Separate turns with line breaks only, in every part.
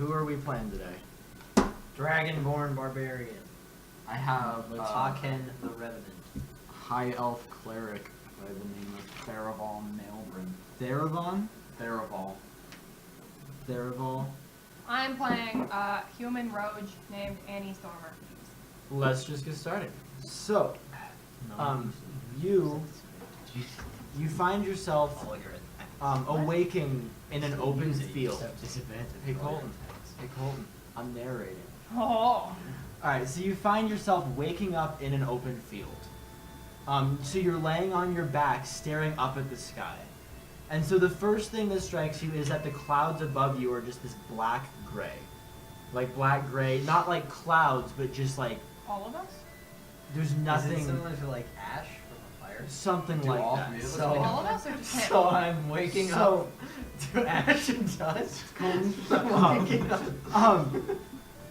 who are we playing today?
Dragonborn barbarian.
I have
Haken the Revenant.
high elf cleric by the name of Theroval Maelbrin. Theravon? Theroval.
I'm playing a human rogue named Annice Stormer.
Let's just get started. So, you find yourself awaking in an open field. Hey Colton, I'm narrating.
Oh.
Alright, so you find yourself waking up in an open field. So you're laying on your back, staring up at the sky. And so the first thing that strikes you is that the clouds above you are just this black-gray. Like black-gray, not like clouds, but just like...
All of us?
There's nothing...
Is it similar to like ash from a fire?
Something like that.
So,
All of us or just him?
so I'm waking up to ash and dust.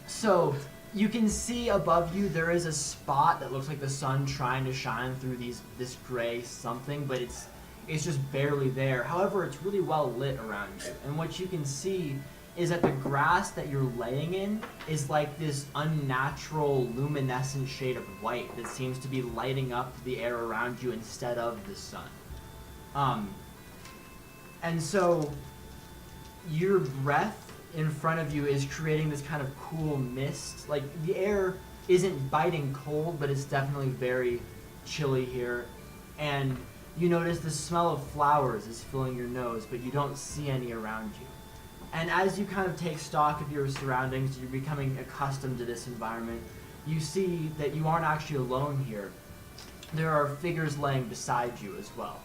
So you can see above you there is a spot that looks like the sun trying to shine through this gray something, but it's just barely there. However, it's really well lit around you. And what you can see is that the grass that you're laying in is like this unnatural luminescent shade of white that seems to be lighting up the air around you instead of the sun. And so your breath in front of you is creating this kind of cool mist. Like the air isn't biting cold, but it's definitely very chilly here. And you notice the smell of flowers is filling your nose, but you don't see any around you. And as you kind of take stock of your surroundings, you're becoming accustomed to this environment, you see that you aren't actually alone here. There are figures laying beside you as well.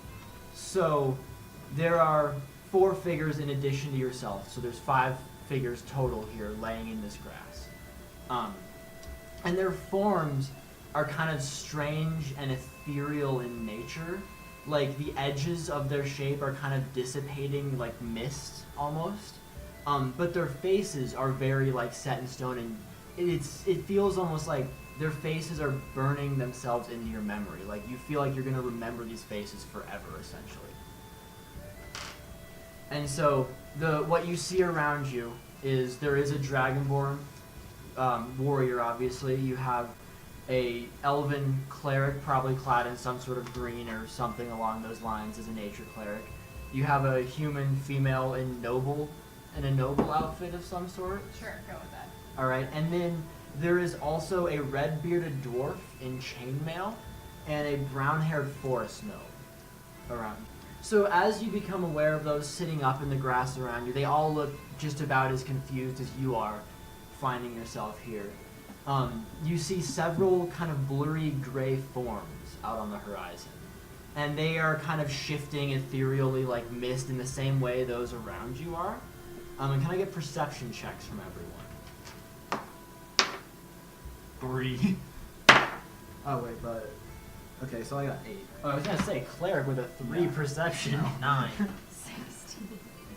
So there are 4 figures in addition to yourself, so there's 5 figures total here laying in this grass. And their forms are kind of strange and ethereal in nature. Like the edges of their shape are kind of dissipating like mist almost. But their faces are very like set in stone, and it feels almost like their faces are burning themselves into your memory. Like you feel like you're gonna remember these faces forever, essentially. And so what you see around you is there is a dragonborn warrior. Obviously, you have a elven cleric, probably clad in some sort of green or something along those lines as a nature cleric. You have a human female in a noble outfit of some sort.
Sure, go with that.
All right, and then there is also a red-bearded dwarf in chainmail and a brown-haired forest gnome around. So as you become aware of those sitting up in the grass around you, they all look just about as confused as you are finding yourself here. You see several kind of blurry gray forms out on the horizon. And they are kind of shifting ethereally like mist in the same way those around you are. And can I get perception checks from everyone?
3. Oh wait, but okay, so I got 8.
Oh, I was gonna say cleric with a 3 perception.
9.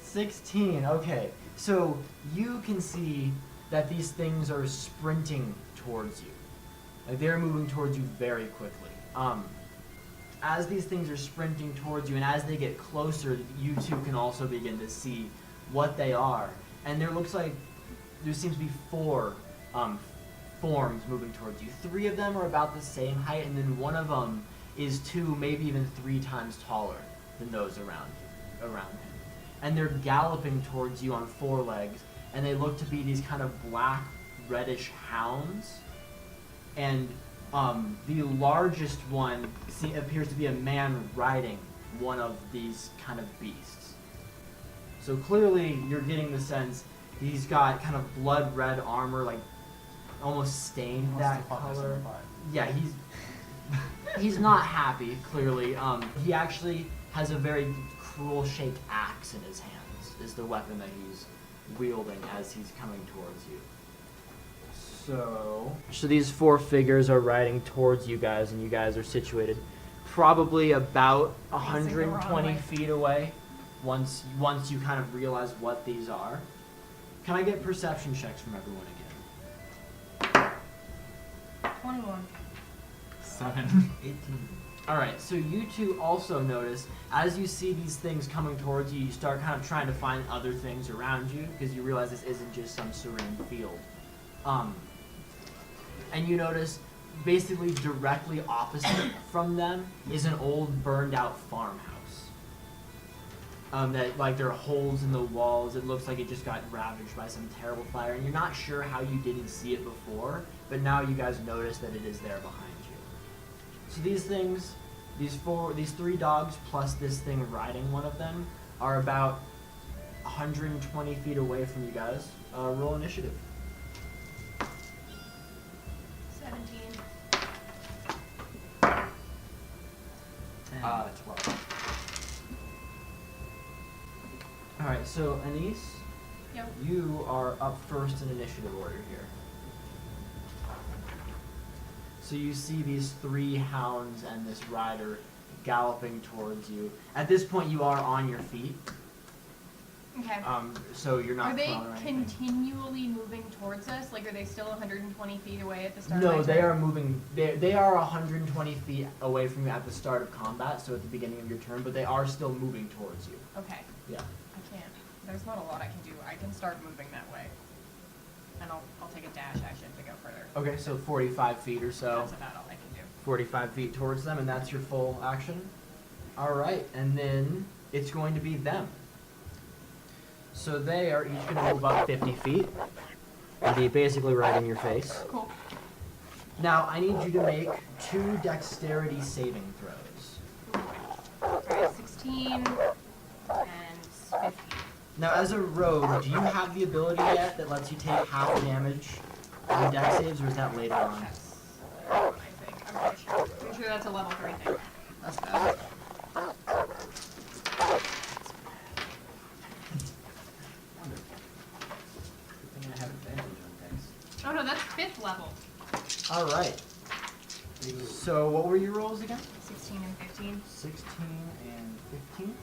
16, okay. So you can see that these things are sprinting towards you. Like they're moving towards you very quickly. As these things are sprinting towards you and as they get closer, you too can also begin to see what they are. And there seems to be 4 forms moving towards you. 3 of them are about the same height, and then one of them is 2, maybe even 3 times taller than those around him. And they're galloping towards you on 4 legs, and they look to be these kind of black, reddish hounds. And the largest one appears to be a man riding one of these kind of beasts. So clearly you're getting the sense he's got kind of blood red armor, like almost stained that color. Yeah, he's not happy, clearly. He actually has a very cruel shaped axe in his hands, is the weapon that he's wielding as he's coming towards you. So these 4 figures are riding towards you guys, and you guys are situated probably about 120 feet away once you kind of realize what these are. Can I get perception checks from everyone again?
21.
7.
18.
All right, so you two also notice, as you see these things coming towards you, you start kind of trying to find other things around you, because you realize this isn't just some serene field. And you notice, basically directly opposite from them is an old, burned-out farmhouse. That, like, there are holes in the walls. It looks like it just got ravaged by some terrible fire, and you're not sure how you didn't see it before, but now you guys notice that it is there behind you. So these things, these 3 dogs plus this thing riding one of them are about 120 feet away from you guys. Roll initiative.
17.
12.
All right, so Annice,
Yep.
you are up first in initiative order here. So you see these 3 hounds and this rider galloping towards you. At this point, you are on your feet,
Okay.
so you're not
Are they
prone or anything.
continually moving towards us? Like, are they still 120 feet away at the start?
No,
of my
they
turn?
are moving. They are 120 feet away from you at the start of combat, so at the beginning of your turn, but they are still moving towards you.
Okay.
Yeah.
I can't. There's not a lot I can do. I can start moving that way, and I'll take a dash action to go further.
Okay, so 45 feet or so.
That's about all I can do.
45 feet towards them, and that's your full action. All right, and then it's going to be them. So they are each going to move up 50 feet and be basically right in your face.
Cool.
Now, I need you to make 2 dexterity saving throws.
Alright, 16 and 15.
Now, as a rogue, do you have the ability yet that lets you take half damage on dex saves, or is that later on?
That's I think. I'm pretty sure. Pretty sure that's a level 3 thing.
That's bad.
I have advantage on things.
Oh no, that's 5th level.
All right. So what were your rolls again?
16 and 15.
16 and 15.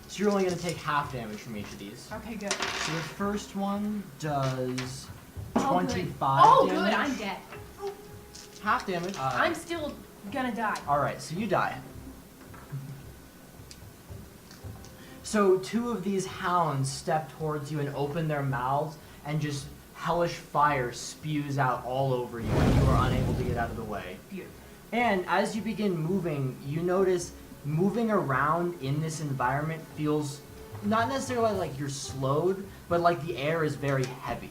So you're only going to take half damage from each of these.
Okay, good.
So the first one does
Oh,
25
Oh,
damage.
good. I'm dead.
Half damage.
I'm still gonna die.
All right, so you die. So 2 of these hounds step towards you and open their mouths, and just hellish fire spews out all over you, and you are unable to get out of the way.
Beautiful.
And as you begin moving, you notice moving around in this environment feels not necessarily like you're slowed, but like the air is very heavy.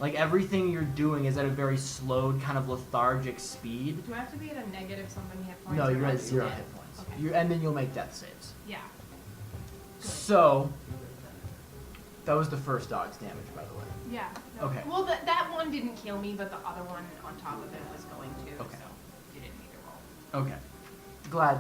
Like everything you're doing is at a very slowed, kind of lethargic speed.
Do I have to be at a negative something hit points?
No,
or
you're
am I
at 0
dead?
hit points.
Okay.
And then you'll make death saves.
Yeah.
So, that was the first dog's damage, by the way.
Yeah. No.
Okay.
Well, that one didn't kill me, but the other one on top of it was going to.
Okay.
So you didn't need to roll.
Okay.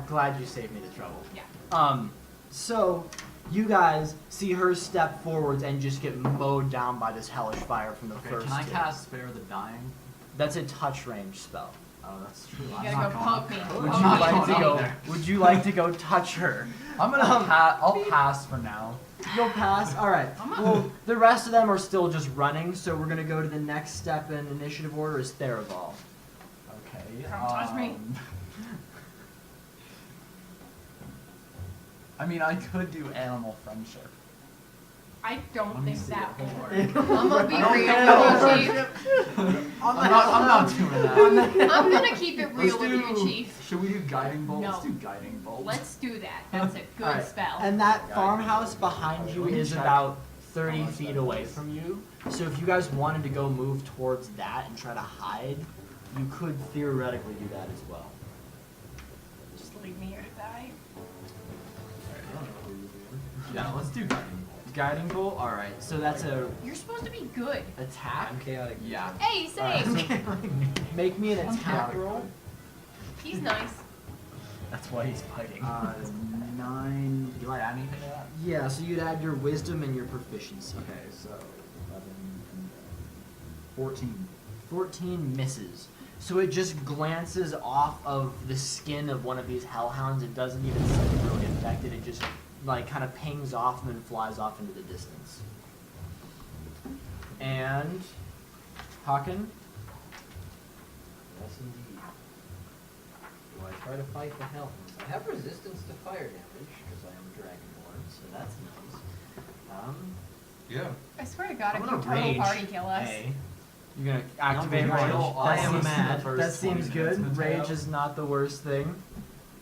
Glad you saved me the trouble.
Yeah.
So you guys see her step forwards and just get mowed down by this hellish fire from the
Okay,
first
can I
2.
cast Spare the Dying?
That's a touch range spell.
Oh, that's true.
You
I'm
gotta
not
go
going
poke me.
up.
Poke
Would
me.
you
not
like
going
to
up
go?
there.
Would you like to go touch her?
I'm gonna I'll pass for now.
You'll pass. All right.
I'm not-
Well, the rest of them are still just running, so we're gonna go to the next step in initiative order is Theroval.
Okay.
Don't touch me.
I mean, I could do animal friendship.
I don't
Let me
think
see
that
it.
will
Hold
work.
on.
I'm gonna be
I
real with you, Chief.
I'm not doing that.
I'm gonna keep it real
Let's
with you,
do-
Chief.
Should we do guiding bolt?
No.
Let's do guiding bolt.
Let's do that. That's a good
All right.
spell.
And that
Guiding
farmhouse
bolt.
behind you
We can
is
check
about
how
30
much
feet
that
away
is.
from you. So if you guys wanted to go move towards that and try to hide, you could theoretically do that as well.
Just leave me here to die.
Yeah, let's do guiding bolt.
Guiding bolt. All right. So that's a
You're supposed to be good.
attack.
chaotic. Yeah.
Hey,
All right,
same.
so make me an
I'm
attack
chaotic.
roll.
He's nice.
That's why he's fighting.
9.
do I add anything to that?
Yeah. So you'd add your wisdom and your proficiency.
Okay, so 11, 14.
14 misses. So it just glances off of the skin of one of these hellhounds. It doesn't even seem to really affect it. It just like kind of pings off and then flies off into the distance. And Haken,
Yes, indeed. Do I
try to fight the hellhounds. I have resistance to fire damage because I am a dragonborn, so that's nice.
Yeah.
I swear to God,
I'm
if
gonna
you total
rage
party kill us.
A. You're gonna activate
Number
rage.
one, I am
seems-
mad.
That seems good. Rage is not the worst thing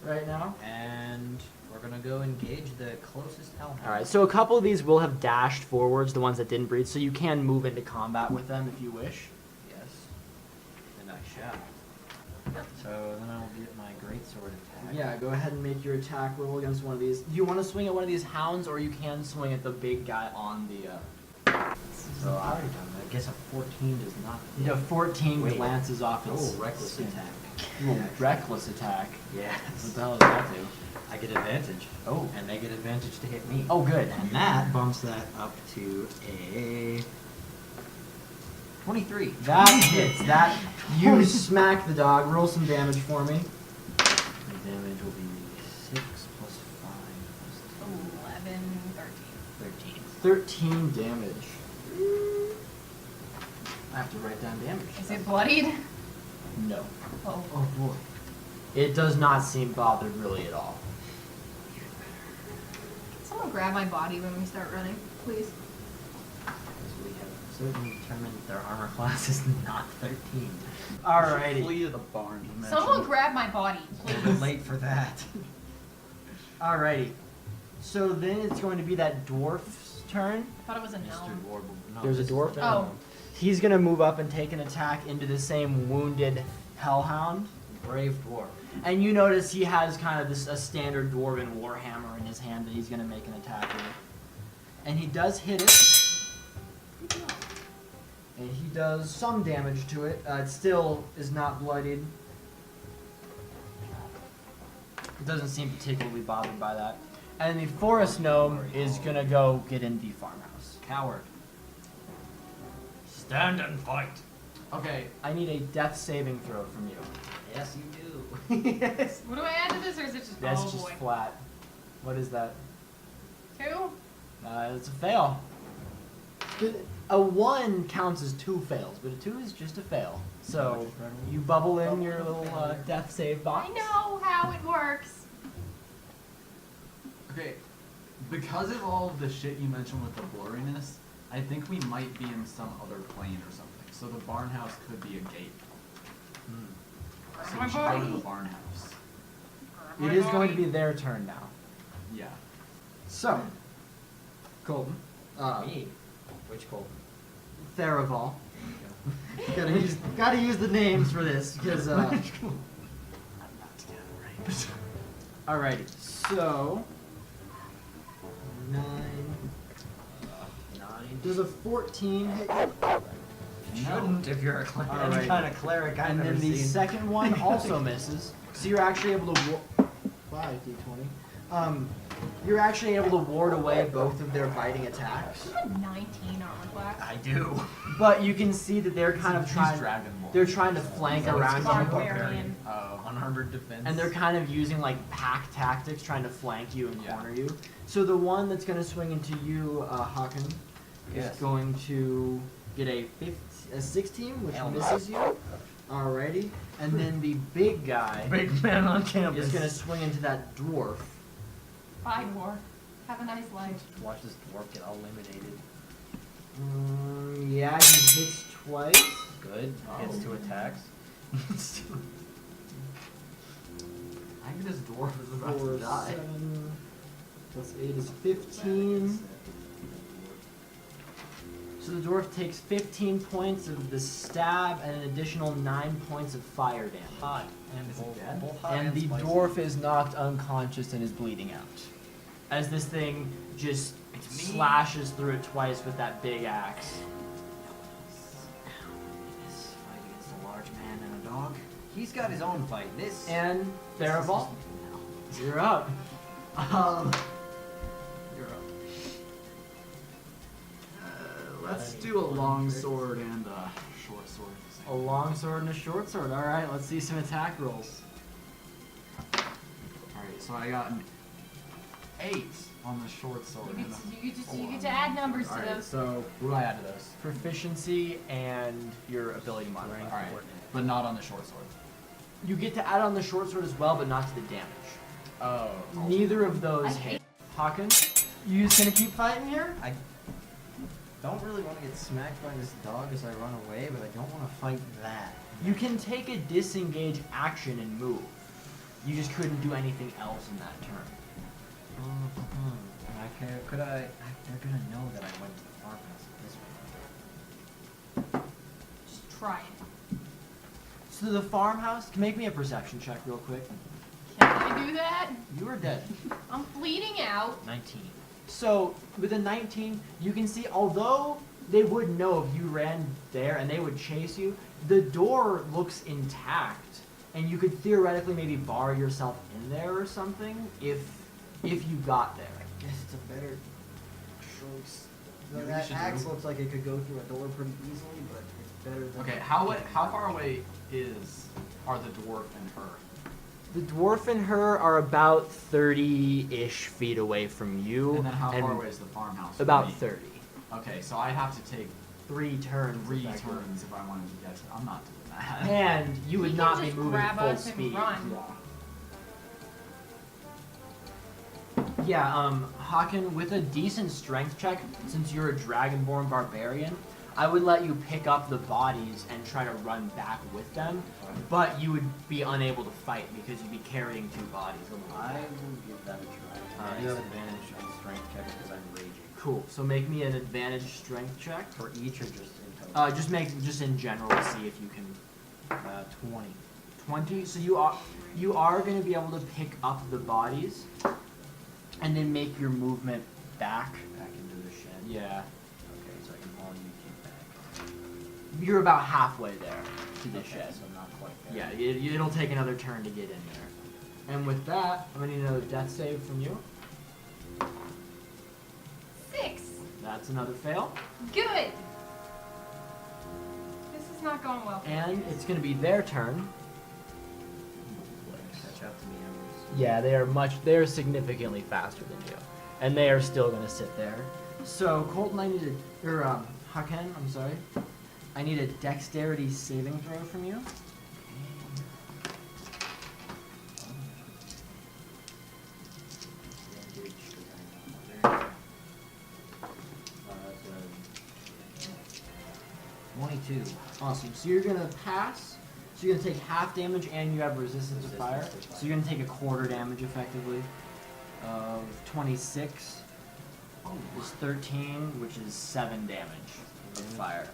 right now.
And we're gonna go engage the closest hellhound.
Alright, so a couple of these will have dashed forwards, the ones that didn't breathe, so you can move into combat with them if you wish.
Yes. And I shall. So then I will get my greatsword attack.
Yeah, go ahead and make your attack roll against one of these. Do you want to swing at one of these hounds, or you can swing at the big guy on the...
So I guess a 14 does not.
You know, 14
Wait.
glances off its...
Oh, reckless
skin.
attack.
Ooh, reckless attack. What
Yes.
the hell does that do?
I get advantage.
Oh.
And they get advantage to hit me.
Oh, good.
And that bumps that up to a 23.
That hits. That... You smack the dog. Roll some damage for me.
The damage will be 6 plus 5 plus
11, 13.
13.
13 damage. I have to write down damage.
Is it bloodied?
No.
Oh.
Oh boy. It does not seem bothered really at all.
Someone grab my body when we start running, please.
Because we have certainly determined their armor class is not 13.
Alrighty.
Flee to the barn.
Someone grab my body,
A little
please.
bit late for that.
Alrighty. So then it's going to be that dwarf's turn.
I thought it was a
Mr.
gnome.
Warble. No,
There's a
this is
dwarf?
Oh.
He's gonna move up and take an attack into the same wounded hellhound.
Brave dwarf.
And you notice he has kind of a standard dwarven warhammer in his hand that he's gonna make an attack with. And he does hit it. And he does some damage to it. It still is not bloodied. It doesn't seem particularly bothered by that. And the forest gnome is gonna go get in the farmhouse.
Coward.
Stand and fight.
Okay, I need a death saving throw from you.
Yes, you do.
Yes.
What do I add to this, or is it just,
That's
oh
just
boy.
flat. What is that?
2?
It's a fail. A 1 counts as 2 fails, but a 2 is just a fail. So you bubble in your little death save box.
I know how it works.
Okay, because of all of the shit you mentioned with the blurriness, I think we might be in some other plane or something. So the barn house could be a gate. So
My
we should go to
body.
the barn house.
It is going to be their turn now.
Yeah.
So, Colton.
Me? Which Colton?
Theroval. Gotta use the names for this because. Alrighty, so 9.
9.
Does a 14 hit you?
Shouldn't if you're a cleric.
Alright.
Any kind of cleric I've
And
ever
then the
seen.
second one also misses. So you're actually able to 5 d20. You're actually able to ward away both of their biting attacks.
You have 19 armor class.
I do.
But you can see that they're kind of
He's
trying.
Dragonborn.
They're trying to flank
So it's
around you,
barbarian.
Unarmored defense.
and they're kind of using like pack tactics, trying to flank you and
Yeah.
corner you. So the one that's going to swing into you, Haken,
Yes.
is going to get a 16, which
Hell no.
misses you. Alrighty, and then the big guy
Big man on campus.
is going to swing into that dwarf.
Bye, dwarf. Have a nice life.
Watch this dwarf get eliminated.
Yeah, he hits twice.
Good. Hits 2 attacks.
I think this dwarf is about to
4,
die.
7 plus 8 is 15. So the dwarf takes 15 points of the stab and an additional 9 points of fire damage.
Hot. And
Is it
both,
dead?
both hot
And the
spicy.
dwarf is knocked unconscious and is bleeding out. As this thing just
It's me.
slashes through it twice with that big axe.
This fight against a large man and a dog. He's got his own fight. This.
And Theroval, you're up.
You're up. Let's do a long sword and a short sword.
A long sword and a short sword. Alright, let's see some attack rolls.
Alright, so I got an 8 on the short sword.
You
and
get to add numbers to
Alright,
those.
so what do I add to those?
Proficiency and your ability modifier.
Alright, but not on the short sword.
You get to add on the short sword as well, but not to the damage.
Oh.
Neither of those
I
hit. Haken, you just gonna keep fighting here?
I don't really want to get smacked by this dog as I run away, but I don't want to fight that.
You can take a disengage action and move. You just couldn't do anything else in that turn.
Okay, could I? They're gonna know that I went to the farmhouse this way.
Just try it.
So the farmhouse, can make me a perception check real quick.
Can I do that?
You are dead.
I'm bleeding out.
19.
So with a 19, you can see, although they would know if you ran there and they would chase you, the door looks intact, and you could theoretically maybe bar yourself in there or something if you got there.
I guess it's a better choice.
You know what
That
you should
axe
do?
looks like it could go through a door pretty easily, but it's better than.
Okay, how far away are the dwarf and her?
The dwarf and her are about 30-ish feet away from you.
And then how far away is the farmhouse? from
About
me?
30.
Okay, so I have to take
3 turns.
3
effectively.
turns if I wanted to get to. I'm not doing that.
And you would
He
not
can
be
just
moving
grab
full
us and
speed.
run.
Yeah, Haken, with a decent strength check, since you're a dragonborn barbarian, I would let you pick up the bodies and try to run back with them, but you would be unable to fight because you'd be carrying 2 bodies along.
I will give that a try.
Alright.
I do have advantage on strength checks because I'm raging.
Cool. So make me an advantage strength check.
For each or just in total?
Just in general to see if you can.
20.
20. So you are going to be able to pick up the bodies, and then make your movement back.
Back into the shed.
Yeah.
Okay, so I can haul you two back.
You're about halfway there to the
Okay,
shed.
so not quite there.
Yeah, it'll take another turn to get in there. And with that, I'm gonna need another death save from you.
6.
That's another fail.
Good. This is not going well. for
And
you.
it's gonna be their turn.
Catch up to me, Embers.
Yeah, they're significantly faster than you. And they are still gonna sit there. So Colton, Haken, I'm sorry. I need a dexterity saving throw from you.
Advantage, 'cause I'm not there. 22.
Awesome. So you're gonna pass. So you're gonna take half damage, and you have resistance to fire.
Resistance to fire.
So you're gonna take a quarter damage effectively of 26. Is 13, which is 7 damage of fire.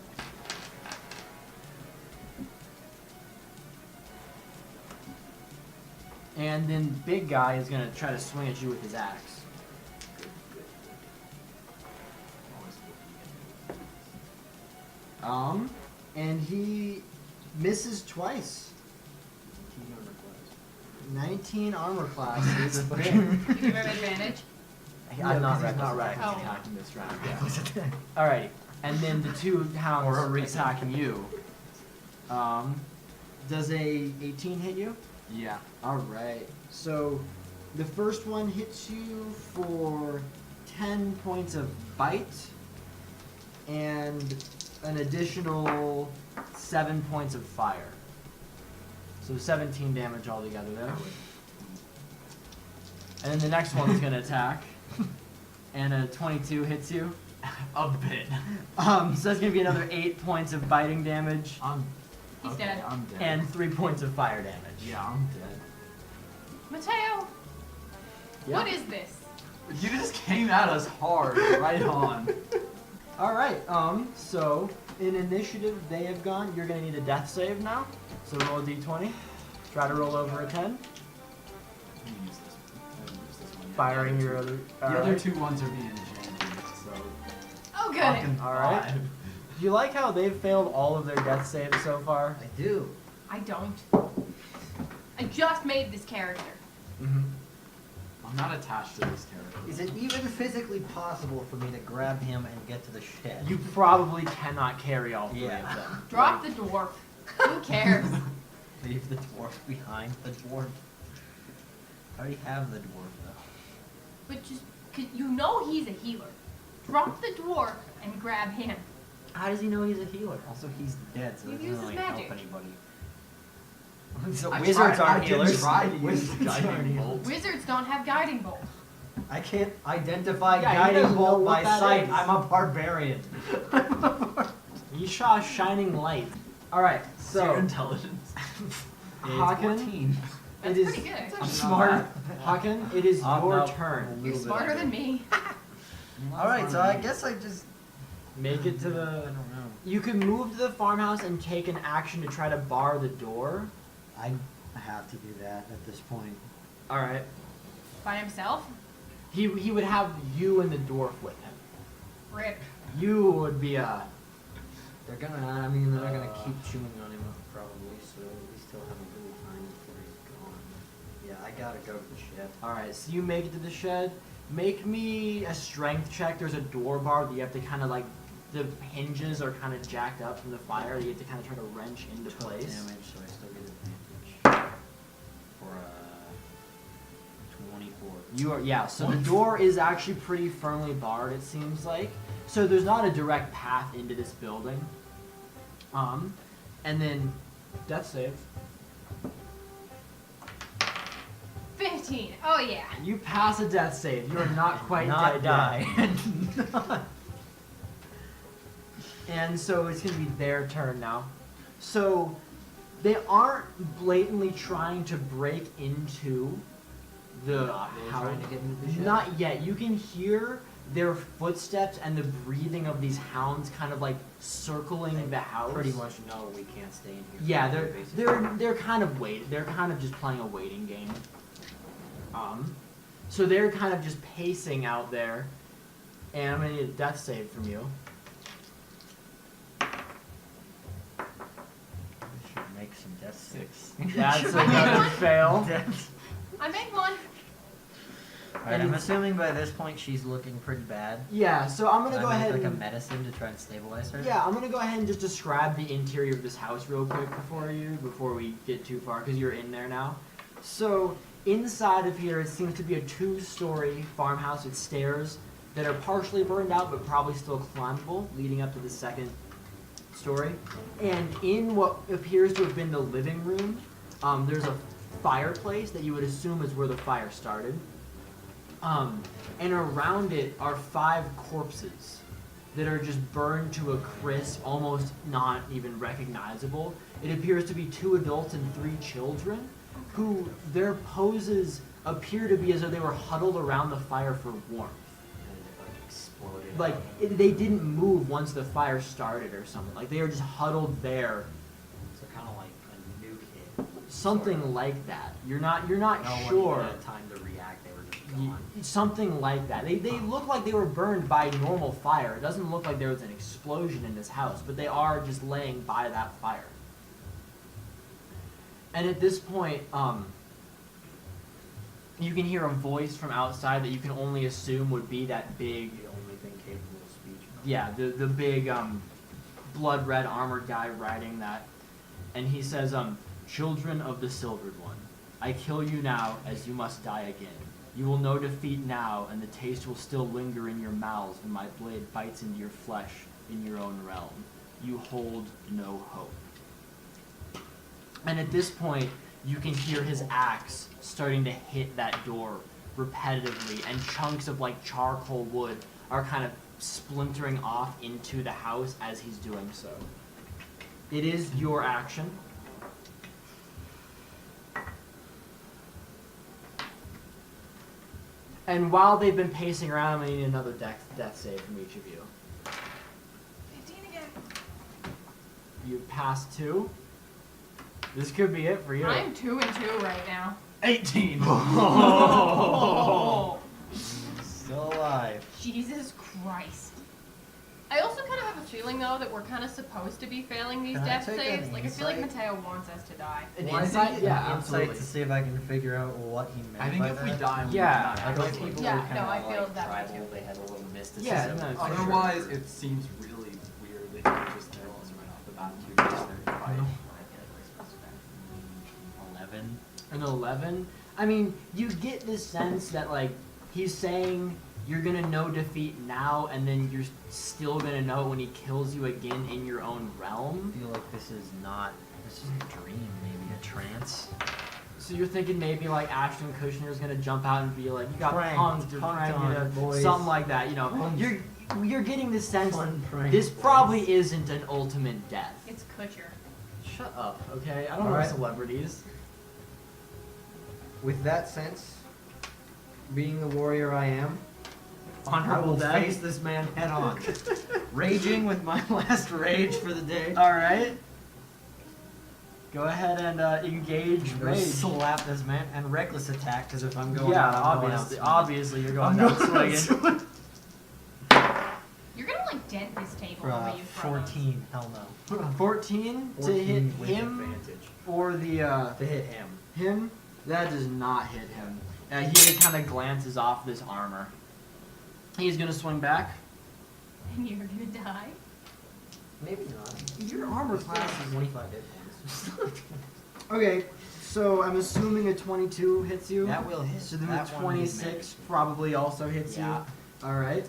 And then big guy is gonna try to swing at you with his axe. And he misses twice. 19 armor class. Is
Do you give him advantage?
I'm not
because he's not
recognizing
Oh.
attacking this round. Yeah. Alrighty, and then the 2 hounds
Or a
are
reason.
attacking you. Does a 18 hit you?
Yeah.
Alright, so the first one hits you for 10 points of bite and an additional 7 points of fire. So 17 damage altogether there. And then the next one's gonna attack. And a 22 hits you.
A bit.
So that's gonna be another 8 points of biting damage
He's
Okay,
dead.
I'm dead.
and 3 points of fire damage.
yeah, I'm dead.
Mateo,
Yeah.
what is this?
You just came at us hard, right on.
Alright, so in initiative they have gone. You're gonna need a death save now. So roll a d20. Try to roll over a 10.
I'm gonna use this one. I'm gonna use this one. Yeah,
Firing
the
your
other
other.
two- The other
alright.
2 ones are being enchanted, so.
Oh, good.
Fucking
Alright.
5.
Do you like how they've failed all of their death saves so far?
I do.
I don't. I just made this character.
Mm-hmm.
I'm not attached to this character.
Is it even physically possible for me to grab him and get to the shed?
You probably cannot carry all 3
Yeah.
of them.
Drop the dwarf. Who cares?
Leave the dwarf behind. The dwarf. I already have the dwarf though.
But just, cause you know he's a healer. Drop the dwarf and grab him.
How does he know he's a healer?
Also, he's dead, so
You
it
use
doesn't
his
really help
magic.
anybody. So
I
wizards
tried-
aren't
I did
healers.
try to use
Wizards aren't
guiding
healers.
bolt.
Wizards don't have guiding bolt.
I can't identify
Yeah, he
guiding
doesn't know
bolt
what
by
that
sight.
is.
I'm a barbarian.
You saw a shining light. Alright,
So your
so
intelligence.
Haken,
14.
That's
it is
pretty good.
I'm smart.
Haken, it is your
No,
turn.
You're smarter than me.
Alright, so I guess I just...
Make it to
I
the.
don't know.
You can move to the farmhouse and take an action to try to bar the door.
I have to do that at this point.
All right.
By himself?
He would have you and the dwarf with him.
Rip.
You would be a.
They're gonna keep chewing on him probably, so we still have a little time before he's gone. Yeah, I gotta go to the shed.
All right. So you make it to the shed. Make me a strength check. There's a door bar that you have to kind of like. The hinges are kind of jacked up from the fire. You have to kind of try to wrench into
12
place.
damage, so I still get advantage. For 24.
You are, yeah, so the door is actually pretty firmly barred, it seems like. So there's not a direct path into this building. And then death save.
15. Oh, yeah.
You pass a death save. You are not quite
Not
dead yet.
die.
And so it's going to be their turn now. So they aren't blatantly trying to break into the
Not really
house.
trying to get into the shed?
Not yet. You can hear their footsteps and the breathing of these hounds kind of like circling the house.
Pretty much know we can't stay in here.
Yeah,
basically.
they're kind of they're kind of just playing a waiting game. So they're kind of just pacing out there, and I'm gonna need a death save from you.
We should make some death saves.
That's another fail.
I made one.
Alright, I'm assuming by this point she's looking pretty bad.
Yeah, so I'm gonna
So
go
I make,
ahead
like a
and
medicine to try and stabilize her.
yeah, I'm gonna go ahead and just describe the interior of this house real quick before we get too far, because you're in there now. So inside of here, it seems to be a 2-story farmhouse with stairs that are partially burned out, but probably still climbable, leading up to the second story. And in what appears to have been the living room, there's a fireplace that you would assume is where the fire started. And around it are 5 corpses that are just burned to a crisp, almost not even recognizable. It appears to be 2 adults and 3 children, who their poses appear to be as though they were huddled around the fire for warmth.
And it like exploded.
Like they didn't move once the fire started or something. Like they were just huddled there,
So kind of like a nuke hit.
something
Sort of.
like that. You're not
No
sure.
one even had time to react. They were just
Y-
gone.
Something like that. They look like they were burned by normal fire. It doesn't look like there was an explosion in this house, but they are just laying by that fire. And at this point, you can hear a voice from outside that you can only assume would be that big,
The only thing capable of speech.
yeah, the big blood red armored guy riding that. And he says, "Children of the Silvered One, I kill you now as you must die again. You will know defeat now, and the taste will still linger in your mouths when my blade bites into your flesh in your own realm. You hold no hope." And at this point, you can hear his axe starting to hit that door repetitively, and chunks of like charcoal wood are kind of splintering off into the house as he's doing so. It is your action. And while they've been pacing around, I need another death save from each of you.
15 again.
You passed 2. This could be it for you.
I'm 2 and 2 right now.
18.
Oh.
Still alive.
Jesus Christ. I also kind of have a feeling, though, that we're kind of supposed to be failing these
Can I
death
take
saves.
an
Like, I feel like
insight?
Mateo wants us to die.
An
Well, I
insight?
think
Yeah,
Insight
absolutely.
to see if I can figure out what he meant
I think
by
if we
that.
die, we
Yeah,
would not
I don't
actually.
people
Yeah,
were kind
no,
of
I feel
like
that way
tribal,
too.
they had a little mysticism.
Yeah, no, for sure.
Otherwise, it seems really weird that you just tell us right off the bat to just fight.
11.
An 11? I mean, you get this sense that, like, he's saying you're gonna know defeat now, and then you're still gonna know when he kills you again in your own
I
realm.
feel like this is a dream, maybe. I trance.
So you're thinking maybe like Ashton Kushner's gonna jump out and be like, you got
Pranked,
punked or
punked
pranked,
on,
you know,
boys.
something like that. You know,
Punked.
you're getting the sense
Fun prank,
this
boys.
probably isn't an ultimate death.
It's Kutcher.
Shut up, okay? I don't know
Alright.
celebrities.
With that sense, being the warrior I am, I
Honorable
will
death.
face this man head on. Raging with my last rage for the day.
All right. Go ahead and engage
Go
rage.
slap this man and reckless attack because if I'm going
Yeah,
out, I'm going out
obviously,
swinging.
obviously you're
I'm
going down
going out
swinging.
You're gonna like dent this table
For,
when you throw those.
14, hell no.
14 to
14
hit
with
him
advantage.
or the
To hit him.
him. That does not hit him. He kind of glances off this armor. He's gonna swing back.
And you're gonna die.
Maybe not.
Your armor class is
25 hit points.
Okay, so I'm assuming a 22 hits you.
That will hit.
So then
That
the
one will
26
miss.
probably also hits
Yeah.
you. All right.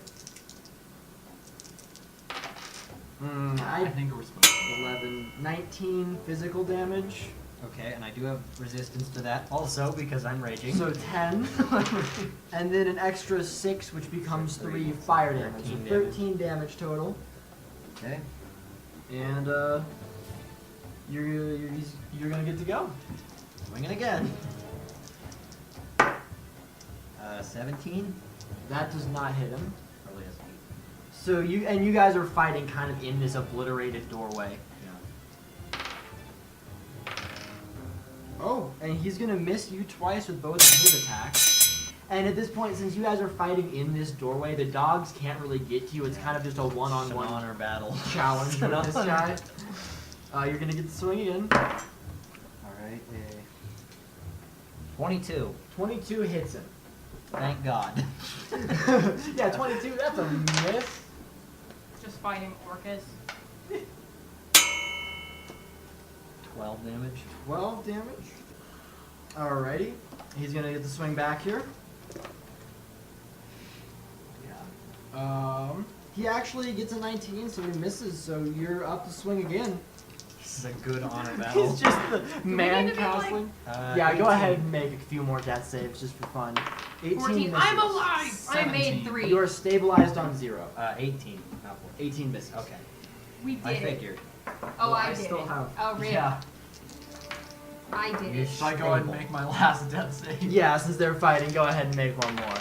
I think we're supposed to.
11, 19 physical damage.
Okay, and I do have resistance to that also because I'm raging.
So 10. And then an extra 6, which becomes
So
3
three.
fire damage. So
13
13 damage total.
Okay.
And you're gonna get to go.
Swinging again. 17.
That does not hit him.
Probably has 8.
So you guys are fighting kind of in this obliterated doorway.
Yeah.
Oh, and he's gonna miss you twice with both of his attacks. And at this point, since you guys are fighting in this doorway, the dogs can't really get to you. It's kind of just a one-on-one
honor battle.
challenge with this guy. You're gonna get to swing again.
Alright. 22.
22 hits him.
Thank God.
Yeah, 22. That's a miss.
Just fighting orcas.
12 damage.
12 damage. Alrighty. He's gonna get to swing back here.
Yeah.
He actually gets a 19, so he misses. So you're up to swing again.
This is a good honor battle.
He's just the man
need to be like-
castling. Yeah,
18.
go ahead and make a few more death saves just for fun. 18
14.
misses.
I'm alive! I made
17.
3.
You are stabilized on 0.
18. Not 14.
18 misses.
Okay.
We did
I
it.
figured.
Oh,
Well,
I
I
did
still
it.
have-
Oh, really?
Yeah.
I did
You
it.
Should I go ahead and
Stable.
make my last death save?
Yeah, since they're fighting, go ahead and make one more.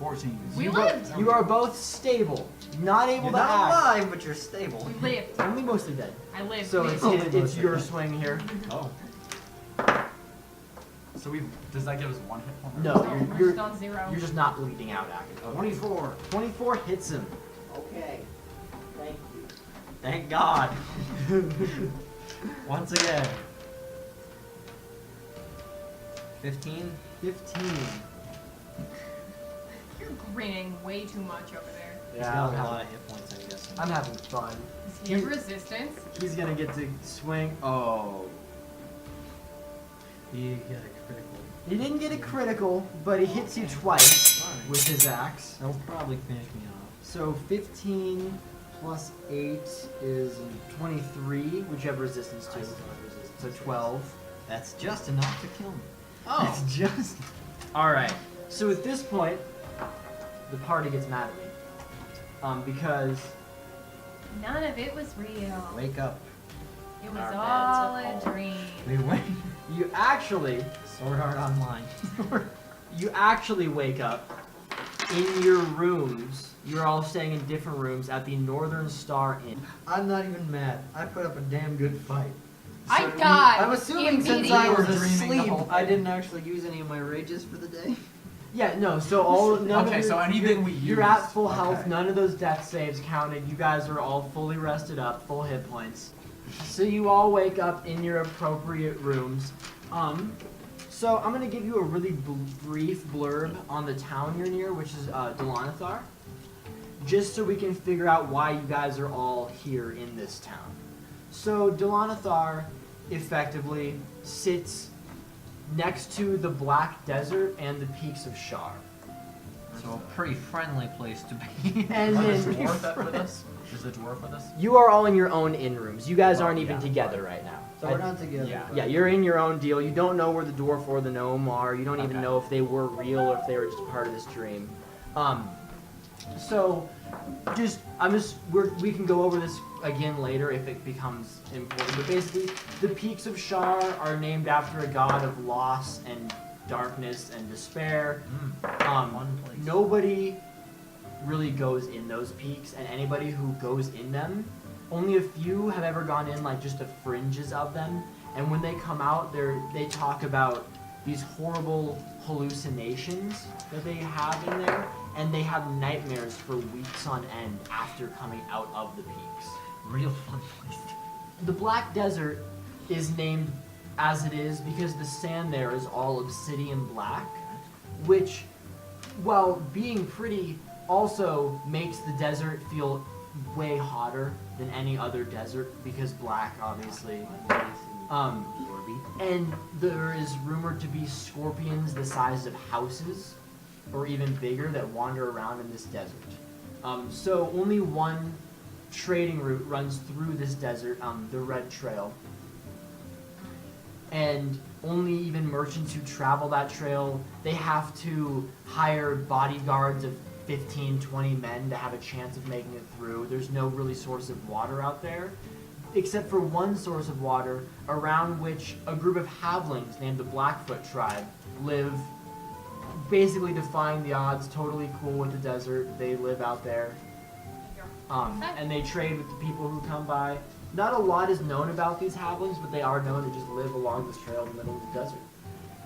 14.
We
you
lived.
You are both stable, not able
You're
to
not
act.
alive, but you're stable.
We lived.
Only mostly dead.
I lived.
So
we
it's,
lived.
it's your swing here.
Oh. So does that give us 1 hit point?
No,
We're
you're
just on 0.
you're just not bleeding out actively.
24.
24 hits him.
Okay. Thank you. Thank God. Once again. 15.
15.
You're grinning way too much over there.
He's
Yeah,
got
I'm
a lot
having,
of hit points, I'm guessing.
I'm having fun.
Does he have resistance?
He's gonna get to swing. Oh.
He got a critical.
He didn't get a critical, but he hits you twice
Alright.
with his axe.
That'll probably finish me off.
So 15 plus 8 is 23, which you have resistance
I
to.
still have resistance.
So 12.
That's just enough to kill me.
Oh. It's just. Alright. So at this point, the party gets mad at me. Because
None of it was real.
Wake up.
It was
Our
all
beds
a
are
dream.
We wake.
you actually
Sword Art Online.
wake up in your rooms. You're all staying in different rooms at the Northern Star Inn.
I'm not even mad. I put up a damn good fight.
I
So
died.
I'm assuming since I was
immediately.
dreaming the
asleep,
whole
I
thing.
didn't actually use any of my rages for the day.
Yeah, no, so all none
Okay,
of
so anything we
you're
use-
at full health,
okay.
none of those death saves counted. You guys are all fully rested up, full hit points. So you all wake up in your appropriate rooms. So I'm gonna give you a really brief blurb on the town you're near, which is Delanathar, just so we can figure out why you guys are all here in this town. So Delanathar effectively sits next to the Black Desert and the peaks of Shar.
So a pretty friendly place to be.
And
Are the
then
dwarf that with us? Is the dwarf with us?
You are all in your own inn rooms. You guys
Oh,
aren't even
yeah.
together right now.
So we're not together.
Yeah.
but-
Yeah, you're in your own deal. You don't know where the dwarf or the gnome are. You don't even
Okay.
know if they were real or if they were just part of this dream. So, we can go over this again later if it becomes important. But basically, the peaks of Shar are named after a god of loss and darkness and despair.
One place.
Nobody really goes in those peaks, and anybody who goes in them, only a few have ever gone in like just the fringes of them. And when they come out, they talk about these horrible hallucinations that they have in there, and they have nightmares for weeks on end after coming out of the peaks.
Real fun place.
The Black Desert is named as it is because the sand there is all obsidian black, which, while being pretty, also makes the desert feel way hotter than any other desert because black, obviously. And there is rumored to be scorpions the size of houses, or even bigger, that wander around in this desert. So only one trading route runs through this desert, the Red Trail. And only even merchants who travel that trail, they have to hire bodyguards of 15, 20 men to have a chance of making it through. There's no really source of water out there, except for one source of water around which a group of halflings named the Blackfoot tribe live, basically defying the odds, totally cool with the desert. They live out there. And they trade with the people who come by. Not a lot is known about these halflings, but they are known to just live along this trail in the middle of the desert.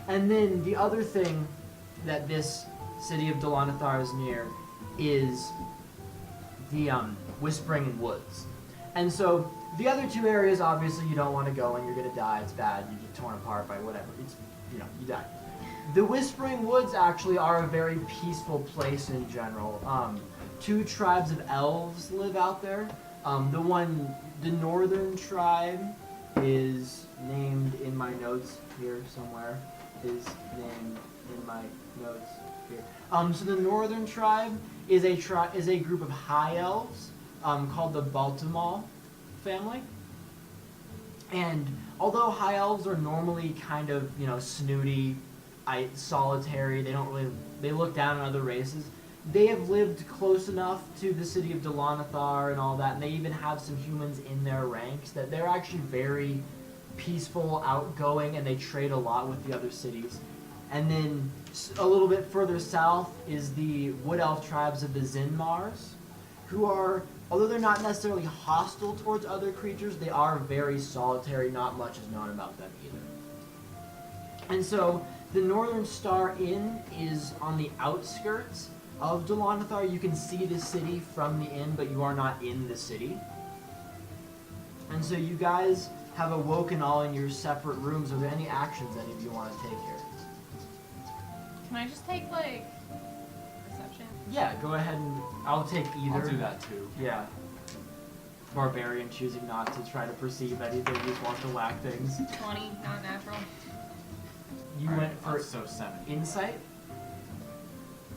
And then the other thing that this city of Dolanathar is near is the Whispering Woods. And so the other two areas, obviously, you don't want to go and you're going to die. It's bad. You get torn apart by whatever. It's, you die. The Whispering Woods actually are a very peaceful place in general. Two tribes of elves live out there. The northern tribe is named in my notes here somewhere. Is named in my notes here. So the northern tribe is a group of high elves called the Baltimore family. And although high elves are normally kind of snooty, solitary, they look down on other races. They have lived close enough to the city of Dolanathar and all that, and they even have some humans in their ranks that they're actually very peaceful, outgoing, and they trade a lot with the other cities. And then a little bit further south is the Wood Elf tribes of the Zinmars, who are, although they're not necessarily hostile towards other creatures, they are very solitary. Not much is known about them either. And so the Northern Star Inn is on the outskirts of Dolanathar. You can see the city from the inn, but you are not in the city. And so you guys have awoken all in your separate rooms. Are there any actions any of you want to take here?
Can I just take, like, perception?
Yeah, go ahead and I'll take either.
I'll do that too.
Yeah. Barbarian choosing not to try to perceive anything, just wants to whack things.
20, not natural.
You
Alright,
went for
so 70.
insight?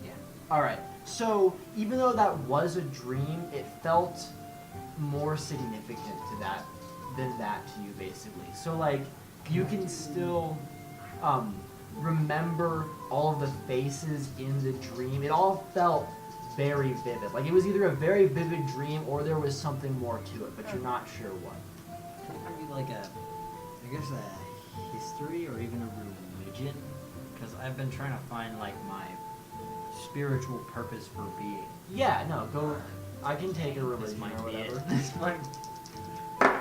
Yeah.
Alright, so even though that was a dream, it felt more significant to that than that to you, basically. So, like, you can still remember all of the faces in the dream. It all felt very vivid. Like, it was either a very vivid dream or there was something more to it, but you're not sure what.
Could it be like I guess a history or even a religion? Because I've been trying to find, like, my spiritual purpose for being.
Yeah, no, go. I can take a
This
religion
might
or
be
whatever.
it. This might. I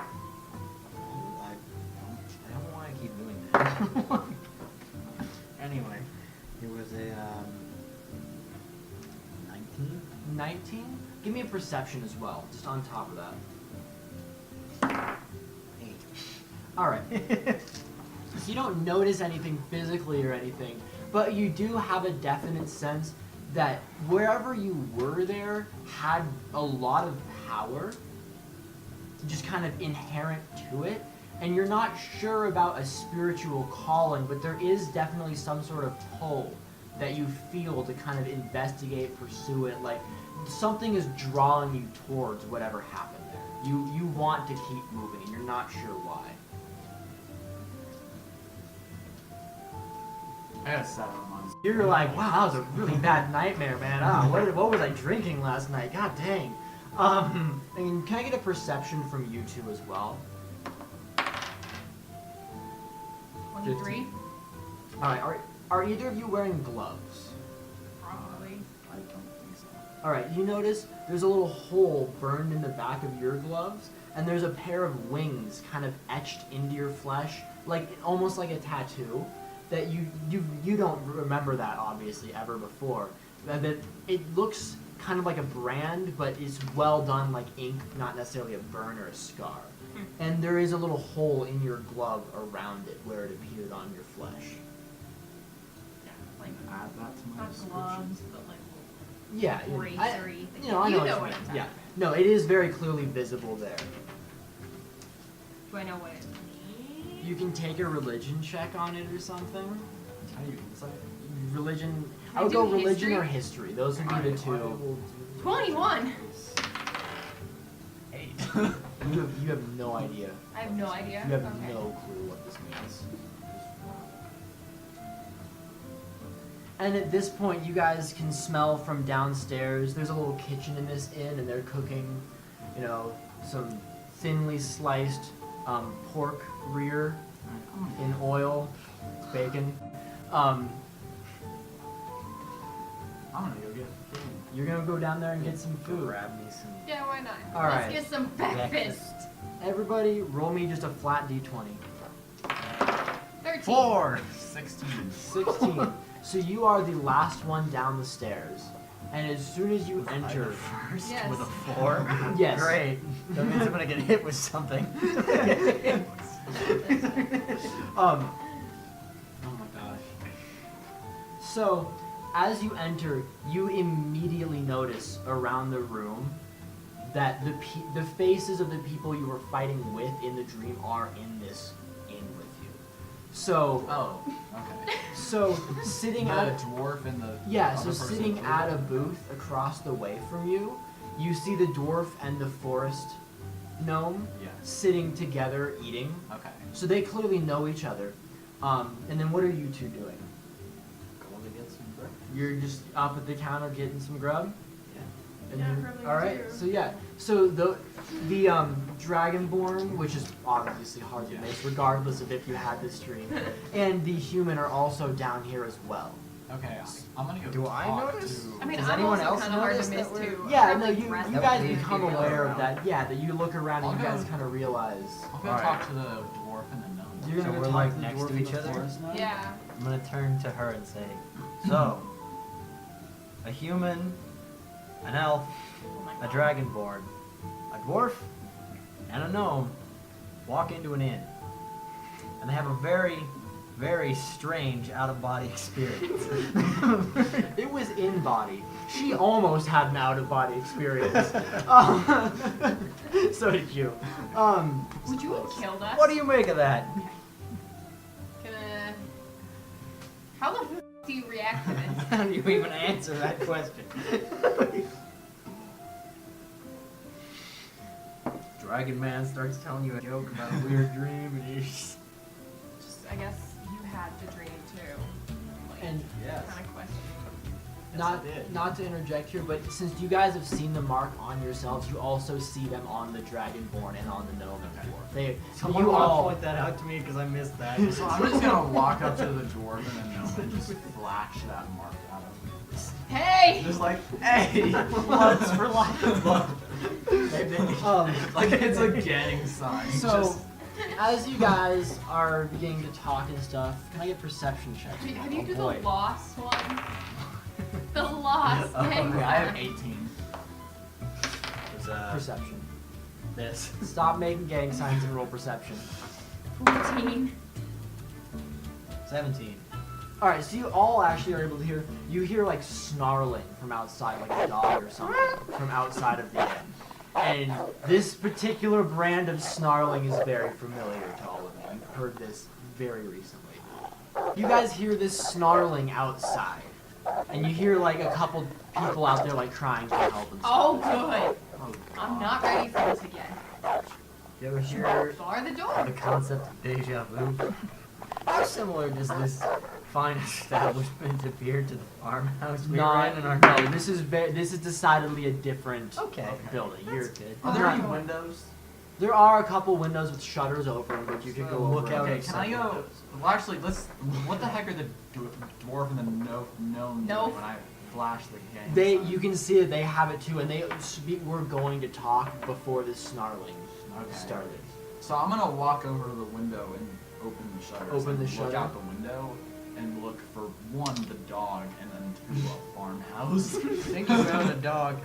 don't want to keep doing that. Anyway, it was a 19.
19? Give me a perception as well, just on top of that.
8.
Alright. So you don't notice anything physically or anything, but you do have a definite sense that wherever you were there had a lot of power, just kind of inherent to it, and you're not sure about a spiritual calling, but there is definitely some sort of pull that you feel to kind of investigate, pursue it. Like something is drawing you towards whatever happened there. You want to keep moving, and you're not sure why.
I got 7 months.
You're like, wow, that was a really bad nightmare, man. Ah, what was I drinking last night? God dang. And can I get a perception from you two as well?
23?
Alright, are either of you wearing gloves?
Probably.
I don't think so.
Alright, you notice there's a little hole burned in the back of your gloves, and there's a pair of wings kind of etched into your flesh, like almost like a tattoo. That you don't remember that obviously ever before. That it looks kind of like a brand, but it's well done like ink, not necessarily a burn or a scar. And there is a little hole in your glove around it where it appeared on your flesh.
Yeah, like
Add that to my
not
description.
gloves, but like
Yeah,
razory thing.
you know, I know
you
what
know
you
what
mean.
I'm talking
Yeah,
about.
no, it is very clearly visible there.
Do I know what it means?
You can take a religion check on it or something.
How do you insight?
Religion.
Can I
I would
do
go religion
history?
or history. Those would be the two.
21!
8.
You have no idea.
I have no idea.
You have
Okay.
no clue what this means. And at this point, you guys can smell from downstairs. There's a little kitchen in this inn, and they're cooking, you know, some thinly sliced pork rear in oil, bacon.
I'm gonna go get food.
You're gonna go down there and get some food.
Grab me some.
Yeah, why not?
All
Let's
right.
get some breakfast.
Everybody, roll me just a flat d20.
13.
4! 16.
16. So you are the last one down the stairs, and as soon as you enter,
First
Yes.
with a 4.
Yes.
Great. That means I'm gonna get hit with something.
oh my gosh. So, as you enter, you immediately notice around the room that the faces of the people you were fighting with in the dream are in this inn with you. So,
Oh, okay.
so sitting
The
at
dwarf and the
yeah,
other
so
person
sitting
too?
at a booth across the way from you, you see the dwarf and the forest gnome
Yes.
sitting together eating.
Okay.
So they clearly know each other. And then what are you two doing?
Going to get some breakfast.
You're just up at the counter getting some grub?
Yeah.
And
Yeah,
then-
probably
all right.
too.
So yeah. So the dragonborn, which is obviously hard to
Yeah.
miss, regardless of if you had this dream, and the human are also down here as well.
Okay, I'm gonna go
Do I
talk
notice?
to...
I mean,
Does
I'm
anyone
also
else
kind of hard to
notice
miss
that we're-
too.
Yeah,
I'm
no,
probably
you
dressed
you
up
guys
in
become
people
aware of
around.
that. Yeah, that you look around and you
I'll
guys
go-
kind of realize.
I'll go
Alright.
talk to the dwarf and the gnome.
You're
So
gonna go
we're,
talk
like,
to the
next
dwarf
to
and
each
the
other?
forest gnome?
Yeah.
I'm gonna turn to her and say, so, a human, an elf,
Oh my
a
God.
dragonborn, a dwarf, and a gnome walk into an inn. And they have a very, very strange out-of-body experience.
It was in body. She almost had an out of body experience. So did you.
Would you have killed us?
What do you make of that?
How the f do you react to this?
How do you even answer that question? Dragon Man starts telling you a joke about a weird dream, and you just...
Just, I guess you had the dream too. Like,
And
Yes.
kind of question.
not
I did.
not to interject here, but since you guys have seen the mark on yourselves, you also see them on the dragonborn and on the gnome and dwarf. They
Someone
you
wanna
all
point that out to me because I missed that.
So I'm just gonna walk up to the dwarf and the gnome and just flash that mark out of me.
Hey!
Just like, hey, bloods for life. Like it's a gang sign.
So,
just,
as you guys are beginning to talk and stuff, can I get perception checks?
Have you
Oh,
do the
boy.
lost one? The lost
Oh,
gang
okay, I have
sign.
18.
It's,
Perception.
this.
Stop making gang signs and roll perception.
14.
17.
All right, so you all actually are able to hear. You hear like snarling from outside, like a dog or something, from outside of the inn. And this particular brand of snarling is very familiar to all of you. You've heard this very recently. You guys hear this snarling outside, And you hear like a couple people out there like trying to help and stuff.
Oh, good.
Oh,
I'm not ready for this again.
You ever hear
Bar the door.
the concept of deja vu? How similar does this fine establishment appear to the farmhouse we were in our
No, this is decidedly a different
Okay.
building. You're good.
Are there any windows?
There are a couple windows with shutters open, but you could go
Look
over.
out.
Okay, can I go? Well, actually, let's. What the heck are the dwarf and the gnome
Nope.
doing when I flash the game?
You can see that they have it too, and they were going to talk before this snarling
Okay.
started.
So I'm gonna walk over to the window and open the shutters.
Open
and
the
Look
shutter?
out the window and look for one, the dog, and then two, a farmhouse.
Think you found a dog.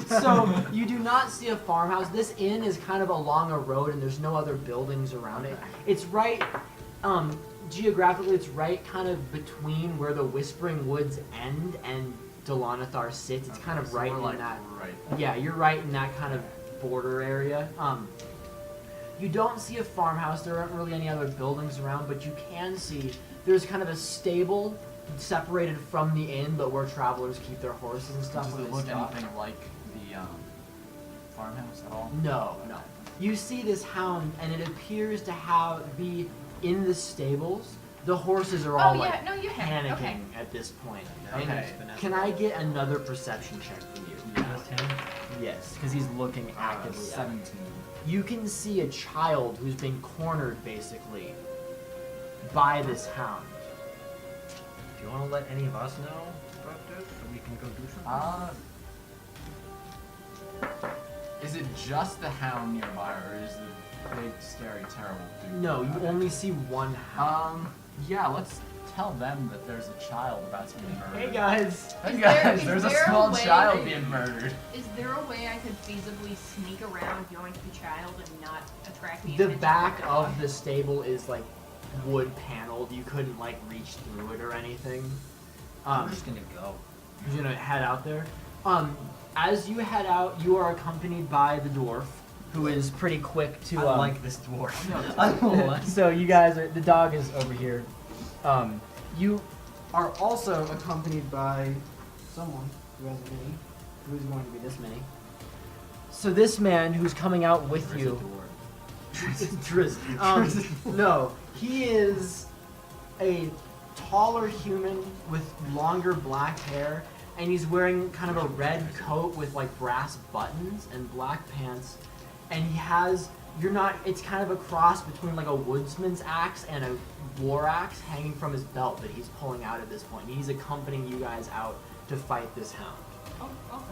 So you do not see a farmhouse. This inn is kind of along a road, and there's no other buildings around it. It's right, geographically, it's right kind of between where the Whispering Woods end and Delanathar sits. It's kind of
So
right
we're
in
like
that.
right.
Yeah, you're right in that kind of border area. You don't see a farmhouse. There aren't really any other buildings around, but you can see there's kind of a stable separated from the inn, but where travelers keep their horses and stuff.
Does
when
it
they
look
stop.
anything like the farmhouse at all?
No, no. You see this hound, and it appears to be in the stables. The horses are all
Oh,
like
yeah, no, you can.
panicking
Okay.
at this point.
Okay.
And can I get another perception check from you?
Just him?
Yes, because he's looking actively. at it.
17.
You can see a child who's been cornered, basically, by this hound.
Do you want to let any of us know about this so we can go do something?
Is it just the hound nearby, or is the big, scary, terrible dude?
No, you
Okay.
only see one hound.
Yeah, let's tell them that there's a child about to be murdered.
Hey guys!
Hey
Is
guys,
there
there's a
a
small
way
child
that-
being murdered.
Is there a way I could feasibly sneak around, yoink the child, and not attract the
The
attention
back
the
of
dog?
the stable is like wood paneled. You couldn't like reach through it or anything.
I'm just gonna go.
You're gonna head out there. As you head out, you are accompanied by the dwarf, who is pretty quick to.
I like this dwarf.
No,
So you guys are. The dog is over here. You are also accompanied by someone who has a mini, who's going to be this mini. So this man who's coming out with
Where's
you.
the dwarf?
No, he is a taller human with longer black hair, and he's wearing kind of a red coat with like brass buttons and black pants, and he has it's kind of a cross between like a woodsman's axe and a war axe hanging from his belt that he's pulling out at this point. And he's accompanying you guys out to fight this hound.
Oh, awesome.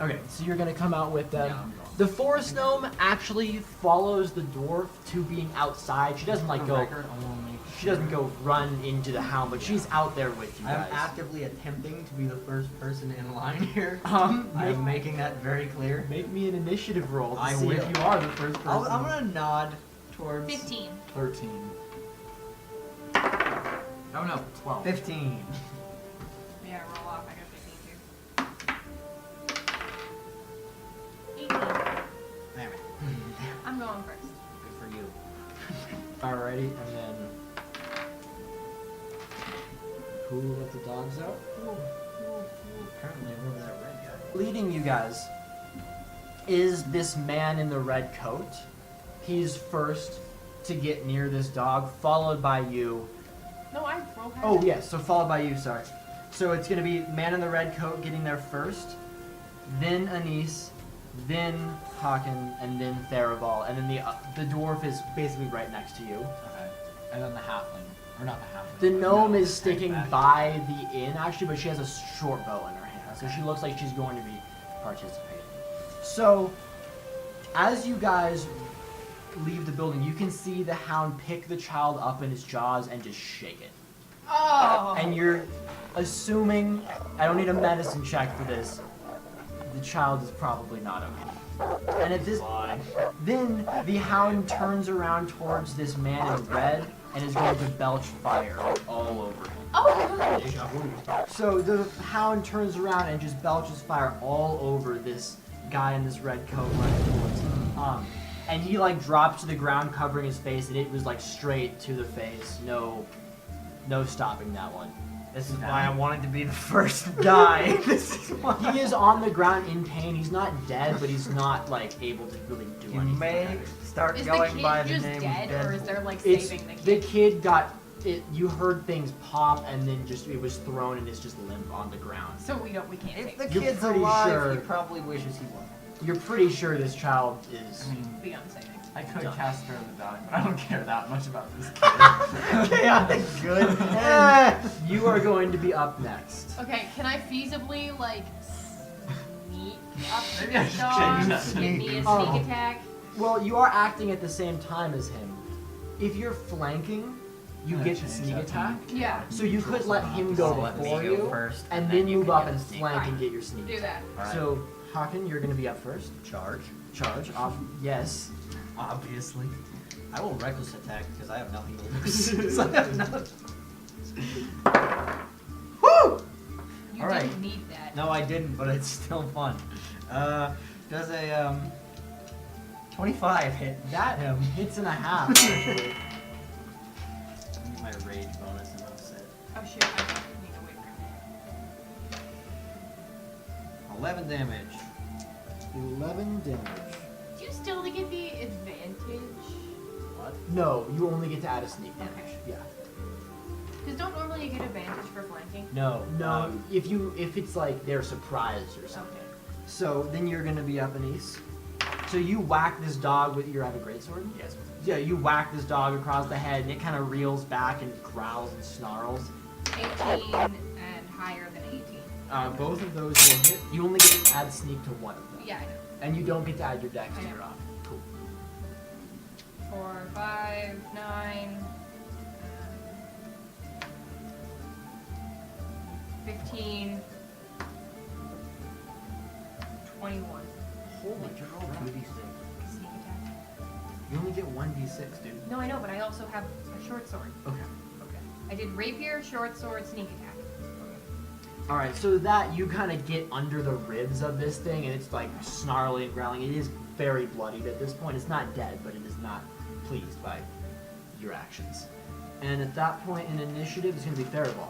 Okay, so you're gonna come out with them.
Yeah, I'm going.
The forest gnome actually follows the dwarf to being outside. She doesn't like
For
go.
the record, I wanna make
She doesn't go run into the hound, but she's out there with you
I'm
guys.
actively attempting to be the first person in line here.
I'm
I'm making that very clear.
make me an initiative roll to
I
see if
will.
you are the first person.
I'm gonna nod towards
15.
13. Oh no, 12.
15.
Yeah, roll off. I got 15 too. 18.
Damn it.
I'm going first.
Good for you.
Alrighty, and then who let the dogs out?
Apparently, I remember that red guy.
Leading you guys is this man in the red coat. He's first to get near this dog, followed by you.
No, I roll higher.
Oh yes, so followed by you, sorry. So it's gonna be man in the red coat getting there first, then Annice, then Haken, and then Theroval, and then the dwarf is basically right next to you.
Okay. And then the halfling. Or not the halfling.
The gnome
No,
is sticking
back.
by the inn actually, but she has a short bow in her hand, so
Okay.
she looks like she's going to be participating. So, as you guys leave the building, you can see the hound pick the child up in his jaws and just shake it.
Oh.
And you're assuming, I don't need a medicine check for this, the child is probably not okay. And at this, then the hound turns around towards this man in red and is going to belch fire all over him.
Oh, good.
So the hound turns around and just belches fire all over this guy in this red coat running towards him. And he like drops to the ground covering his face, and it was like straight to the face. No stopping that one.
This is why I wanted to be the first guy. This is why.
He is on the ground in pain. He's not dead, but he's not like able to really do
You
anything.
may
about it.
start
Is the
going
kid
by the
just
name
dead,
of
or is
Deadpool.
there like
It's
saving the
the
kid?
kid got it. You heard things pop, and then it was thrown, and it's just limp on the ground.
So we can't
If
save
the
him.
You're
kid's
pretty
alive,
sure-
he probably wishes he wasn't.
You're pretty sure this child is.
I mean,
Beyond saving.
I could
Done.
cast Spare the Dying, but I don't care that much about this kid.
Chaotic good.
And you are going to be up next.
Okay, can I feasibly like sneak up to
Maybe I
the
should
dog?
change that.
Give me a sneak
Oh.
attack.
Well, you are acting at the same time as him. If you're flanking, you
I'm
get
gonna
the
change
sneak
that to
attack.
Yeah.
So you could let him go
Let me
before
go
you,
first,
and then
you
move
can
up
get
and
the sneak
flank
attack.
and get your sneak.
Do
attack.
that.
Alright.
So, Haken, you're going to be up first.
Charge.
Charge off. Yes.
Obviously. I will reckless attack because I have nothing to lose. I have nothing. Woo!
You
All right.
didn't need that.
No, I didn't, but it's still fun. Does a 25 hit
That
him?
hits and a half, actually.
I need my rage bonus and I'm set.
Oh shit, I need to wait for
11 damage.
11 damage.
Do you still get the advantage?
What?
No, you only get to add a sneak damage.
Okay.
Yeah.
Because don't normally you get advantage for flanking?
No.
No, if it's like they're surprised or something.
Okay.
So then you're gonna be up, Annice. So you whack this dog with your have a greatsword?
Yes.
Yeah, you whack this dog across the head, and it kind of reels back and growls and snarls.
18 and higher than 18.
Both of those will hit. You only get to add sneak to one of them.
Yeah, I know.
And you don't get to add your dex to
I know.
your off. Cool.
4, 5, 9, 15, 21.
Holy
Roll
crap.
2d6.
Sneak attack.
You only get 1d6, dude.
No, I know, but I also have a short sword.
Okay. Okay.
I did rapier, short sword, sneak attack.
Alright, so that you kind of get under the ribs of this thing, and it's like snarling and growling. It is very bloodied at this point. It's not dead, but it is not pleased by your actions. And at that point in initiative, it's going to be Theroval.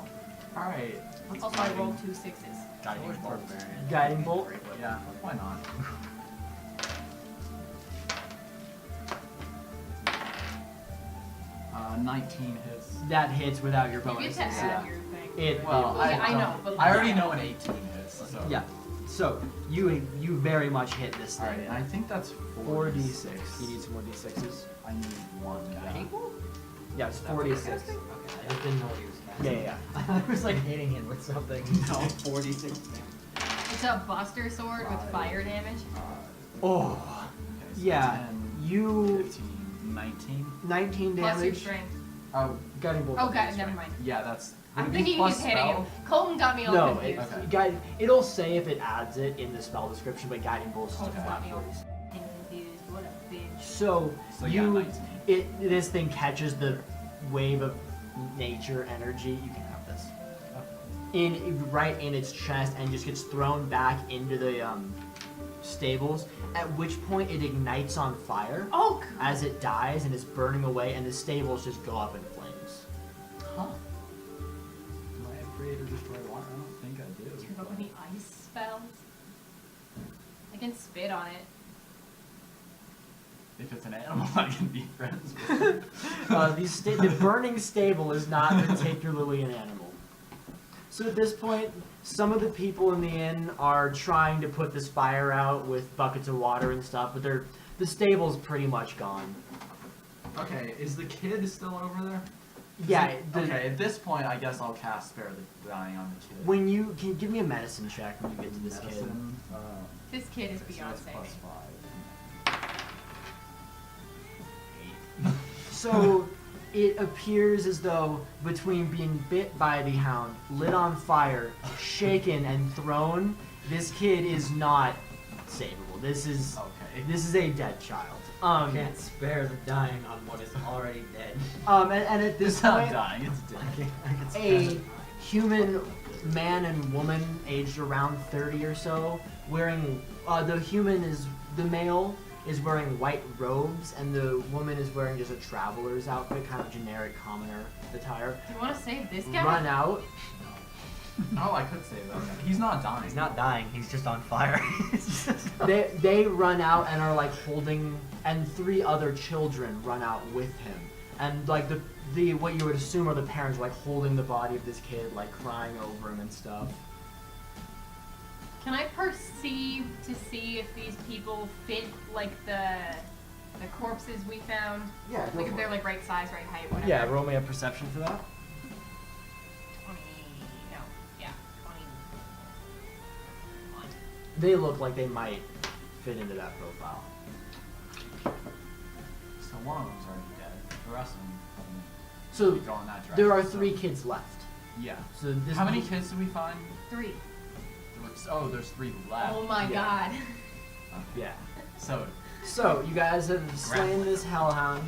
Alright. let's
Also, I
fight
rolled
him.
2 6s.
Guiding barbarian.
Guiding bolt.
Yeah, why not? Uh, 19 hits.
That hits without your
You get
bonuses.
to add
Yeah.
your thing.
It,
Well,
Well, yeah, I know,
don't-
but
I already
yeah.
know an 18 hits, so.
yeah. So you very much hit this thing.
Alright, and I think that's
4d6. You need some more d6s.
I need one.
Guiding bolt?
Yeah, it's
Is that what
4d6.
Okay, I just didn't know what he was casting.
Yeah.
I was like hitting him with something. No, 46 damage.
It's a buster sword with fire damage.
Oh.
Okay, so
Yeah.
10,
You
15, 19.
19
Plus your
damage.
strength.
Oh,
Guiding bolt.
Oh,
is
god,
strength.
never mind.
yeah, that's.
I'm
would it be
thinking
plus
he's hitting
spell?
him. Colton got me all
No,
confused.
Okay.
it'll say if it adds it in the spell description, but guiding bolt is just
Okay.
a flat
Got me
40.
all confused. What a bitch.
So,
So yeah,
you
19.
this thing catches the wave of nature energy. You can have this right in its chest and just gets thrown back into the stables. At which point it ignites on fire
Oh,
as it dies and is burning away, and the stables just go up in flames.
Huh. Do I have create or destroy water? I don't think I do.
do you have any ice spells? I can spit on it.
If it's an animal, I can be friends with it.
The burning stable is not particularly an animal. So at this point, some of the people in the inn are trying to put this fire out with buckets of water and stuff, but the stable's pretty much gone.
Okay, is the kid still over there?
Yeah.
Okay, at this point, I guess I'll cast Spare the Dying on the kid.
When you can you give me a medicine check when you get to this
Medicine,
This kid is
okay, so
beyond
that's
saving.
+5.
kid. So it appears as though between being bit by the hound, lit on fire, shaken, and thrown, this kid is not savable. This is a dead child.
I can't spare the dying on what is already dead.
And at this
It's not
point,
dying, it's dead.
I can spare
a human man and woman aged around 30 or so, wearing the human is the male is wearing white robes, and the woman is wearing just a traveler's outfit, kind of generic commoner attire.
You want to save this guy?
Run out.
Oh, I could save that guy. He's not dying.
He's not dying. He's just on fire.
They run out and are like holding, and 3 other children run out with him, and like the what you would assume are the parents like holding the body of this kid, like crying over him and stuff.
Can I perceive to see if these people fit like the corpses we found?
Yeah, go
Like if
for
they're
it.
like right size, right height, whatever.
Yeah, roll me a perception for that.
20. No. Yeah. 21.
They look like they might fit into that profile.
So one of them's already dead. The rest of them
So
go in that direction.
there are
so-
3 kids left.
Yeah.
So this
How many kids did we find?
3.
Oh, there's 3 left.
Oh my
Yeah.
god.
Yeah.
So,
You guys have slain this hellhound.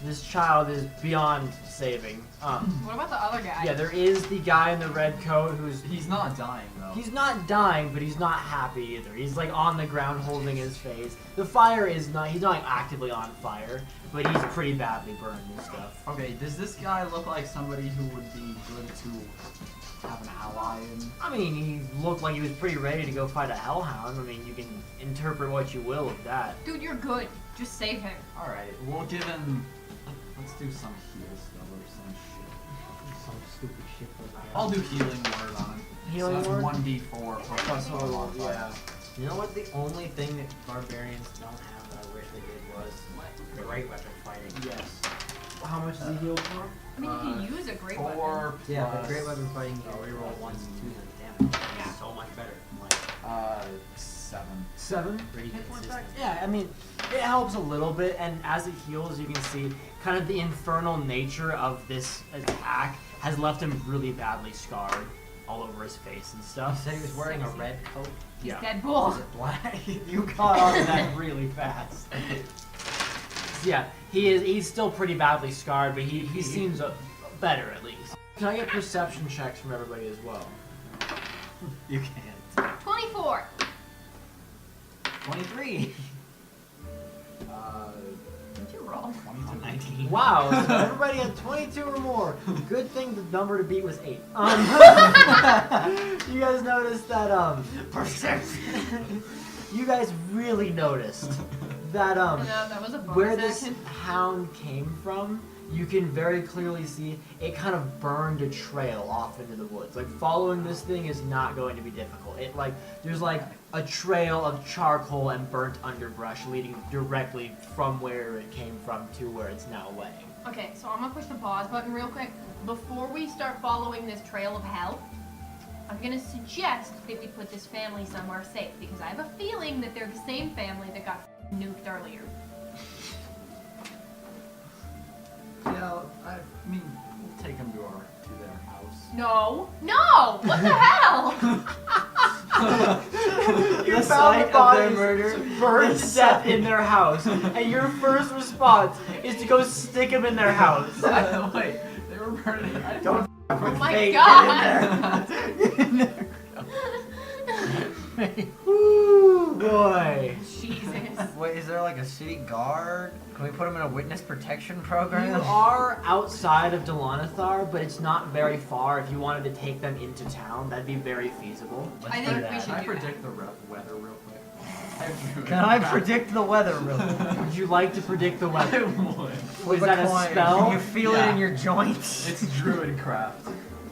This child is beyond saving.
What about the other guy?
Yeah, there is the guy in the red coat who's
he's not dying though.
he's not dying, but he's not happy either. He's like on the ground holding his face. The fire is not he's not actively on fire, but he's pretty badly burned and stuff.
Okay, does this guy look like somebody who would be good to have an ally in?
I mean, he looked like he was pretty ready to go fight a hellhound. I mean, you can interpret what you will of that.
Dude, you're good. Just save him.
Alright, we'll give him... Let's do some heal spell or some shit.
Some stupid shit.
I'll do healing word on him.
Healing
so
word?
that's 1d4 plus overlord.
Yeah.
You know what? The only thing that barbarians don't have that I wish they did was the great weapon fighting.
Yes. How much does he heal for?
I mean, you can use a great
4
weapon.
Yeah,
plus,
but great weapon fighting, you
Oh,
reroll
plus
1s and 2s
one.
and damage.
Yeah.
It's so much better. Like,
7.
7?
pretty
Hit points
consistent.
back? Yeah, I mean, it helps a little bit, and as it heals, you can see kind of the infernal nature of this attack has left him really badly scarred all over his face and
He
stuff.
said he was wearing a red coat.
He's
Yeah.
Deadpool.
Is it black?
You caught on to that really fast. Yeah, he's still pretty badly scarred, but he seems better at least. Can I get perception checks from everybody as well?
You can't.
24.
23.
Did you roll?
19.
Wow, so everybody had 22 or more. Good thing the number to beat was 8. You guys noticed that,
Perception.
you guys really noticed that,
No, that was a bonus
where this
action.
hound came from, you can very clearly see it kind of burned a trail off into the woods. Like, following this thing is not going to be difficult. It, like, there's, like, a trail of charcoal and burnt underbrush leading directly from where it came from to where it's now laying.
Okay, so I'm gonna push the pause button real quick. Before we start following this trail of hell, I'm gonna suggest that we put this family somewhere safe, because I have a feeling that they're the same family that got nuked earlier.
Yeah, I mean, we'll take him to their house.
No! No! What the hell?
You
The
found
sight
the
of
bodies
their murder.
burned
The
to death
sight.
in their house, and your first response is to go stick them in their house.
Wait, they were burning. I
Don't
Oh my
fake,
god!
Get in there. Woo, boy.
Jesus.
Wait, is there like a city guard? Can we put him in a witness protection program?
You are outside of Delanathar, but it's not very far. If you wanted to take them into town, that'd be very feasible.
Let's
I
do
think we
that.
should
Can I
do that.
predict the weather real quick?
Can I predict the weather real quick?
Would you like to predict the
I
weather?
would.
Was that a
coin.
spell?
Can you feel it
Yeah.
in your joints?
It's Druidcraft.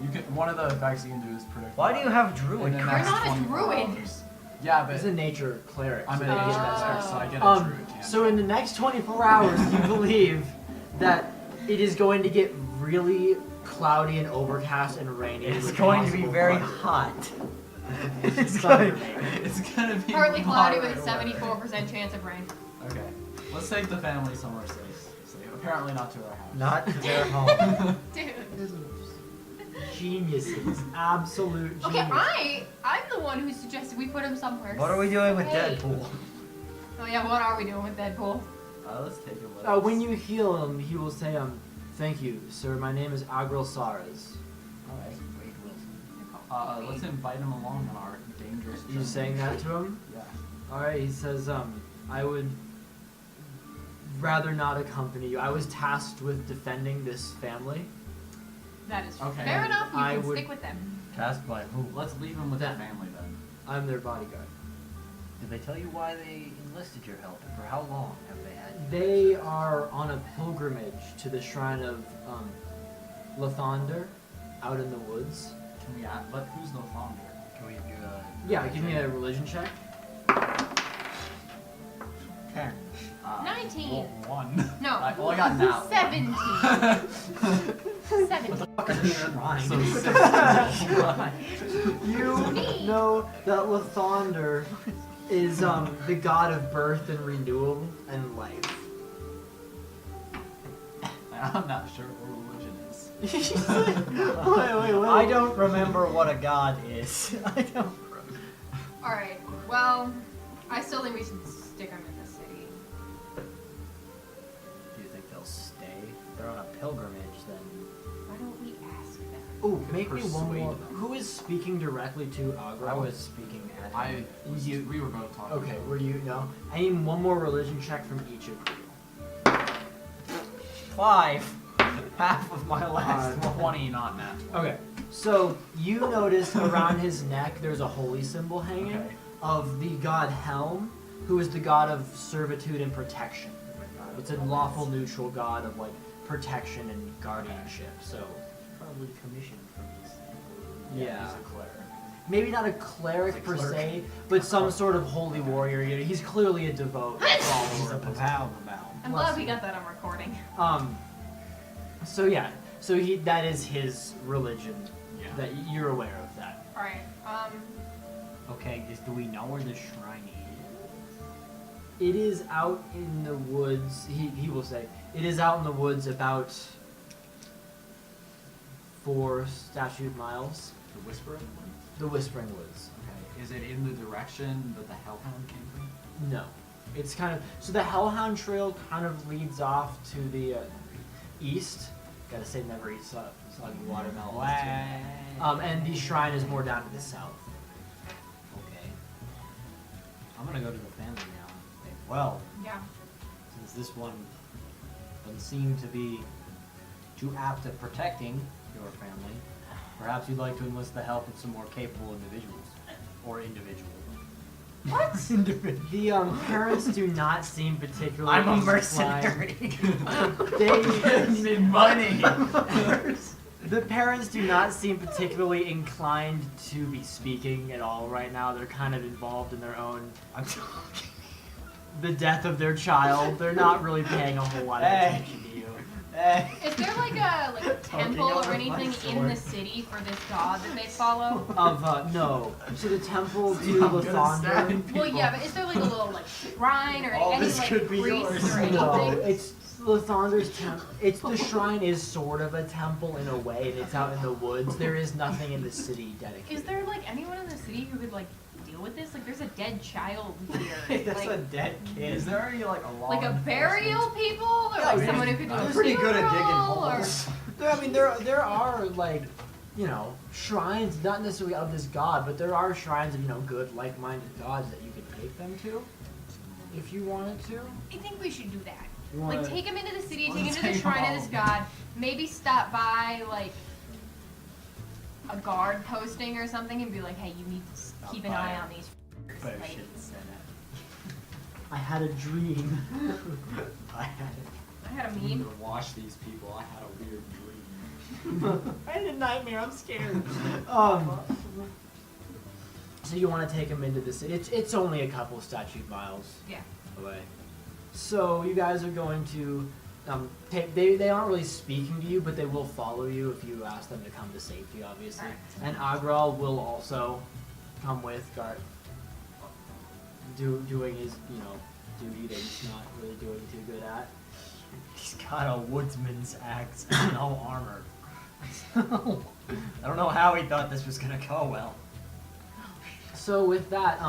You can. One of the effects you can do is predict.
Why
the
do you
weather
have
in
druid
the
You're
next
not a
24
druid.
hours. Yeah, but
It's a nature cleric.
I'm
so
an
they
nature
get that
cleric,
stuff.
so I get a druid cantrip.
So in the next 24 hours, you believe that it is going to get really cloudy and overcast and rainy.
It's
with
going to be
possible
very
thunder.
hot.
It's
going-
it's gonna be
Partly cloudy with a
moderate weather.
74% chance of rain.
Okay, let's take the family somewhere safe. Apparently not to our house.
Not their home.
Dude.
Geniuses, absolute geniuses.
Okay, I'm the one who suggested we put him somewhere.
What are we doing with
safe.
Deadpool?
Oh yeah, what are we doing with Deadpool?
Let's take him with us.
When you heal him, he will say, thank you, sir. My name is Agril Saras.
Alright. Let's invite him along on our dangerous journey.
You saying that to him?
Yeah.
Alright, he says, I would rather not accompany you. I was tasked with defending this family.
That is
Okay.
fair enough. You
I
can
would-
stick with them.
Tasked by who?
Let's leave them with
That-
their family then.
I'm their bodyguard.
Did they tell you why they enlisted your help? And for how long have they had you?
They are on a pilgrimage to the shrine of Lathander out in the woods.
Can we add, who's the founder?
Can we do a...
Yeah, give me a religion check.
10.
19.
One.
No.
I got now.
17. 17.
So
You know that Lathander is the god of birth and renewal and life.
I'm not sure what religion is.
Wait.
I don't remember what a god is. I don't remember.
Alright, well, I still think we should stick them in the city.
Do you think they'll stay? If they're on a pilgrimage, then...
Why don't we ask them?
Oh, make me one
Persuade
more.
them.
Who is speaking directly to Agra?
I was speaking at him.
We were both talking.
Okay, were you? No. I need one more religion check from each of you.
5. Half of my last
20, not natural.
Okay, so you notice around his neck there's a holy symbol hanging
Okay.
of the god Helm, who is the god of servitude and protection. It's a lawful neutral god of like protection and guardianship. So
Probably commissioned from this.
yeah,
He's a cleric.
maybe not a cleric
He's a
per
cleric.
se, but some sort of holy warrior. You know, he's clearly a devout
He's
follower.
a
of this.
pavow.
I'm glad we got that on recording.
So yeah, so that is his religion.
Yeah.
That you're aware of that.
Alright,
Okay, do we know where the shrine is?
It is out in the woods. He will say it is out in the woods about 4 statute miles.
The Whispering One?
The Whispering Woods.
Okay. Is it in the direction that the Hellhound came from?
No, it's kind of so the Hellhound Trail kind of leads off to the east. Gotta say never eat soggy watermelons. And the shrine is more down to the south.
Okay. I'm gonna go to the family now. Well,
yeah.
since this one doesn't seem to be too apt at protecting your family, perhaps you'd like to enlist the help of some more capable individuals. Or individual.
What?
The parents do not seem particularly.
I'm a
inclined-
mercenary.
They
Need money!
The parents do not seem particularly inclined to be speaking at all right now. They're kind of involved in their own
I'm talking.
the death of their child. They're not really paying a whole lot of
Hey.
attention to you.
Is there like a temple or
over my
anything in
sword.
the city for this god that they follow?
Of no, so the temple to
I'm gonna stab
Lathander.
Well, yeah, but is there like a little like shrine or
All
any
this
like
could be
priest
yours.
or anything?
No, it's Lathander's temple. It's the shrine is sort of a temple in a way, and it's out in the woods. There is nothing in the city dedicated.
Is there like anyone in the city who could like deal with this? Like, there's a dead child here.
That's
like,
a dead kid.
Is there any like a law
like a
enforcement?
burial people, or
Yeah,
like
man,
someone who could do
I'm
a
pretty good at digging
funeral, or-
holes.
I mean, there are like, you know, shrines, not necessarily of this god, but there are shrines of, you know, good, like-minded gods that you could take them to, if you wanted to.
I think we should do that.
You
Like,
wanna-
take him into the city,
Let's
take him to
take
the shrine
them
of this
all.
god. Maybe stop by like a guard posting or something, and be like, "Hey, you need to keep an eye on these."
But I
Like,
shouldn't say that.
I had a dream.
I had it.
I had a
I'm gonna
meme.
watch these people. I had a weird dream.
I had a nightmare. I'm scared. So you want to take him into the city? It's only a couple statute miles
Yeah.
away. So you guys are going to they aren't really speaking to you, but they will follow you if you ask them to come to safety, obviously.
Alright.
And Agral will also come with Gart, doing his duty that he's not really doing too good at.
He's got a woodsman's axe and no armor. I don't know how he thought this was gonna go well.
So with that,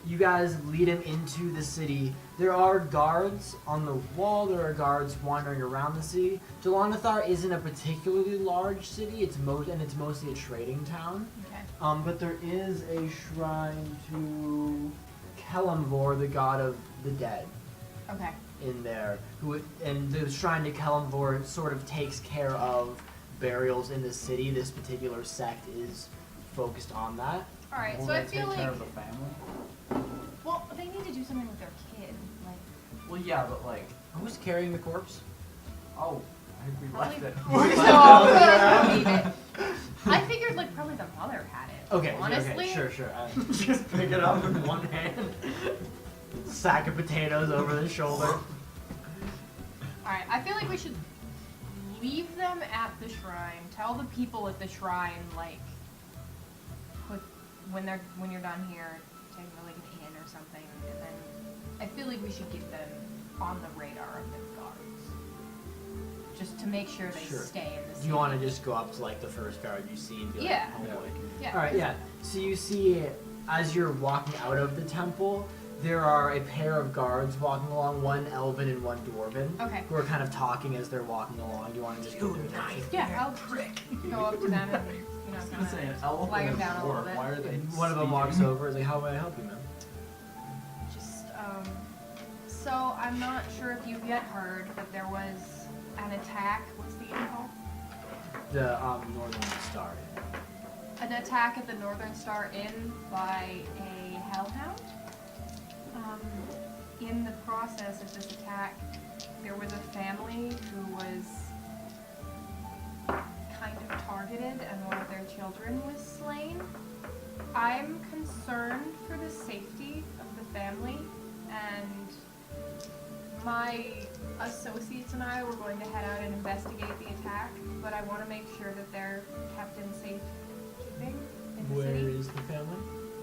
you guys lead him into the city. There are guards on the wall. There are guards wandering around the city. Jalanathar isn't a particularly large city. It's mostly a trading town.
Okay.
But there is a shrine to Kelimvor, the god of the dead.
Okay.
in there, and the Shrine to Kelinvor sort of takes care of burials in the city. This particular sect is focused on that.
All right,
Will
so I
they
feel
take care
like,
of the family?
well, they need to do something with their kid. Like,
Well, yeah, but like,
Who's carrying the corpse?
oh, I think we
probably.
left it.
No, leave it. I figured like probably the mother had it.
Okay,
honestly.
okay, sure.
Just pick it up with one hand.
Sack of potatoes over the shoulder.
All right, I feel like we should leave them at the shrine. Tell the people at the shrine, like, when you're done here, take them to like an inn or something, and then I feel like we should get them on the radar of the guards, just to make sure they
Sure.
stay in the
Do
city.
you want to just go up to like the first guard you see and be like,
Yeah.
oh boy.
Yeah.
All right, yeah. So you see, as you're walking out of the temple, there are a pair of guards walking along, one elven and one dwarven,
Okay.
who are kind of talking as they're walking along. Do you want to just go through their
Yeah, I'll just go up to them and
I was
kind
gonna say an
of
elf
flag
and
him down a little
dwarf.
bit.
Why are they?
And one of them walks
speaking?
over and is like, how may I help you, ma'am?
just So I'm not sure if you've yet heard, but there was an attack. What's the inn called?
The Northern Star.
An attack at the Northern Star Inn by a hellhound. In the process of this attack, there was a family who was kind of targeted, and one of their children was slain. I'm concerned for the safety of the family, and my associates and I were going to head out and investigate the attack, but I want to make sure that they're kept in safekeeping in the
Where
city.
is the family?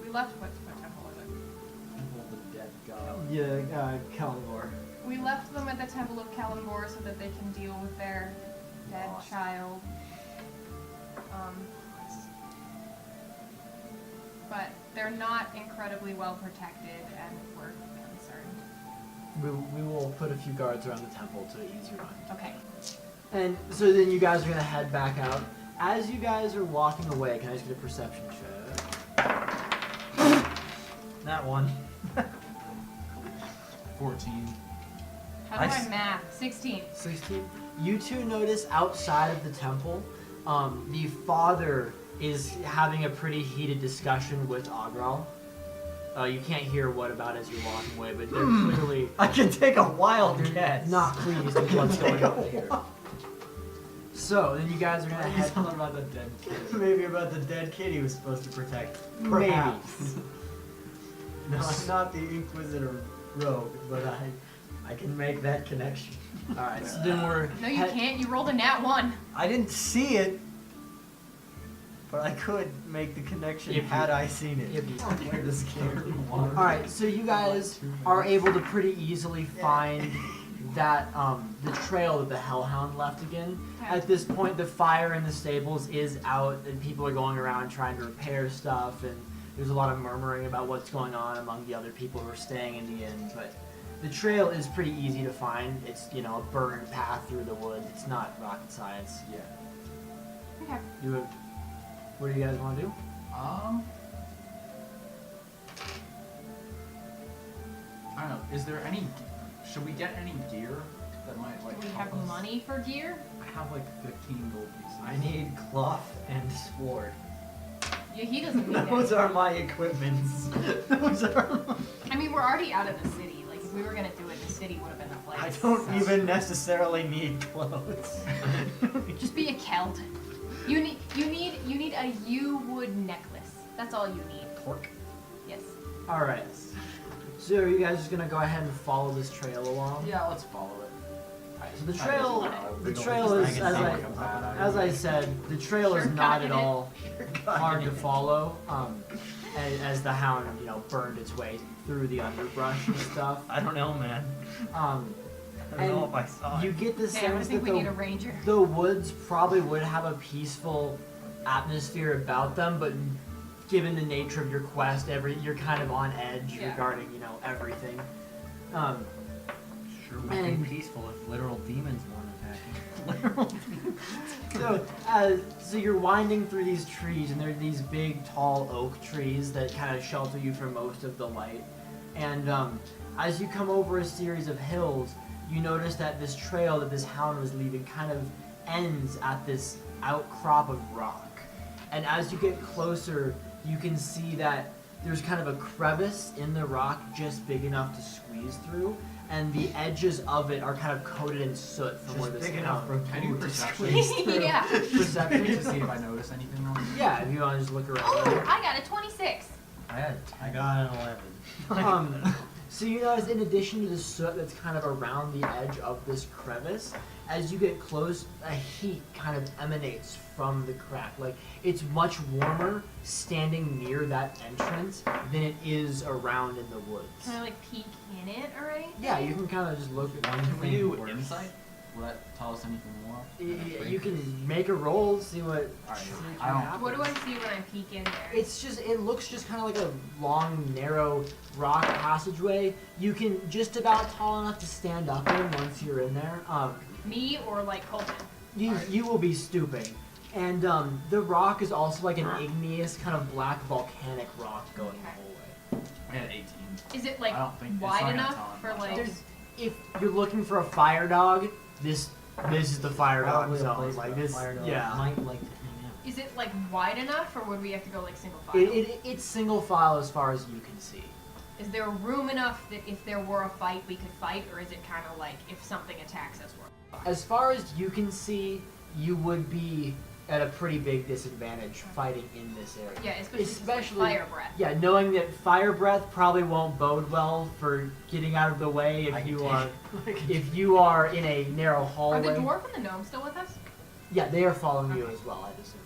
We left what temple was it?
Temple of the dead god.
Yeah, Kelinvor.
We left them at the Temple of Kelinvor so that they can deal with their dead
Lost.
child. But they're not incredibly well protected, and we're concerned.
We will put a few guards around the temple to ease your mind.
Okay.
And so then you guys are gonna head back out. As you guys are walking away, can I just get a perception check?
That one.
14.
How do I math? 16.
16. You two notice outside of the temple, the father is having a pretty heated discussion with Agral. You can't hear what about as you're walking away, but they're clearly
I can take a wild guess.
not pleased with what's going on here. So then you guys are gonna head.
Something about the dead kid.
Maybe about the dead kid he was supposed to protect.
Maybe.
Perhaps. No, I'm not the Inquisitor rogue, but I can make that connection.
All right. So then we're.
No, you can't. You rolled a nat 1.
I didn't see it, but I could make the connection
If
had
you-
I seen it.
if you-
Where this game.
All right. So you guys are able to pretty easily find that the trail that the Hellhound left again.
Okay.
At this point, the fire in the stables is out, and people are going around trying to repair stuff, and there's a lot of murmuring about what's going on among the other people who are staying in the inn. But the trail is pretty easy to find. It's, you know, a burned path through the woods. It's not rocket science.
Yeah.
Okay.
What do you guys want to do?
I don't know. Is there any? Should we get any gear that might like?
Do we
help
have
us?
money for gear?
I have like 15 gold pieces.
I need cloth and sword.
Yeah, he doesn't need
Those
it.
are my equipments. Those are.
I mean, we're already out of the city. Like, if we were gonna do it, the city would have been a place.
I don't even necessarily need clothes.
Just be a Celt. You need a yew wood necklace. That's all you need.
Pork.
Yes.
All right. So are you guys just gonna go ahead and follow this trail along?
Yeah, let's follow it.
All right, so the trail is,
Bad
as I said, the trail is
Sure,
not
got
at
it.
all hard to follow. As the hound, you know, burned its way through the underbrush and stuff.
I don't know, man.
Um,
I don't know
and
if I saw
you
it.
get the
Damn, I
sense
think
that
we need a ranger.
the woods probably would have a peaceful atmosphere about them, but given the nature of your quest, you're kind of on edge
Yeah.
regarding, you know, everything.
Sure
would be And-
peaceful if literal demons weren't attacking. Literal
So you're winding through these trees, and there are these big, tall oak trees that kind of shelter you from most of the light. And as you come over a series of hills, you notice that this trail that this hound was leaving kind of ends at this outcrop of rock. And as you get closer, you can see that there's kind of a crevice in the rock just big enough to squeeze through, and the edges of it are kind of coated in soot from where this
big enough
hound.
for
Can I do
food to
perception?
squeeze through.
Yeah.
Perception
To see if I notice anything wrong.
Yeah, if you want to just look around.
Oh, I got a 26.
I had 10. I got an 11.
So you notice, in addition to the soot that's kind of around the edge of this crevice, as you get close, a heat kind of emanates from the crack. Like, it's much warmer standing near that entrance than it is around in the woods.
Can I like peek in it or anything?
Yeah, you can kind of just look at
Can we do
works.
insight? Will that tell us anything more?
You can make a roll, see what.
Alright,
see
I don't-
happens.
What do I see when I peek in there?
It looks just kind of like a long, narrow rock passageway. You can just about tall enough to stand up in once you're in there.
Me or like Colton?
You will be stooping. And the rock is also like an igneous kind of black volcanic rock going the whole way.
I had 18.
Is it like
I don't think- it's not
wide
gonna
enough
tell him
for
much.
like?
There's, if you're looking for a fire dog, this is the fire dog
Probably a
zone.
place
Like
where a
this,
fire dog
yeah.
might like to hang out.
Is it like wide enough, or would we have to go like single file?
It's single file as far as you can see.
Is there room enough that if there were a fight, we could fight, or is it kind of like if something attacks us, we're
As far as you can see, you would be at a pretty big disadvantage fighting in this area.
Yeah, especially
Especially-
fire breath.
Yeah, knowing that fire breath probably won't bode well for getting out of the way
I
if
can
you
take-
are
I can
if you are in a narrow
Are
hallway.
the dwarf and the gnome still with us?
Yeah, they are following you as well, I'd assume.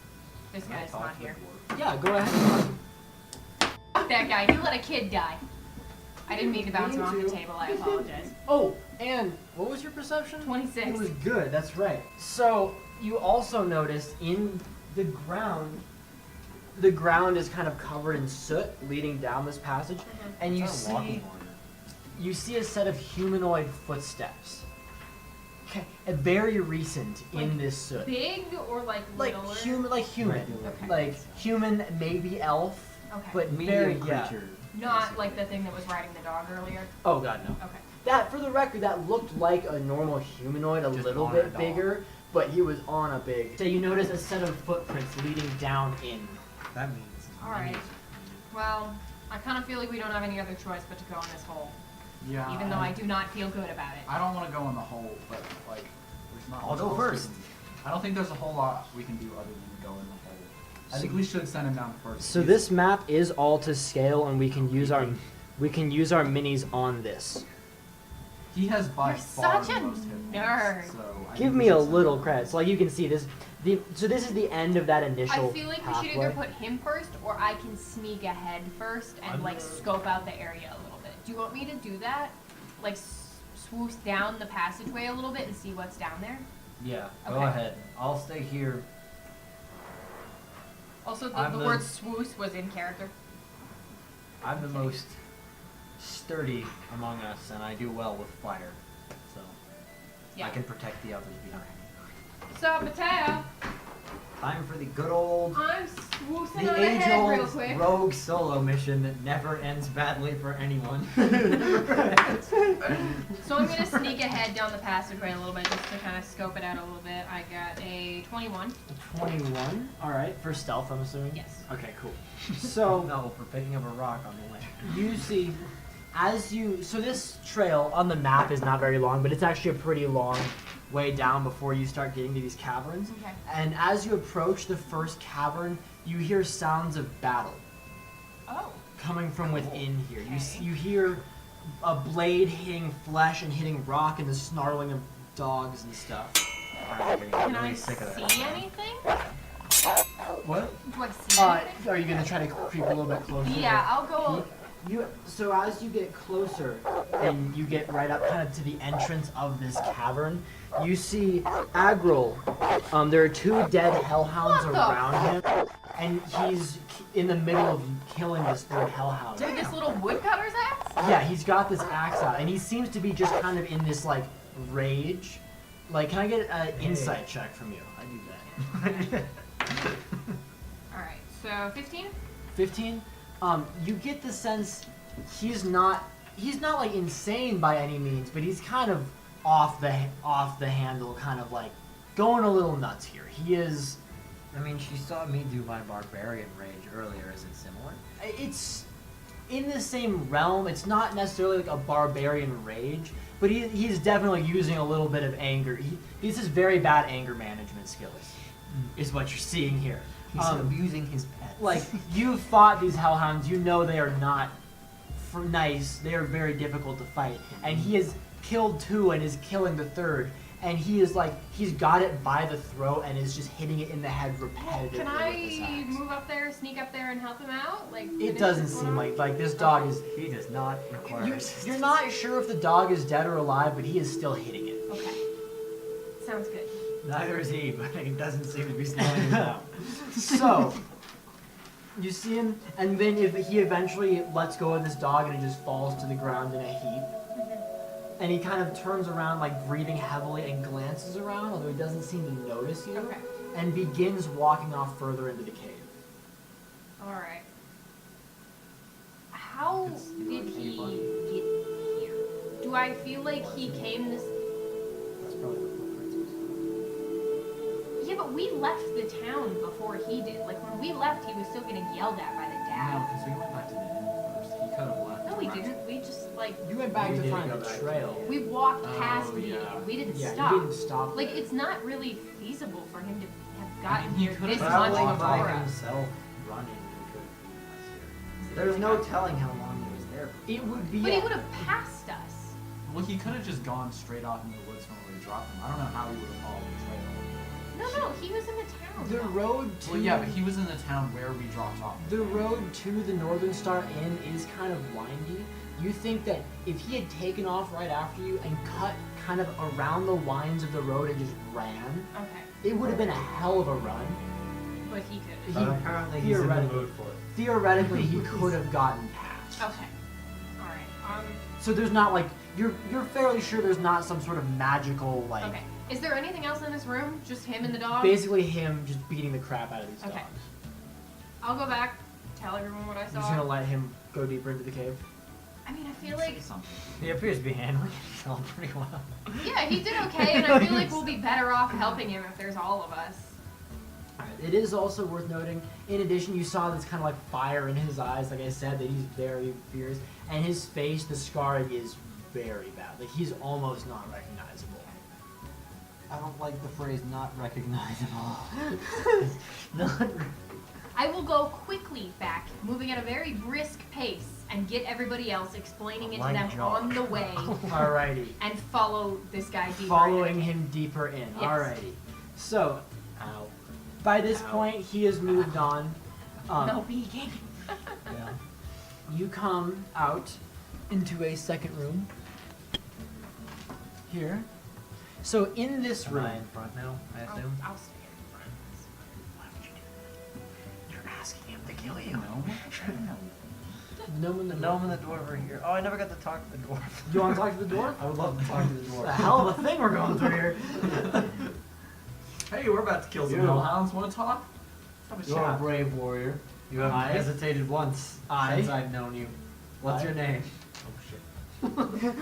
This guy's not here.
Yeah, go ahead.
Fuck that guy. He let a kid die. I didn't mean to bounce him off the table. I apologize.
Oh, and what was your perception?
26.
It was good, that's right. So, you also noticed in the ground is kind of covered in soot leading down this passage, and you see a set of humanoid footsteps. Okay, very recent in
Like
this soot.
Big or like littler?
Like human,
Regular.
Okay.
like human, maybe elf,
Okay.
but
medium
very yeah.
creature.
Not like the thing that was riding the dog earlier.
Oh god, no.
Okay.
That, for the record, that looked like a normal humanoid, a
Just
little
on a
bit
dog.
bigger, but he was on a big. So you notice a set of footprints leading down in.
That means.
Alright. Well, I kind of feel like we don't have any other choice but to go in this hole.
Yeah.
Even though I do not feel good about it.
I don't want to go in the hole, but like, there's not.
I'll
much
go
else
first.
we can- I don't think there's a whole lot we can do other than go in the hole. I think we should send him down first.
So this map is all to scale, and we can use our minis on this.
He has by
You're
far
such
the
a
most hit points,
nerd.
so I
Give
think
me
we
a
should send
little
him
credit. So like you can see this. So this is the end of that initial
I feel like we
pathway.
should either put him first or I can sneak ahead first and like scope out the area a little bit. Do you want me to do that? Like swoosh down the passageway a little bit and see what's down there?
Yeah, go
Okay.
ahead. I'll stay here.
Also,
I'm
the
the-
word swoosh was in character.
I'm the most sturdy among us, and I do well with fire. So
Yeah.
I can protect the others behind.
What's up, Mateo?
Time for the good old,
I'm swooshing
the
on ahead real
age-old
quick.
rogue solo mission that never ends badly for anyone.
So I'm gonna sneak ahead down the passageway a little bit just to kind of scope it out a little bit. I got a 21.
21. All right, for stealth, I'm assuming.
Yes.
Okay, cool. So
No, for picking up a rock on the way.
you see, so this trail on the map is not very long, but it's actually a pretty long way down before you start getting to these caverns.
Okay.
And as you approach the first cavern, you hear sounds of battle
Oh.
coming from within here.
Okay.
You hear a blade hitting flesh and hitting rock and the snarling of dogs and stuff.
I'm getting
Can
really
I
sick of
see
that.
anything?
What?
Do I see anything?
Are you gonna try to creep a little bit closer?
Yeah, I'll go.
So as you get closer and you get right up kind of to the entrance of this cavern, you see Agril. There are two dead hellhounds
What the
around him, and he's in the middle of killing this third hellhound.
With this little woodcutter's axe?
Yeah, he's got this axe out, and he seems to be just kind of in this like rage. Like, can I get an insight check from you? I do that.
Alright, so 15?
15. You get the sense he's not like insane by any means, but he's kind of off the handle, kind of like going a little nuts here. He is.
I mean, she saw me do my barbarian rage earlier. Is it similar?
It's in the same realm. It's not necessarily like a barbarian rage, but he's definitely using a little bit of anger. He's just very bad anger management skills, is what you're seeing here.
He's abusing his pets.
Like, you fought these hellhounds, you know they are not nice. They are very difficult to fight, and he has killed 2 and is killing the 3rd. And he is like, he's got it by the throat and is just hitting it in the head repetitively.
Can
with his
I
axe.
move up there, sneak up there, and help him out? Like
It doesn't seem like this dog is.
He does not require assistance.
You're not sure if the dog is dead or alive, but he is still hitting it.
Okay. Sounds good.
Neither is he, but he doesn't seem to be slowing him down.
So, you see him, and then if he eventually lets go of this dog and it just falls to the ground in a heap. And he kind of turns around, like breathing heavily, and glances around, although he doesn't seem to notice you,
Okay.
and begins walking off further into the cave.
All right. How
It's
did
like
he
funny.
get here? Do I feel like he came this?
That's probably the footprints.
Yeah, but we left the town before he did. Like when we left, he was still getting yelled at by the
No,
dad.
because we went back to the inn first. He could have left.
No, we
directly.
didn't. We just like
You went back
We
to
did
find
go
the
back to
trail.
the-
we walked
Oh,
past the
yeah.
inn. We didn't
Yeah,
stop.
you didn't stop.
Like
there.
it's not really feasible for him to have
I
gotten
mean, he
here
could've
this much
traveled
before
by
us.
himself running, he could have been us here. There's no telling how long he was there.
It would be.
But he would have passed us.
Well, he could have just gone straight off into the woods from where we dropped him. I don't know how he would have followed the trail.
No, he was in the town.
The
though.
road to
Well, yeah, but he was in the town where we dropped off.
the road to the Northern Star Inn is kind of windy. You think that if he had taken off right after you and cut kind of around the winds of the road and just ran,
Okay,
it would have been a hell of a run.
but he could.
But apparently he's in the
theoretically-
mood for it.
Theoretically, he could have gotten past.
Okay. All right.
So there's not like you're fairly sure there's not some sort of magical like
Okay. Is there anything else in this room? Just him and the dog?
basically him just beating the crap out of these
Okay.
dogs.
I'll go back, tell everyone what I
You're just gonna
saw.
let him go deeper into the cave.
I mean, I feel like,
Say something.
He appears to be handling himself pretty well.
yeah, he did okay, and I feel like we'll be better off helping him if there's all of us.
Alright, it is also worth noting, in addition, you saw this kind of like fire in his eyes, like I said, that he's very fierce, and his face, the scarring is very bad. Like, he's almost not recognizable.
I don't like the phrase not recognizable.
Not
I will go quickly back, moving at a very brisk pace, and get everybody else explaining it to
Like
them
Jock.
on the way,
Alrighty.
and follow this guy deeper.
Following him deeper in.
Yes.
Alrighty. So,
Ow.
by this
Ow.
point, he has moved on.
No peeking.
Yeah.
You come out into a second room. Here. So in this
Am
room,
I in front now, I assume?
I'll stay in front.
why would you do that? You're asking him to kill you.
No.
No one.
The gnome and the dwarf are here. Oh, I never got to talk to the dwarf.
You want to talk to the dwarf?
I would love to talk to the
It's
dwarf.
a hell of a thing we're going through here.
Hey, we're about to kill some
You.
hellhounds. Want to talk? Have a
You're a
chat.
brave warrior. You haven't
Aye.
hesitated once
Aye.
since I've known you. What's
Aye.
your name? Oh shit.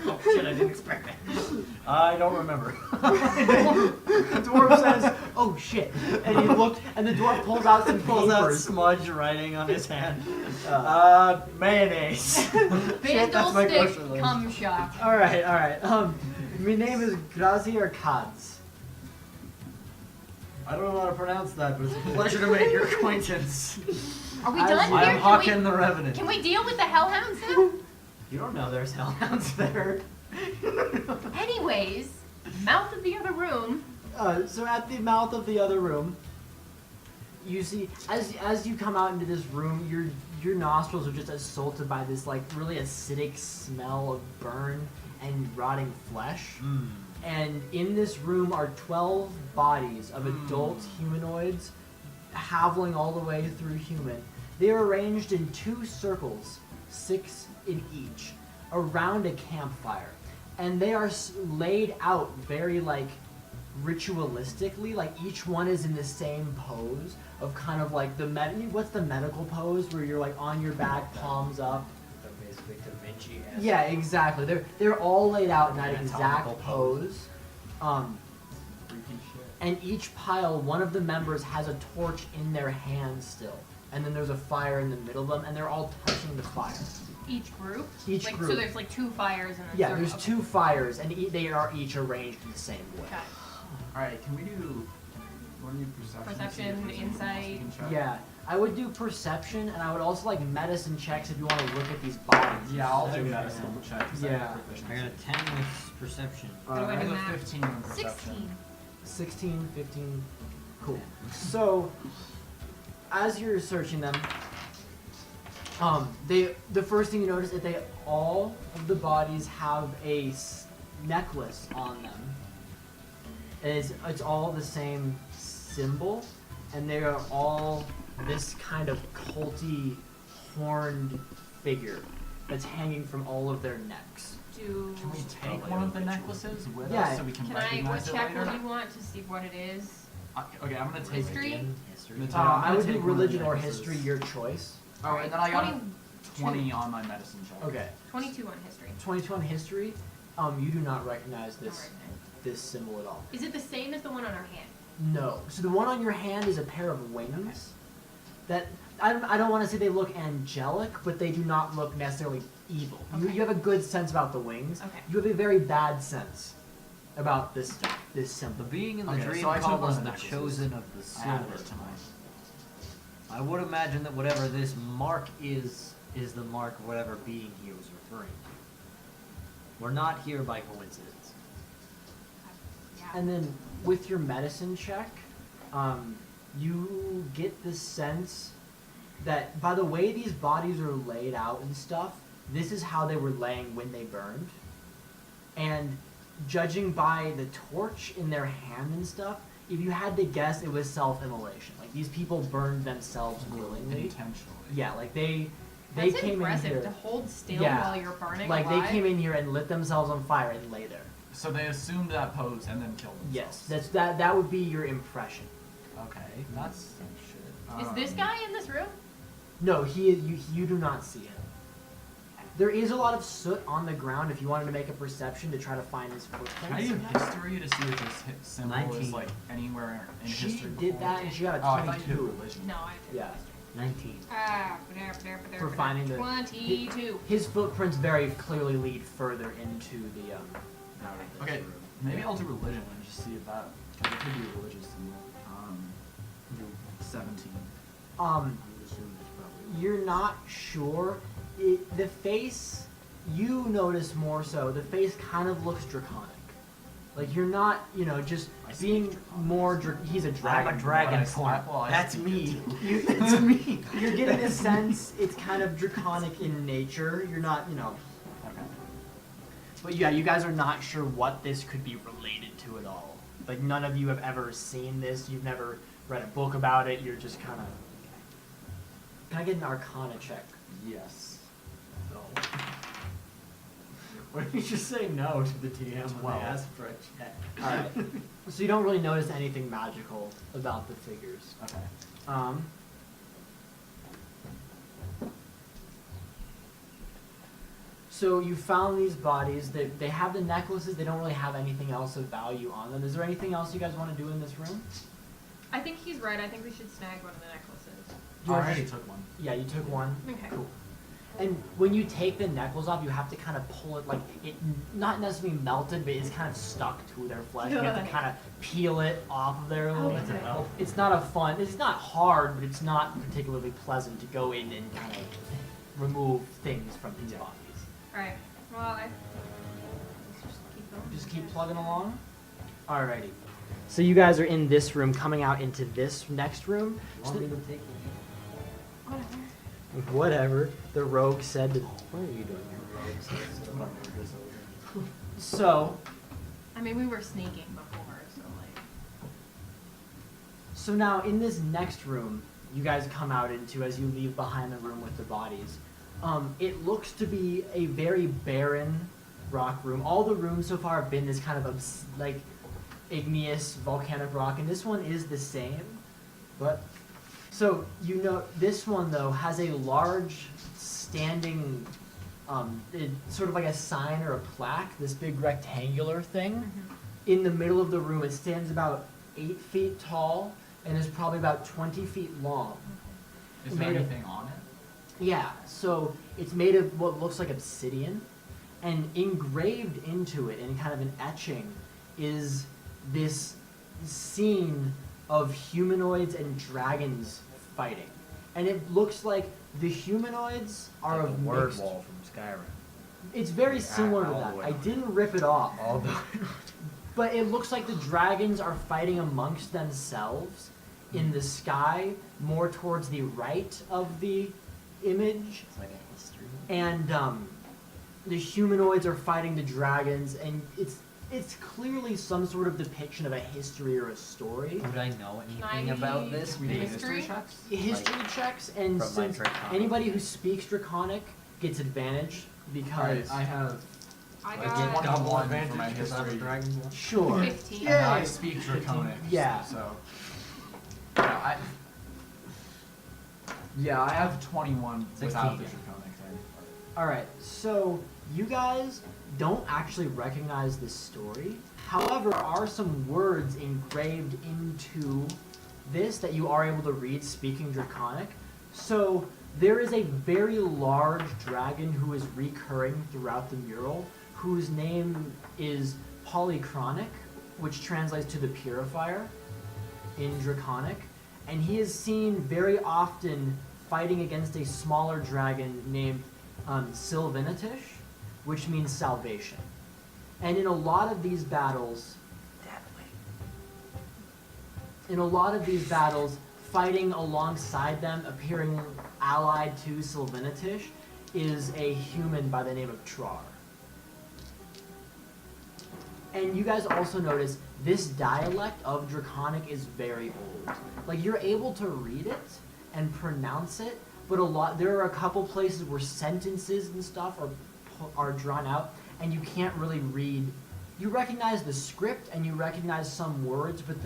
Oh shit, I didn't expect that. I don't remember.
The dwarf says, "Oh shit!" And he looked, and the dwarf pulls out some
Pulls out
papers.
smudge writing on his hand. Mayonnaise. Shit, that's my
Vandal
grocery
stick,
list.
cum shop.
All right, all right. My name is Grazier Katz.
I don't know how to pronounce that, but it's a pleasure to make your acquaintance.
Are we
As-
done
I
here?
am Haken the Revenant.
Can we deal with the hellhounds now?
You don't know there's hellhounds there.
Anyways, mouth of the other room.
So at the mouth of the other room, you see, as you come out into this room, your nostrils are just assaulted by this like really acidic smell of burn and rotting flesh. And in this room are 12 bodies of adult humanoids, haveling all the way through human. They are arranged in 2 circles, 6 in each, around a campfire. And they are laid out very like ritualistically, like each one is in the same pose of kind of like the what's the medical pose where you're like on your back, palms up.
specifically Da Vinci.
Yeah, exactly. They're all laid out in that
Anatomical
exact pose.
Freaky shit.
And each pile, one of the members has a torch in their hand still. And then there's a fire in the middle of them, and they're all touching the fire.
Each group?
Each
like,
group.
So there's like 2 fires and then
Yeah,
sort of-
there's 2 fires, and they are each arranged in the same way.
Okay.
Alright, can we do... What do you perception?
Perception,
See if there's anything else
insight.
we can check?
Yeah, I would do perception, and I would also like medicine checks if you want to look at these bodies.
Yeah, I'll do
Okay.
medicine check. 'cause I
Yeah.
have proficiency.
I got a 10 with perception.
What do I
I
do
have a
math?
15 in perception.
16.
16, 15, cool. So, as you're searching them, the first thing you notice is all of the bodies have a necklace on them. It's all the same symbol, and they are all this kind of culty horned figure that's hanging from all of their necks.
Do...
Can we take
Probably
one of the
a ritual.
necklaces with
Yeah.
us so we can
Can I... What
recognize it
check
later?
would you want to see what it is?
Okay, I'm gonna take
History?
History.
The
I would do
take one of the
religion or
necklaces.
history, your choice.
Oh, and then I got a
22.
20 on my medicine check.
Okay.
22 on history.
22 on history. You do not recognize this
Alright.
this symbol at all.
Is it the same as the one on our hand?
No. So the one on your hand is a pair of wings. That I don't want to say they look angelic, but they do not look necessarily evil.
Okay.
You have a good sense about the wings.
Okay.
You have a very bad sense about this symbol.
The being in the
Okay,
dream
so I took
called
one
us
of the
the
necklaces.
chosen of the
I have
silver.
it tonight.
I would imagine that whatever this mark is the mark of whatever being he was referring to. We're not here by coincidence.
Yeah.
And then with your medicine check, you get the sense that by the way these bodies are laid out and stuff, this is how they were laying when they burned. And judging by the torch in their hand and stuff, if you had to guess, it was self-immolation. Like these people burned themselves willingly.
Intentionally.
Yeah, like they
That's
came in
impressive
here.
to hold still
Yeah.
while you're burning
Like
alive.
they came in here and lit themselves on fire and lay there.
So they assumed that pose and then killed themselves.
Yes, that would be your impression.
Okay, that's some shit.
Is this guy in this room?
No, you do not see him. There is a lot of soot on the ground if you wanted to make a perception to try to find his
Can I
footprints.
do history to see if this symbol
19.
is like anywhere in
She
history
did
before?
that and she got a
Oh, I thought you did
22.
religion.
No, I didn't.
Yeah.
19.
For finding the
22.
His footprints very clearly lead further into the
Okay, maybe I'll do religion and just see if that. Cause it could be a religious symbol. 17.
You're not sure. The face, you notice more so. The face kind of looks draconic. Like you're not, just
I see
being
draconic.
more. He's a dragon.
I'm a dragon
But I-
form.
well, I
That's
speak
me.
it too.
It's me. You're getting the sense it's kind of draconic in nature. You're not,
Okay.
But yeah, you guys are not sure what this could be related to at all. Like none of you have ever seen this. You've never read a book about it. You're just kind of. Can I get an Arcana check?
Yes.
No. Why did you just say no to the DM when
12.
they asked for a check? All right. So you don't really notice anything magical about the figures.
Okay.
So you found these bodies. They have the necklaces. They don't really have anything else of value on them. Is there anything else you guys want to do in this room?
I think he's right. I think we should snag one of the necklaces.
I already took one.
Yeah, you took one.
Okay.
Cool. And when you take the necklace off, you have to kind of pull it, like, it not necessarily melted, but it's kind of stuck to their flesh. You have to kind of peel it off of there a little bit.
Okay.
It's not it's not hard, but it's not particularly pleasant to go in and kind of remove things from these bodies.
Alright. Well, let's just keep going.
Just keep plugging along. Alrighty. So you guys are in this room, coming out into this next room.
Want me to take it?
Whatever.
Whatever. The rogue said to... What are you doing here? So...
I mean, we were sneaking before, so like.
So now, in this next room, you guys come out into as you leave behind the room with the bodies. It looks to be a very barren rock room. All the rooms so far have been this kind of like igneous volcanic rock, and this one is the same. But so this one though has a large standing sort of like a sign or a plaque, this big rectangular thing. In the middle of the room, it stands about 8 feet tall and is probably about 20 feet long.
Is there
Made of-
anything on it?
Yeah, so it's made of what looks like obsidian, and engraved into it in kind of an etching is this scene of humanoids and dragons fighting. And it looks like the humanoids are
like
of
a word
mixed.
wall from Skyrim.
It's very
Yeah,
similar to
all the
that.
way
I
on.
didn't rip it off.
All the
But it looks like the dragons are fighting amongst themselves in the sky, more towards the right of the image.
It's like a history.
And the humanoids are fighting the dragons, and it's clearly some sort of depiction of a history or a story.
Would I know
Can I
anything about this?
We do
Being
history
History?
checks?
History checks, and
from my
since
Draconic.
anybody who speaks Draconic gets advantage because
I have
I
I
got
get double
1
advantage for my
because I'm a
history.
dragon's blood.
sure.
15.
and I
Yay.
speak Draconic.
Yeah.
So I have 21 without the
16.
Draconic thing.
All right, so you guys don't actually recognize this story. However, there are some words engraved into this that you are able to read speaking Draconic. So there is a very large dragon who is recurring throughout the mural, whose name is Polychronic, which translates to the Purifier in Draconic. And he is seen very often fighting against a smaller dragon named Sylvanitish, which means salvation. And in a lot of these battles, fighting alongside them, appearing allied to Sylvanitish, is a human by the name of Trar. And you guys also notice this dialect of Draconic is very old. Like, you're able to read it and pronounce it, but there are a couple places where sentences and stuff are drawn out, and you can't really read. You recognize the script and you recognize some words, but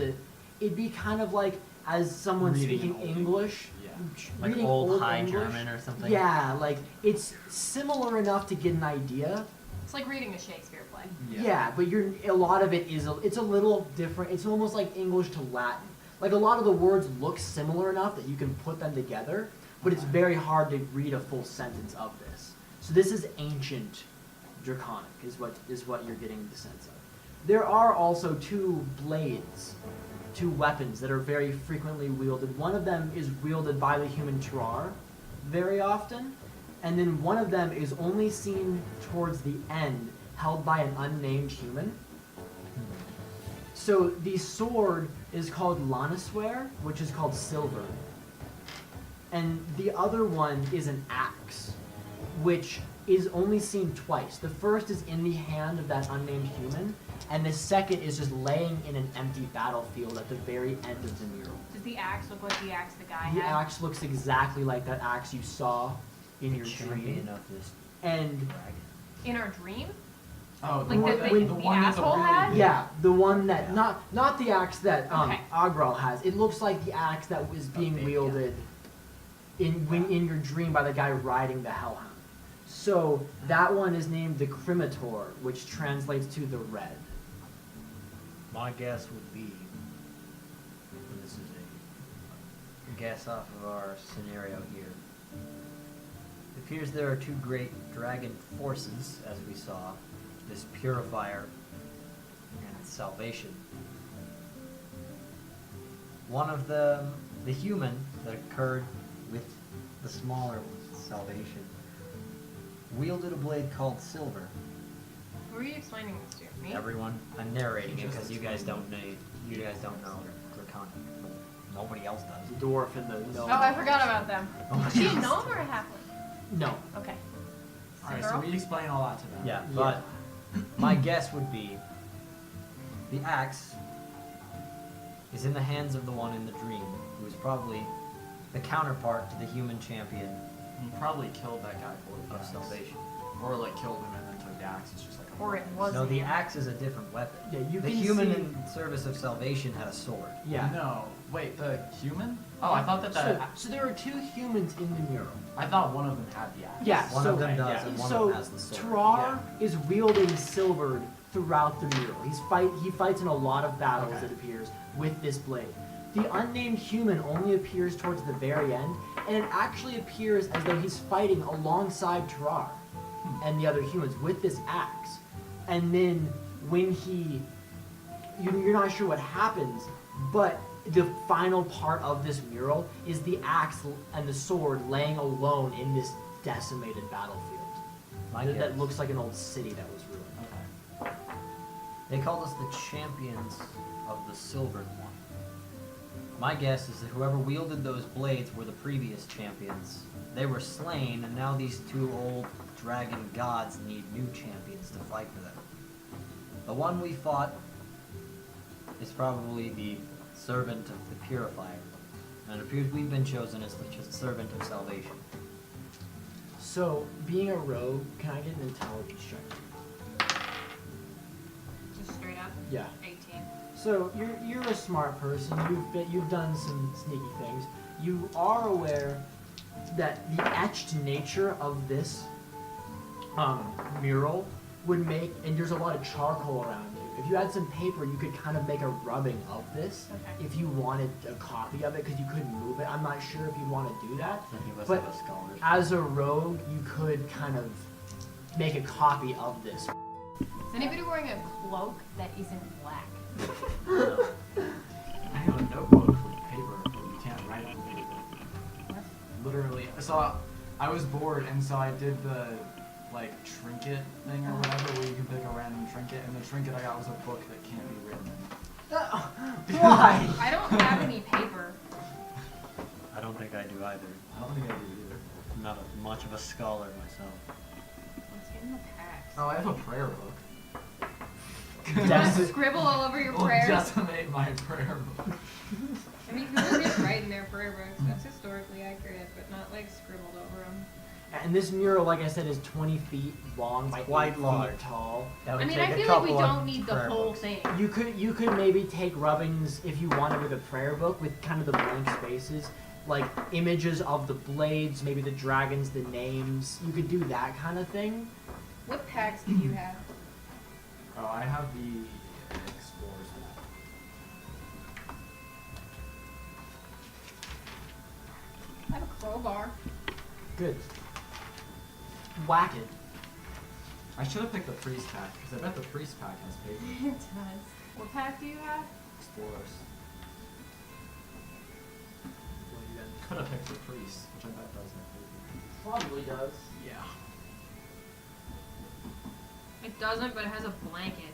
it'd be kind of like as someone
Reading
speaking
Old
English.
Yeah.
Like
reading
old High
English.
German or something?
Yeah, like it's similar enough to get an idea.
It's like reading a Shakespeare play.
Yeah, but a lot of it it's a little different. It's almost like English to Latin. Like a lot of the words look similar enough that you can put them together, but it's very hard to read a full sentence of this. So this is ancient Draconic, is what you're getting the sense of. There are also two blades, two weapons that are very frequently wielded. One of them is wielded by the human Trar very often, and then one of them is only seen towards the end, held by an unnamed human. So the sword is called Lanisware, which is called silver. And the other one is an axe, which is only seen twice. The first is in the hand of that unnamed human, and the second is just laying in an empty battlefield at the very end of the mural.
Does the axe look like the axe the guy
The
had?
axe looks exactly like that axe you saw in your
Champion
dream.
of this
And
dragon.
In our dream?
Oh,
Like
one
the
that-
thing
the
the
one that's a
asshole
really
had?
big-
yeah, the one that
Yeah.
not the axe that
Okay.
Agral has. It looks like the axe that was being
big,
wielded in your dream by the guy riding the Hellhound. So that one is named the Cremator, which translates to the red.
My guess would be, and this is a guess off of our scenario here. It appears there are two great dragon forces, as we saw, this Purifier and Salvation. One of them, the human that occurred with the smaller one, Salvation, wielded a blade called Silver.
Who are you explaining this to? Me?
Everyone, I'm narrating it because you guys don't know. You guys don't know Draconic. Nobody else does.
The dwarf and the gnome.
Oh, I forgot about them.
Oh,
Is she a gnome or a halfling?
No.
Okay.
Alright,
Girl?
so we explain all that to them.
Yeah, but my guess would be the axe is in the hands of the one in the dream, who is probably the counterpart to the human champion
You probably killed that guy for the
of
axe.
salvation.
Or like killed him and then took the axe is just like a
Or it
weapon.
was.
No, the axe is a different weapon.
Yeah, you
the
can
human
see-
in service of salvation had a sword.
Yeah.
No, wait, the human? Oh, I thought that
So there are two humans in the mural.
I thought one of them had the axe.
Yeah,
One
so,
of them does,
yeah.
and one
so
of them has the sword.
Tarar is wielding silvered throughout the mural. He fights in a lot of battles,
Okay.
it appears, with this blade. The unnamed human only appears towards the very end, and it actually appears as though he's fighting alongside Tarar and the other humans with this axe. And then when you're not sure what happens, but the final part of this mural is the axe and the sword laying alone in this decimated battlefield.
My
That
guess.
looks like an old city that was ruined.
Okay.
They called us the champions of the silvered one. My guess is that whoever wielded those blades were the previous champions. They were slain, and now these two old dragon gods need new champions to fight for them. The one we fought is probably the servant of the purifier, and it appears we've been chosen as the servant of salvation.
So, being a rogue, can I get an intelligence check?
Just straight up.
Yeah.
18.
So you're a smart person. You've done some sneaky things. You are aware that the etched nature of this mural would make, and there's a lot of charcoal around you. If you had some paper, you could kind of make a rubbing of this.
Okay.
If you wanted a copy of it, because you couldn't move it. I'm not sure if you'd want to do that.
Many of us
But
have a scholarship.
as a rogue, you could kind of make a copy of this.
Is anybody wearing a cloak that isn't black?
I have a notebook with paper, but you can't write on paper. Literally. So I was bored, and so I did the like trinket thing or whatever, where you can pick a random trinket, and the trinket I got was a book that can't be written in.
Why?
I don't have any paper.
I don't think I do either.
I don't think I do either.
I'm not much of a scholar myself.
Let's get in the packs.
Oh, I have a prayer book.
Just scribble all over your
Will
prayers.
decimate my prayer book.
I mean, who just write in their prayer books? That's historically accurate, but not like scribbled over them.
And this mural, like I said, is 20 feet long by
Quite
8
large.
feet tall.
That would
I mean,
take
I
a
feel like we
couple of
don't need the
prayer
whole
books.
thing.
You could maybe take rubbings if you wanted with a prayer book with kind of the blank spaces, like images of the blades, maybe the dragons, the names. You could do that kind of thing.
What packs do you have?
Oh, I have the Explorer's map.
I have a crowbar.
Good. Whack it.
I should have picked the priest pack, because I bet the priest pack has paper.
It does. What pack do you have?
Explorers. Could have picked the priest, which I bet does have paper.
Probably does.
Yeah.
It doesn't, but it has a blanket.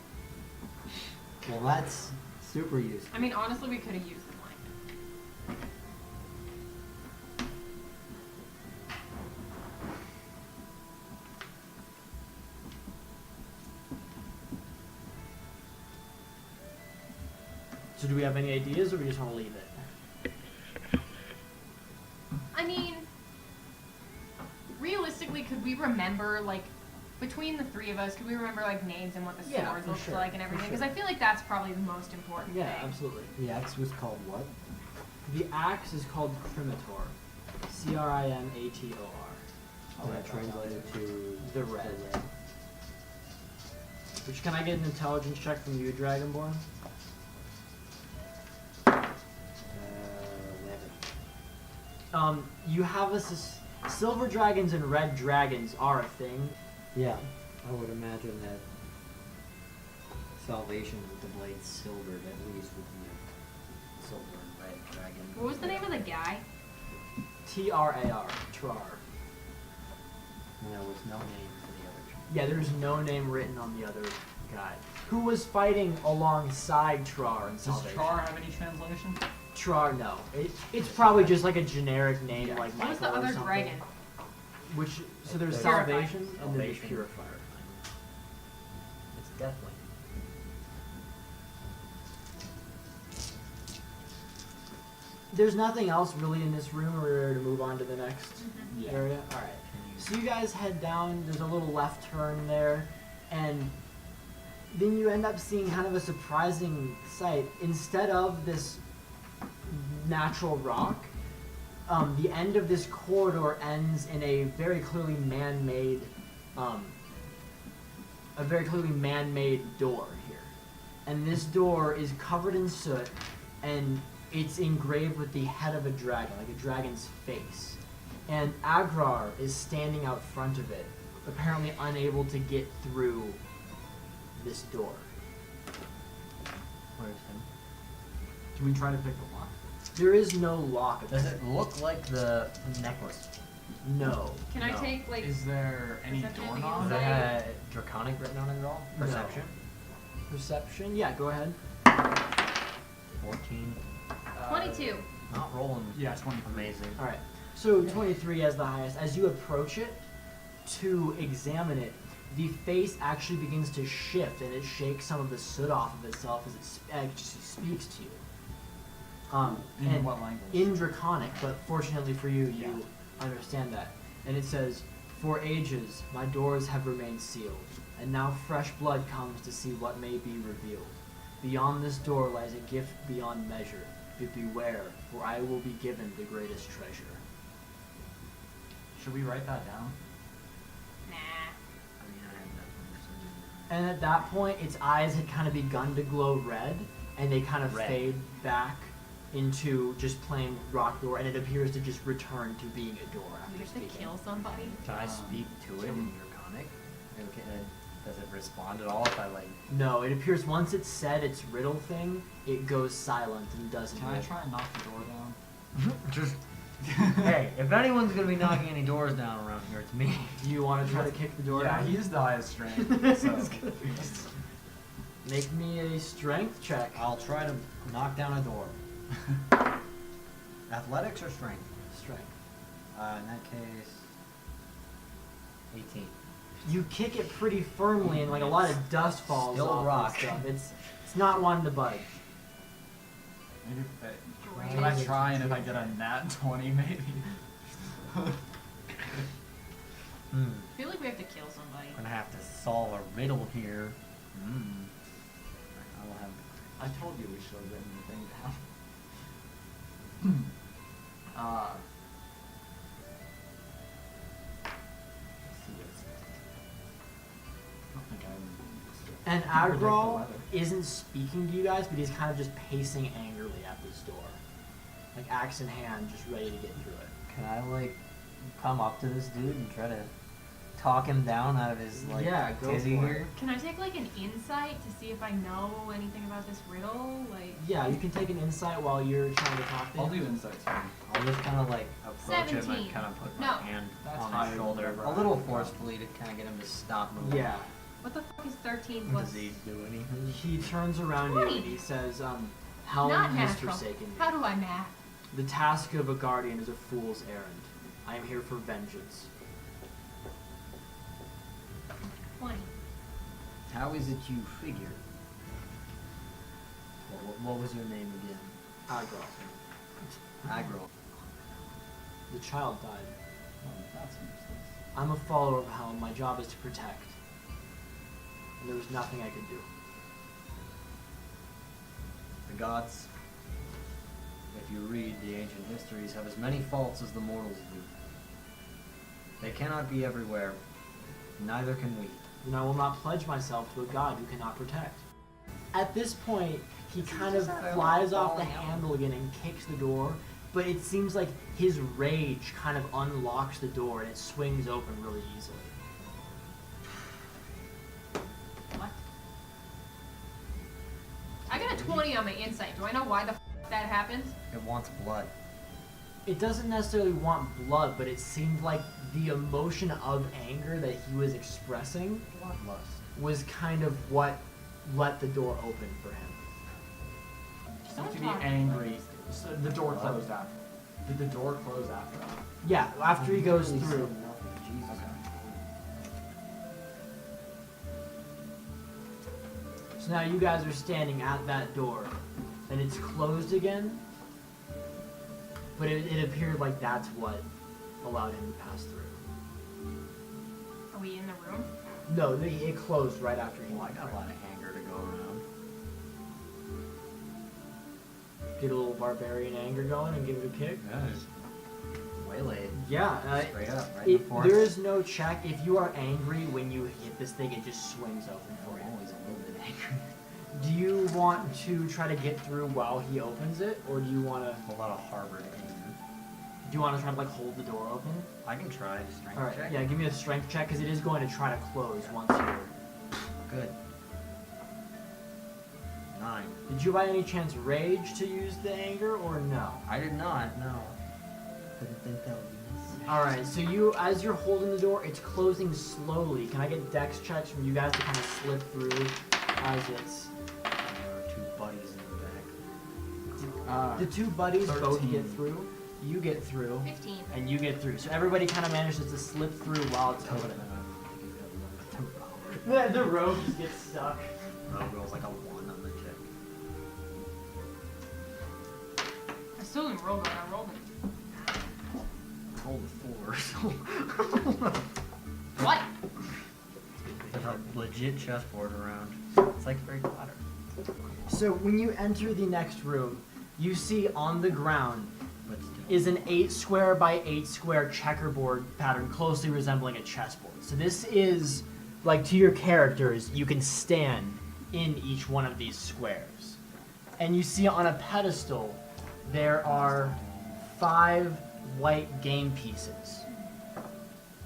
Well, that's super useful.
I mean, honestly, we could have used the blanket.
So do we have any ideas, or we just want to leave it?
I mean, realistically, could we remember, like, between the three of us, could we remember, like, names and what the
Yeah,
swords
for
looked
sure,
like and
for
everything?
sure.
Because I feel like that's probably the most important
Yeah,
thing.
absolutely.
The axe was called what?
The axe is called Crimator. Crimator.
Oh, that translated to
The red. Which, can I get an intelligence check from you, Dragonborn?
11.
You have silver dragons and red dragons are a thing.
Yeah, I would imagine that salvation with the blade silvered at least would be a silver and red dragon.
What was the name of the guy?
Trar. Trar.
And there was no name for the other dragon.
Yeah, there's no name written on the other guy. Who was fighting alongside Trar in
Does
Salvation?
Char have any translation?
Trar, no. It's probably just like a generic name like
What was
Michael
the
or
other
something.
dragon?
Which, so there's
Purified.
Salvation and then there's
Salvation.
Purifier.
It's definitely.
There's nothing else really in this room. We're ready to move on to the next
Yeah.
area. All right. So you guys head down. There's a little left turn there, And then you end up seeing kind of a surprising sight. Instead of this natural rock, the end of this corridor ends in a very clearly man-made, door here. And this door is covered in soot, and it's engraved with the head of a dragon, like a dragon's face. And Agrar is standing out front of it, apparently unable to get through this door.
Where's him?
Can we try to pick the lock?
There is no lock.
Does it look like the necklace?
No.
Can I
No.
take like?
Is there any
Perception
doorknob?
Does it have draconic written on it at all?
No.
Perception?
Perception? Yeah, go ahead.
14.
22.
Not rolling.
Yeah, 23.
Amazing.
Alright. So 23 as the highest. As you approach it to examine it, the face actually begins to shift and it shakes some of the soot off of itself as it speaks to you.
In
and
what language?
in Draconic, but fortunately for you,
Yeah.
you understand that. And it says, "For ages, my doors have remained sealed, and now fresh blood comes to see what may be revealed. Beyond this door lies a gift beyond measure, but beware, for I will be given the greatest treasure."
Should we write that down?
Nah.
I mean, I have that
And at that point, its eyes had kind of begun to glow red, and they kind of
Red.
fade back into just plain rock door, and it appears to just return to being a door
We
after
have to
speaking.
kill somebody.
Can I speak to it in Draconic? Okay, does it respond at all if I like?
No, it appears once it's said its riddle thing, it goes silent and doesn't.
Can I try and knock the door down?
Just. Hey, if anyone's gonna be knocking any doors down around here, it's me.
Do you want to try to kick the door
Yeah,
down?
he's the highest strength. So.
Make me a strength check.
I'll try to knock down a door. Athletics or strength?
Strength.
In that case, 18.
You kick it pretty firmly, and like a lot of dust falls
Still
off
rock.
and stuff. It's not wanting to budge.
Maybe
Great.
can I try and if I get a nat 20 maybe?
Hmm.
I feel like we have to kill somebody.
I'm gonna have to solve a riddle here. Hmm. I will have.
I told you we should have written the thing down. Let's see this. I don't think I'm.
And
Predict the
Agral
weather.
isn't speaking to you guys, but he's kind of just pacing angrily at this door. Like axe in hand, just ready to get through it.
Can I like come up to this dude and try to talk him down out of his like
Yeah, go
tizzy
for it.
here?
Can I take like an insight to see if I know anything about this riddle? Like.
Yeah, you can take an insight while you're trying to talk to
I'll
him.
do insights for you.
I'll just kind of like approach him
17.
and kind of put my
No.
hand
That's
on
higher
his
than
shoulder,
whatever
a
I
little
would've got.
forcefully to kind of get him to stop moving.
Yeah.
What the fuck is 13 plus?
Does he do anything?
He turns around to you and he says, Helen
Not
has
natural.
forsaken me.
How do I math?
The task of a guardian is a fool's errand. I am here for vengeance.
20.
How is it you figure? What was your name again?
Agral.
Agro.
The child died.
Oh, that's useless.
I'm a follower of Helm. My job is to protect. And there was nothing I could do.
The gods, if you read the ancient histories, have as many faults as the mortals do. They cannot be everywhere, neither can we.
And I will not pledge myself to a god who cannot protect. At this point, he kind of flies off the handle again and kicks the door, but it seems like his rage kind of unlocks the door and it swings open really easily.
What? I got a 20 on my insight. Do I know why the that happens?
It wants blood.
It doesn't necessarily want blood, but it seemed like the emotion of anger that he was expressing
Bloodlust.
was kind of what let the door open for him.
So
Don't
to be
talk.
angry, so the door closed after. Did the door close after that?
Yeah, after he goes
Literally
through.
said nothing. Jesus.
So now you guys are standing at that door, and it's closed again, but it appeared like that's what allowed him to pass through.
Are we in the room?
No, it closed right after you.
Well, I got a lot of anger to go around.
Get a little barbarian anger going and give it a kick.
Yeah, just waylay it.
Yeah,
Straight up, right in the forest.
there is no check. If you are angry when you hit this thing, it just swings open for
I'm
you.
always a little bit angry.
Do you want to try to get through while he opens it, or do you want to?
A lot of harbored anger.
Do you want to try to like hold the door open?
I can try to strength
All right.
check.
Yeah, give me a strength check because it is going to try to close once you're.
Good. 9.
Did you by any chance rage to use the anger or no?
I did not, no. Didn't think that would be necessary.
All right. So you, as you're holding the door, it's closing slowly. Can I get dex checks from you guys to kind of slip through as it's?
There are 2 buddies in the back.
The 2 buddies both
13.
get through. You get through.
15.
And you get through. So everybody kind of manages to slip through while it's opening. The rope just gets stuck.
Rogue rolls like a 1 on the check.
I still didn't roll good. I rolled it.
Rolled a 4, so.
What?
There's a legit chessboard around. It's like Harry Potter.
So when you enter the next room, you see on the ground
But still.
is an 8 square by 8 square checkerboard pattern closely resembling a chessboard. So this is, like to your characters, you can stand in each one of these squares. And you see on a pedestal, there are 5 white game pieces.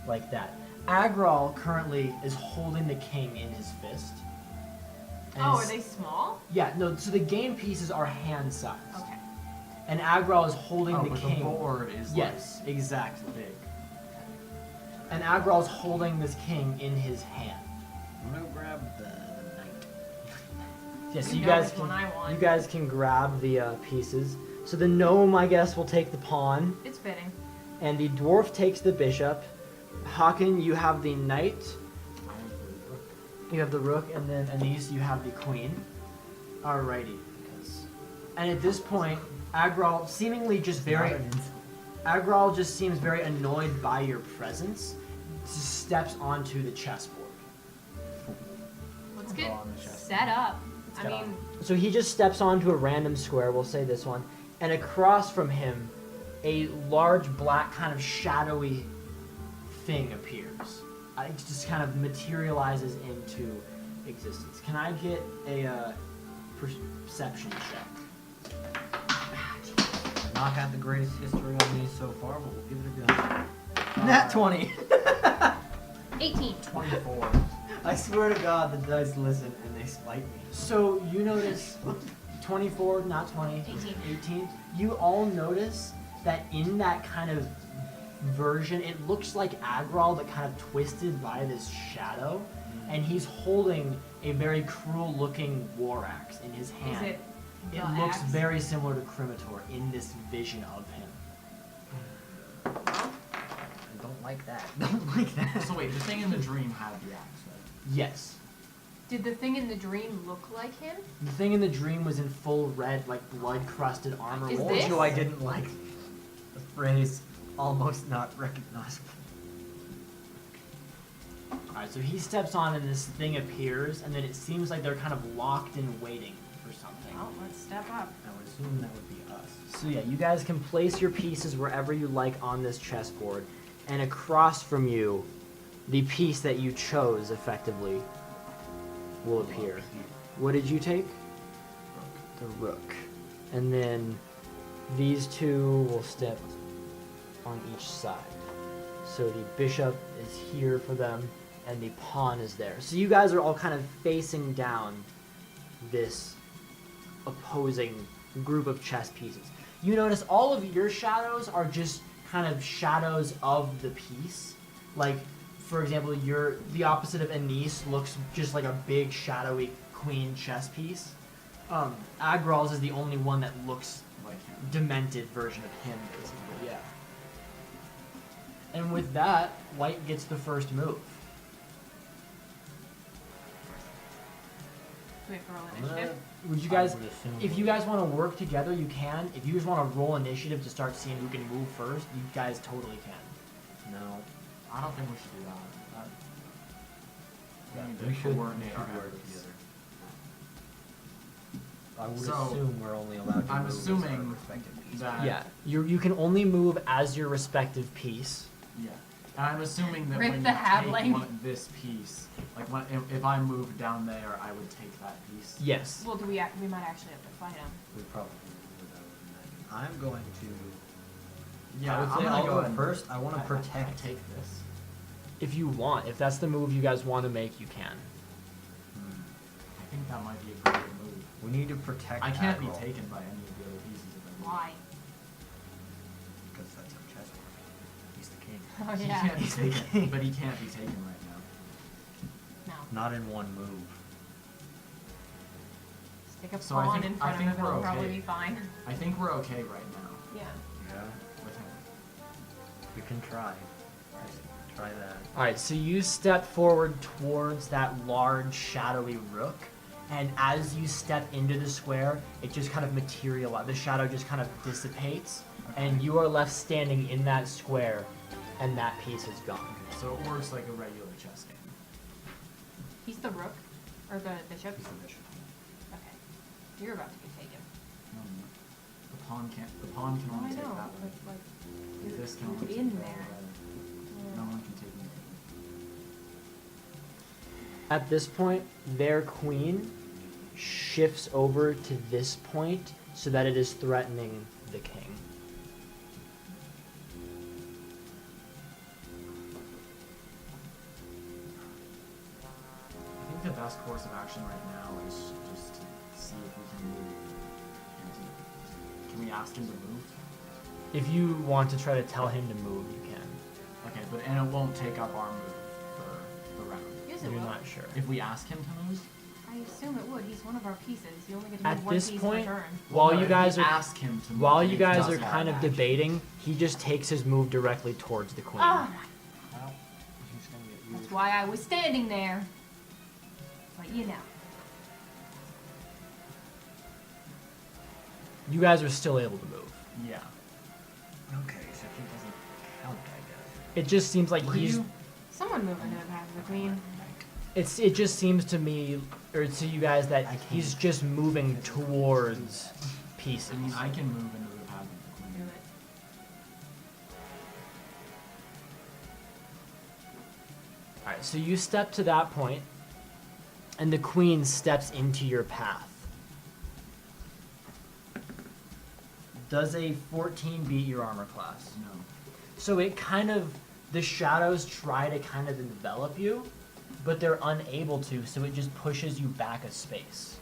Like that. Agral currently is holding the king in his fist. And
Oh, are
it's-
they small?
Yeah, no, so the game pieces are hand-sized.
Okay.
And Agral is holding
Oh,
the
but
king.
the board is
Yes, exactly. Big. And Agral's holding this king in his hand.
I'm gonna grab the knight.
Yeah, so
You
you
know
guys
which one I want.
can you guys can grab the pieces. So the gnome, I guess, will take the pawn,
It's fitting.
and the dwarf takes the bishop. Haken, you have the knight. You have the rook, and then Annice, you have the queen. Alrighty. And at this point, Agral seemingly just very. Agral just seems very annoyed by your presence. Just steps onto the chessboard.
Let's
Go
get
on the chest.
set up. I
get
mean,
So he just steps onto a random square, we'll say this one, and across from him, a large black kind of shadowy thing appears. It just kind of materializes into existence. Can I get a perception check?
Not had the greatest history on these so far, but we'll give it a go.
Nat 20!
18.
24.
I swear to God, the dice listen and they spite me. So you notice 24, not 20,
18.
18. You all notice that in that kind of version, it looks like Agral, but kind of twisted by this shadow, and he's holding a very cruel-looking war axe in his hand.
Is it the
It looks
axe?
very similar to Cremator in this vision of him.
I don't like that. Don't like that.
So wait, the thing in the dream had the axe, right?
Yes.
Did the thing in the dream look like him?
The thing in the dream was in full red, like blood-crusted armor.
Is
with-
this-
I didn't like the phrase almost not recognizable.
Alright, so he steps on and this thing appears, and then it seems like they're kind of locked and waiting for something.
Well, let's step up.
I would assume that would be us.
So yeah, you guys can place your pieces wherever you like on this chessboard, and across from you, the piece that you chose effectively will appear. What did you take? The rook. And then these two will step on each side. So the bishop is here for them, and the pawn is there. So you guys are all kind of facing down this opposing group of chess pieces. You notice all of your shadows are just kind of shadows of the piece. Like, for example, the opposite of Annice looks just like a big shadowy queen chess piece. Agral's is the only one that looks
Like him.
demented version of him, basically, yeah. And with that, white gets the first move.
Do we have to roll initiative?
Would you guys,
I would assume
if you guys want to work together, you can. If you just want to roll initiative to start seeing who can move first, you guys totally can.
No.
I don't think we should do that. We need to
We should
coordinate our
work
efforts.
together. I would
So,
assume we're only allowed to
I'm
move
assuming
as our respective pieces.
that-
Yeah, you can only move as your respective piece.
Yeah. And I'm assuming that
Rip
when
the
you
halfling.
take this piece, like if I moved down there, I would take that piece.
Yes.
Well, we might actually have to fight him.
We probably will, I would imagine. I'm going to.
Yeah,
I would
I'm
say
gonna
I'll
go
go
and-
first. I want to
I
protect.
take this.
If you want, if that's the move you guys want to make, you can.
I think that might be a great move.
We need to protect.
I can't be
Admiral,
taken by any of the other pieces if I move.
Why?
because that's how chess works. He's the king.
Oh
He
yeah.
can't be taken, but he can't be taken right now.
No.
Not in one move.
Stick a
So I
pawn
think-
in
I
front
think
of him,
we're
it'll probably
okay.
be fine.
I think we're okay right now
Yeah.
Yeah.
with him.
We can try. Try that.
All right, so you step forward towards that large shadowy rook, and as you step into the square, it just kind of materializes. The shadow just kind of dissipates, and you are left standing in that square, and that piece is gone.
So it works like a regular chess game.
He's the rook, or the bishop.
He's the bishop.
Okay. You're about to get taken.
No, no. The pawn can't. The pawn can
Oh,
only
I
take
know,
that
but
one.
like,
This can only
you're
take
in
that
there.
one.
Yeah.
No one can take me.
At this point, their queen shifts over to this point so that it is threatening the king.
I think the best course of action right now is just to see if we can move. Can we ask him to move?
If you want to try to tell him to move, you can.
Okay, but and it won't take up our move for the round.
Yes,
You're
it will.
not sure.
If we ask him to move?
I assume it would. He's one of our pieces. You only get to
At
move one
this
piece
point,
per turn.
while
No,
you
if
guys
we
are
ask him to move,
while
he
you guys
does
are
have
kind of
action.
debating, he just takes his move directly towards the queen.
Oh my!
Well, he's gonna get
That's
used.
why I was standing there. But you know.
You guys are still able to move.
Yeah.
Okay, so he doesn't count, I guess.
It just seems like
Were
he's.
you?
Someone move into the path of the queen.
It just seems to me, or to you guys, that
I
he's
can't.
just moving towards pieces.
I mean, I can move into the path of the
Do
queen.
it.
All right, so you step to that point, and the queen steps into your path. Does a 14 beat your armor class?
No.
So it kind of, the shadows try to kind of envelop you, but they're unable to, so it just pushes you back a space.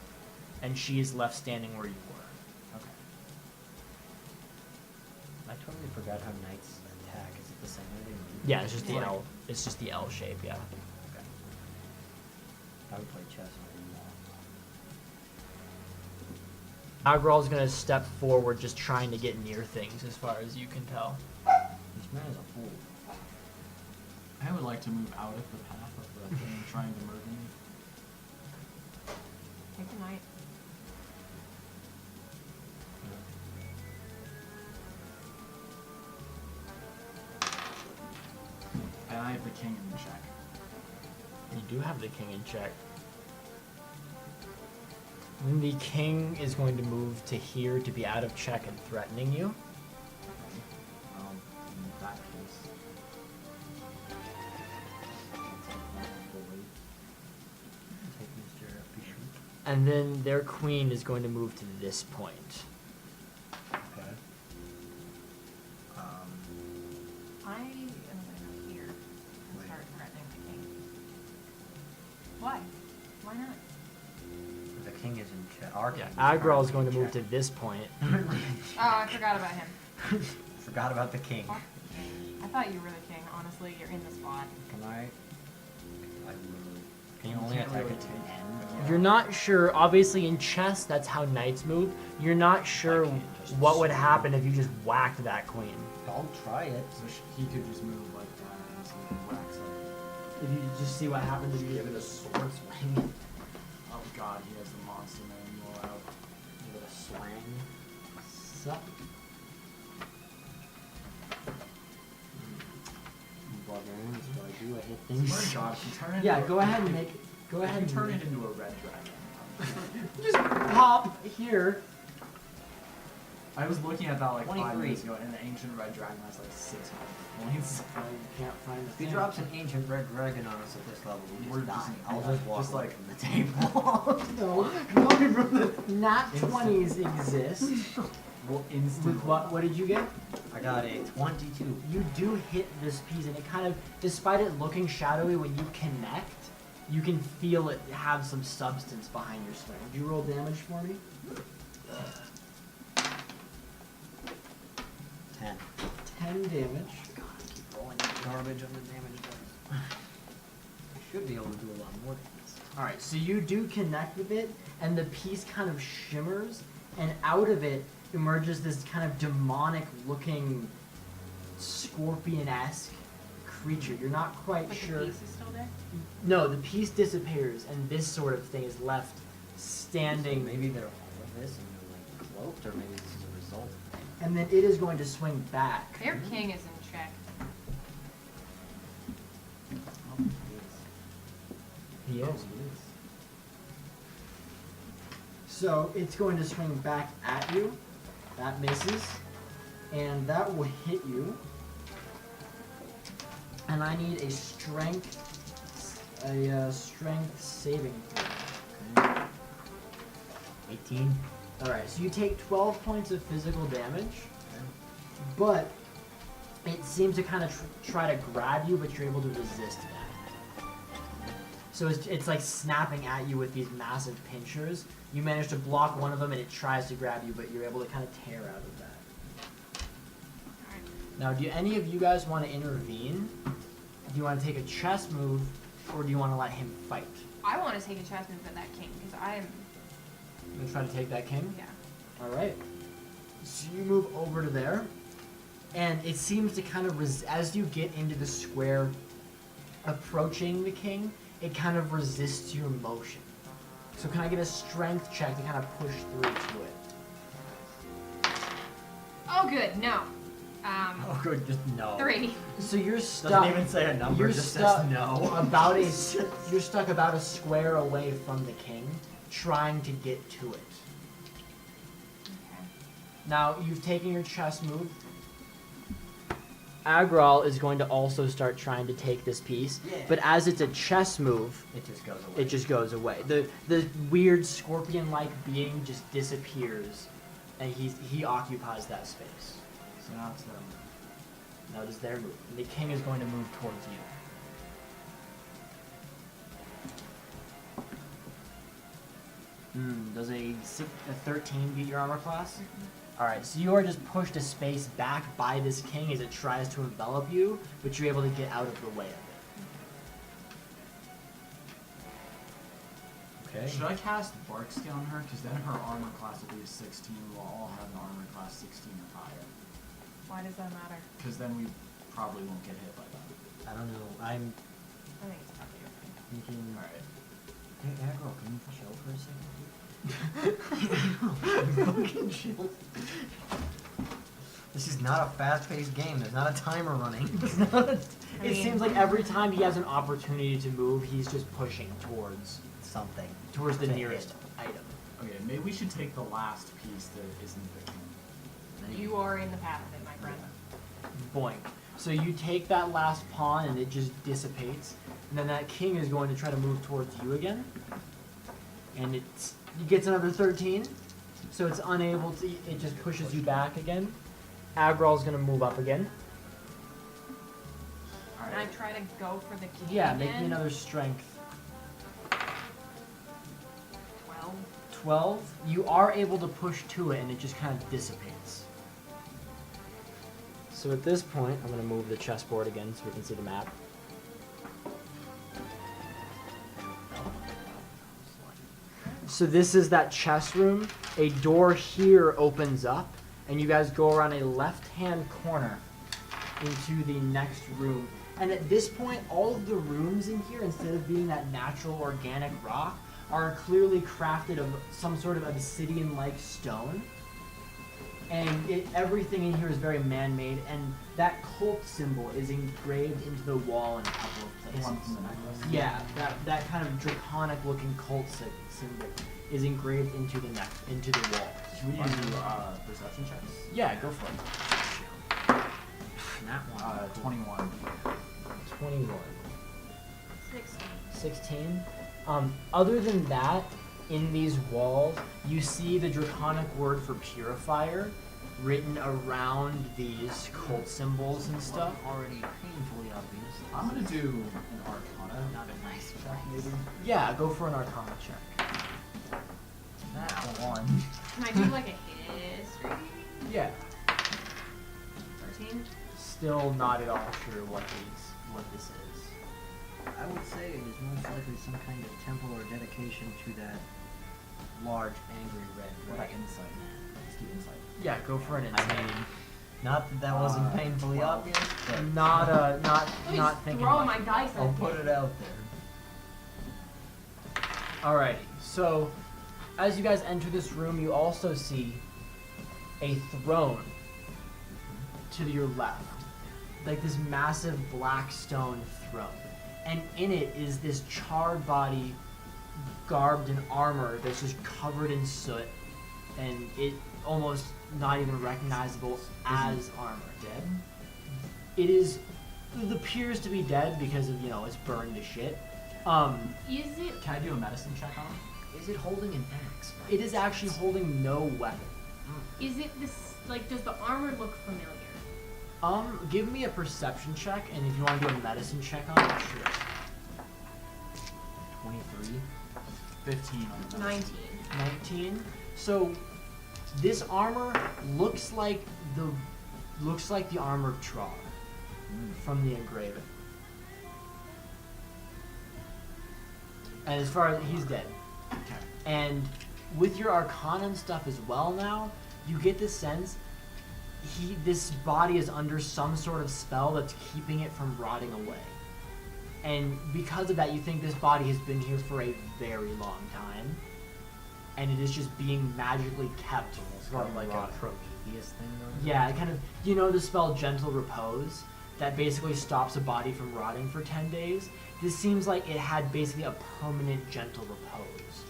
And she is left standing where you were.
Okay.
I totally forgot how knights attack. Is it the same way they move?
Yeah, it's just the
Yeah.
L. It's just the L shape, yeah.
Okay. I would play chess with him.
Agral's gonna step forward, just trying to get near things, as far as you can tell.
This man is a fool.
I would like to move out of the path of the thing trying to murder me.
Take the knight.
And I have the king in check.
You do have the king in check. Then the king is going to move to here to be out of check and threatening you.
In that case.
Take Mr. Bishop.
And then their queen is going to move to this point.
Okay.
I am gonna go here and
Wait.
start threatening the king. Why? Why not?
The king is in check. Our king
Yeah,
is
Agral is
currently
going
in
to move to
check.
this point.
Oh, I forgot about him.
Forgot about the king.
Fuck. I thought you were the king. Honestly, you're in the spot.
Can I really. Can you
You
only
can't
attack
really
at the
take
end?
Yeah.
You're not sure, obviously in chess, that's how knights move. You're not sure
can't just
what would
assume.
happen if you just whacked that queen.
I'll try it.
So he could just move like that and so he whacks up.
If you just see what happens if you give it a sword swing.
Oh god, he has the monster manual out.
Give it a swing. Sup.
Barbarian is what I do. do. I hit
Oh
things.
my god, if you turn it
Yeah,
into
go ahead and make. Go
if
ahead
you
and
turn
make-
it into a red dragon.
Just pop here.
I was looking at that like 5
23.
minutes ago, and the ancient red dragon has like 600 points.
I can't find the
If he
thing.
drops an ancient red dragon on us at this level, we
We're
just die.
just-
I'll
yeah,
just walk
just
away
like-
from the table.
No, nat 20s exist.
We'll instantly.
With what did you get?
I got a 22.
You do hit this piece, and it kind of, despite it looking shadowy, when you connect, you can feel it have some substance behind your swing. Would you roll damage for me?
10.
10 damage.
God, I keep rolling that garbage on the damage dice. I should be able to do a lot more than this.
Alright, so you do connect with it, and the piece kind of shimmers, and out of it emerges this kind of demonic looking scorpion-esque creature. You're not quite
But
sure.
the piece is still there?
No, the piece disappears, and this sort of thing is left
So
standing.
maybe they're all of this and they're like cloaked, or maybe this is a result.
And then it is going to swing back.
Their king is in check.
Oh,
He is.
yes.
So it's going to swing back at you. That misses. And that will hit you. And I need a strength saving throw.
Okay. 18.
Alright, so you take 12 points of physical damage,
Okay.
but it seems to kind of try to grab you, but you're able to resist that. So it's like snapping at you with these massive pinchers. You manage to block one of them, and it tries to grab you, but you're able to kind of tear out of that.
Alright.
Now, do any of you guys want to intervene? Do you want to take a chess move, or do you want to let him fight?
I want to take a chess move at that king because I am.
You gonna try to take that king?
Yeah.
All right. So you move over to there, and it seems to kind of as you get into the square, approaching the king, it kind of resists your motion. So can I get a strength check to kind of push through to it?
Oh, good. No.
Oh, good. Just no.
3.
So you're stuck.
Doesn't even say a number.
You're
just
stuck
says no.
You're stuck about a square away from the king, trying to get to it.
Okay.
Now, you've taken your chess move. Agral is going to also start trying to take this piece,
Yeah.
but as it's a chess move,
It just goes away.
it just goes away. The weird scorpion-like being just disappears, and he occupies that space.
So now it's them.
Now it is their move. And the king is going to move towards you. Does a 13 beat your armor class? Alright, so you are just pushed a space back by this king as it tries to envelop you, but you're able to get out of the way of it.
Okay.
Should I cast Bark Skin on her? Because then her armor class will be a 16. We'll all have an armor class 16 or higher.
Why does that matter?
Because then we probably won't get hit by that.
I don't know. I'm
I think it's probably okay.
thinking.
Alright.
Hey, Agro, can you chill for a second? Fucking chill. This is not a fast-paced game. There's not a timer running.
It
mean-
seems like every time he has an opportunity to move, he's just pushing towards
Something.
the
To
nearest
hit.
item.
Okay, maybe we should take the last piece that isn't the king.
You are in the path of it, my friend.
Boink. So you take that last pawn and it just dissipates. And then that king is going to try to move towards you again. And it gets another 13. So it's unable to, it just pushes you back again. Agral's going to move up again.
Can I try to go for the king
Yeah,
again?
make me another strength.
12.
12. You are able to push to it and it just kind of dissipates. So at this point, I'm going to move the chessboard again so we can see the map. So this is that chess room. A door here opens up, and you guys go around a left-hand corner into the next room. And at this point, all of the rooms in here, instead of being that natural organic rock, are clearly crafted of some sort of obsidian-like stone. and everything in here is very man-made, and that cult symbol is engraved into the wall in a couple of
The
places.
one from the necklace.
Yeah, that kind of draconic-looking cult symbol is engraved into the wall.
Should we do perception checks?
Yeah, go for it.
That one.
21.
21.
16.
16. Other than that, in these walls, you see the draconic word for purifier written around these cult symbols and stuff.
Already painfully obvious.
I'm gonna do an Arcana.
Not a nice
check, maybe.
Yeah, go for an Arcana check.
That one.
Can I do like a history?
Yeah.
13?
Still not at all sure what this is.
I would say it is most likely some kind of temple or dedication to that large, angry red
What
dragon.
insight? Let's do insight.
Yeah, go for an
I
insight.
mean, not that that wasn't painfully
12.
obvious, but
Not
Let me
not
just
thinking.
throw
much.
my dice
I'll
at
put
it.
it out there.
Alrighty, so as you guys enter this room, you also see a throne to your left, like this massive black stone throne, and in it is this charred body garbed in armor that's just covered in soot, and it almost not even recognizable as armor.
Dead?
It appears to be dead because of, it's burned to shit.
Is it?
Can I do a medicine check on it?
Is it holding an axe?
It is actually holding no weapon.
Is it this? Like, does the armor look familiar?
Give me a perception check, and if you want to do a medicine check on it, sure.
23.
15 on the medicine.
19.
19. So, this armor looks like the armor of Trar from the engraving. And as far as he's dead.
Okay.
And with your Arcana and stuff as well now, you get the sense this body is under some sort of spell that's keeping it from rotting away. And because of that, you think this body has been here for a very long time. And it is just being magically kept
Sort
from
of like
rotting.
a Prometheus thing going on?
Yeah, kind of, the spell Gentle Repose that basically stops a body from rotting for 10 days. This seems like it had basically a permanent Gentle Repose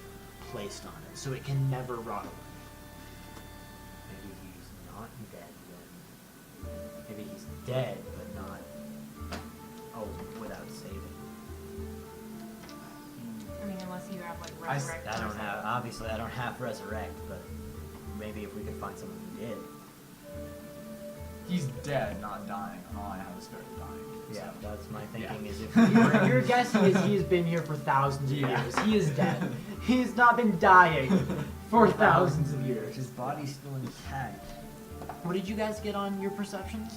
placed on it, so it can never rot away.
Maybe he's not dead then. Maybe he's dead, but not. Oh, without saving.
I mean, unless you have like
I
resurrect.
I don't
person.
have. Obviously, I don't have resurrect, but maybe if we could find someone who did.
He's dead, not dying, and all I have is spirit of dying.
Yeah, that's my thinking.
Yeah.
Is if
Your guess is he has been here for thousands of
Yeah.
years. He is dead. He's not been dying for thousands of years.
his body's still intact.
What did you guys get on your perceptions?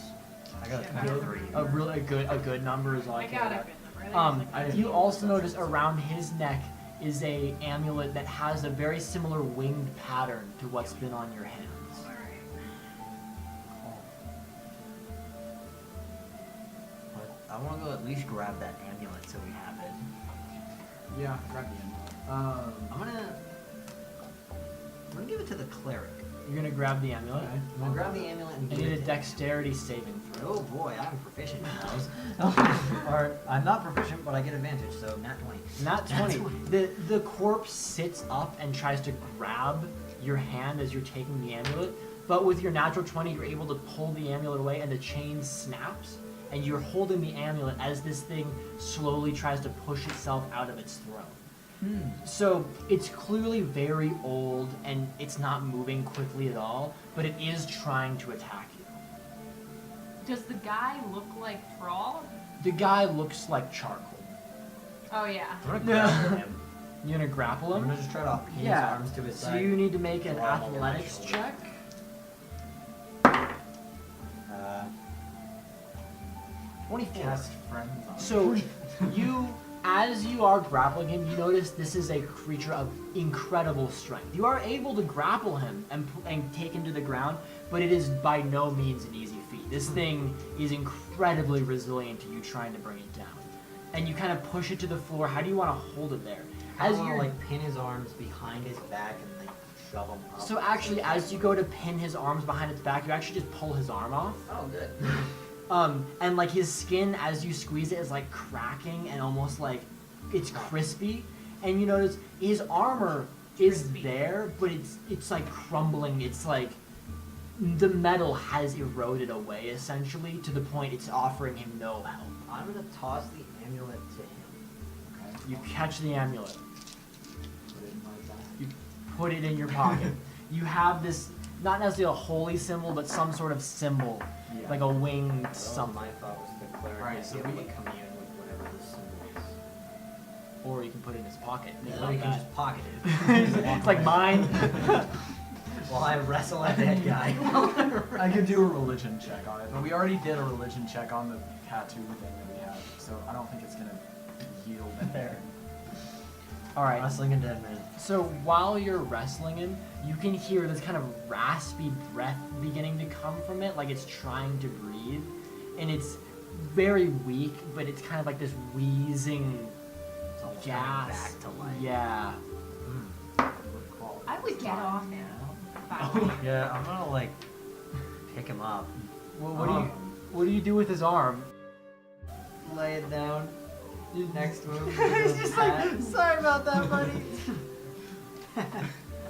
I got
Yeah,
a
about
3.
A really a good number is all I
I
care
got a
about.
good number. I think it's like
You also notice around his neck is a amulet that has a very similar winged pattern to what's been on your hands.
But I want to go at least grab that amulet so we have it.
Yeah, grab the end.
I'm gonna give it to the cleric.
You're gonna grab the amulet.
Okay.
I'm gonna grab the amulet and
I
give
need
it
a
to
dexterity saving throw.
Oh boy, I'm proficient in those. Or I'm not proficient, but I get advantage, so nat 20.
Not 20. The corpse sits up and tries to grab your hand as you're taking the amulet, but with your natural 20, you're able to pull the amulet away, and the chain snaps, and you're holding the amulet as this thing slowly tries to push itself out of its throne. So it's clearly very old, and it's not moving quickly at all, but it is trying to attack you.
Does the guy look like Thrall?
The guy looks like charcoal.
Oh yeah.
I'm gonna grab him.
You gonna grapple
I'm
him?
gonna just try to pin his
Yeah.
arms to his
So
side.
you need to make an
Draw him over my
athletics
shoulder.
check.
24.
Cast friends on
So as you are grappling him, you notice this is a creature of incredible strength. You are able to grapple him and take him to the ground, but it is by no means an easy feat. This thing is incredibly resilient to you trying to bring it down. And you kind of push it to the floor. How do you want to hold it there?
I
As
want to
you're
like pin his arms behind his back and like shove him up.
So actually, as you go to pin his arms behind its back, you actually just pull his arm off.
Oh, good.
And like his skin, as you squeeze it, is like cracking and almost like it's crispy. And you notice his armor is
Crispy.
there, but it's like crumbling. It's like the metal has eroded away essentially to the point it's offering him no help.
I'm gonna toss the amulet to him.
Okay.
You catch the amulet.
Put it in my bag.
You put it in your pocket. You have this, not necessarily a holy symbol, but some sort of symbol,
Yeah.
like a winged
Well,
something.
my thought was the cleric
Alright,
might
so
be able
we-
to commune with whatever this symbol is.
Or you can put it in his pocket. Think
Or
about
you can
that.
just pocket it.
It's like mine.
While I wrestle at that guy.
I could do a religion check on it, but we already did a religion check on the tattoo thing that we have, so I don't think it's gonna yield there.
All right.
Wrestling a dead man.
So while you're wrestling him, you can hear this kind of raspy breath beginning to come from it, like it's trying to breathe, and it's very weak, but it's kind of like this wheezing
It's almost coming
gas.
back to life.
Yeah.
I would get off him.
Yeah, I'm gonna like pick him up.
Well, what do you do with his arm?
Lay it down next to him.
It's just like, sorry about that, buddy.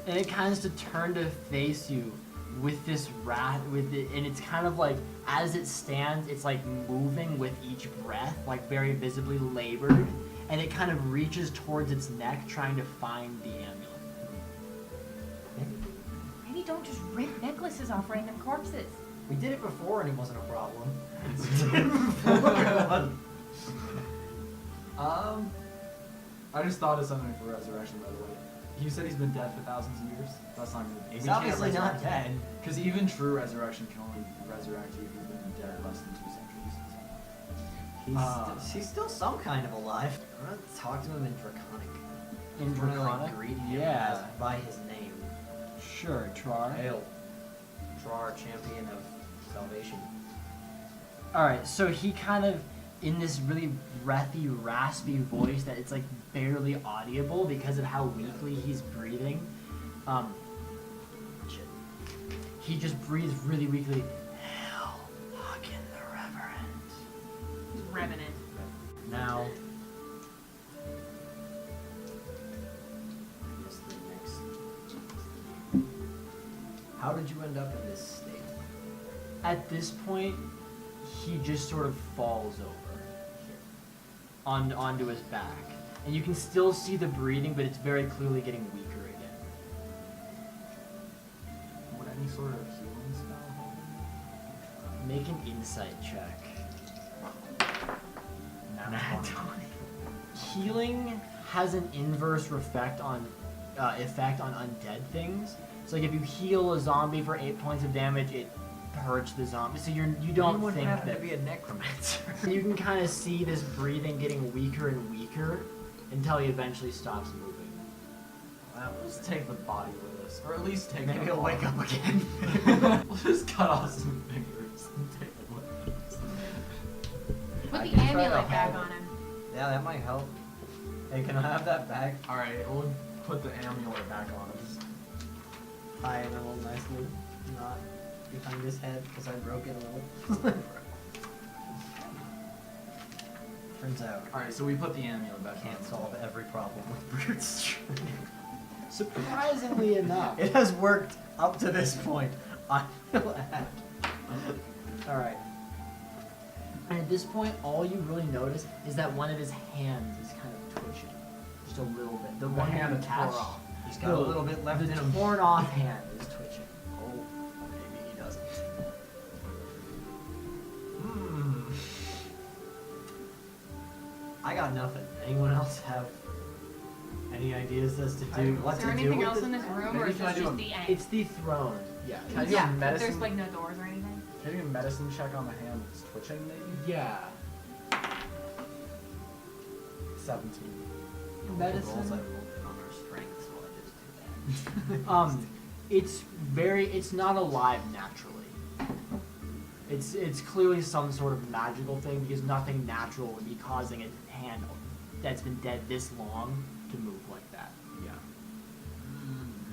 And it kind of to turn to face you with this with it, and it's kind of like as it stands, it's like moving with each breath, like very visibly labored, and it kind of reaches towards its neck, trying to find the amulet.
Maybe don't just rip necklaces off random corpses.
We did it before and it wasn't a problem.
I just thought of something for resurrection, by the way. You said he's been dead for thousands of years? That's not good.
He's obviously not dead.
Because even true resurrection can only resurrect you if you've been dead less than 2 centuries.
He's still some kind of alive. I'm gonna talk to him in Draconic.
In
I'm gonna,
Draconic?
like, greet him
Yeah.
by his name.
Sure, Trar.
Hail, Trar, champion of salvation.
Alright, so he kind of, in this really breathy, raspy voice that it's like barely audible because of how weakly he's breathing,
Shit.
he just breathes really weakly. Hail, Haken the Revenant.
Revenant.
Now, I guess the next. How did you end up in this state?
At this point, he just sort of falls over onto his back. And you can still see the breathing, but it's very clearly getting weaker again.
Would any sort of healing spell help?
Make an insight check.
Nat
20.
Healing has an inverse effect on undead things. So like if you heal a zombie for 8 points of damage, it hurts the zombie. So you don't
Anyone
think
happen
that
to be a necromancer?
you can kind of see this breathing getting weaker and weaker until he eventually stops moving.
Well, let's take the body with us, or at least take
Maybe
the
he'll wake
body.
up again.
We'll just cut off some fingers and take it with us.
Put
I
the
can try to
amulet back
hold-
on him.
Yeah, that might help. Hey, can I have that back?
Alright, we'll put the amulet back on us.
Tie him a little nicely, not behind his head, because I broke it a little. Turns out,
Alright, so we put the amulet back
can't
on.
solve every problem with brute strength.
Surprisingly enough.
It has worked up to this point. I will add.
Alright. And at this point, all you really notice is that one of his hands is kind of twitching. Just a little bit. The one
hand
you
tore
catch,
off.
He's got a little bit left in
the
him.
torn off hand is twitching.
Oh, maybe he doesn't. I got nothing. Anyone else have any ideas as to do what
Is
to
there
do
anything
with
else
it?
in this room,
Maybe
or is
can I
this
do
just
a-
the end?
It's the throne.
Yeah, can I do
Yeah,
a
but
medicine?
there's like no doors or anything.
Can I do a medicine check on the hand that's twitching, maybe?
Yeah.
17.
Rolls I
Medicine.
rolled on our strength, so I just do that.
It's not alive naturally. It's clearly some sort of magical thing because nothing natural would be causing a hand that's been dead this long to move like that.
Yeah.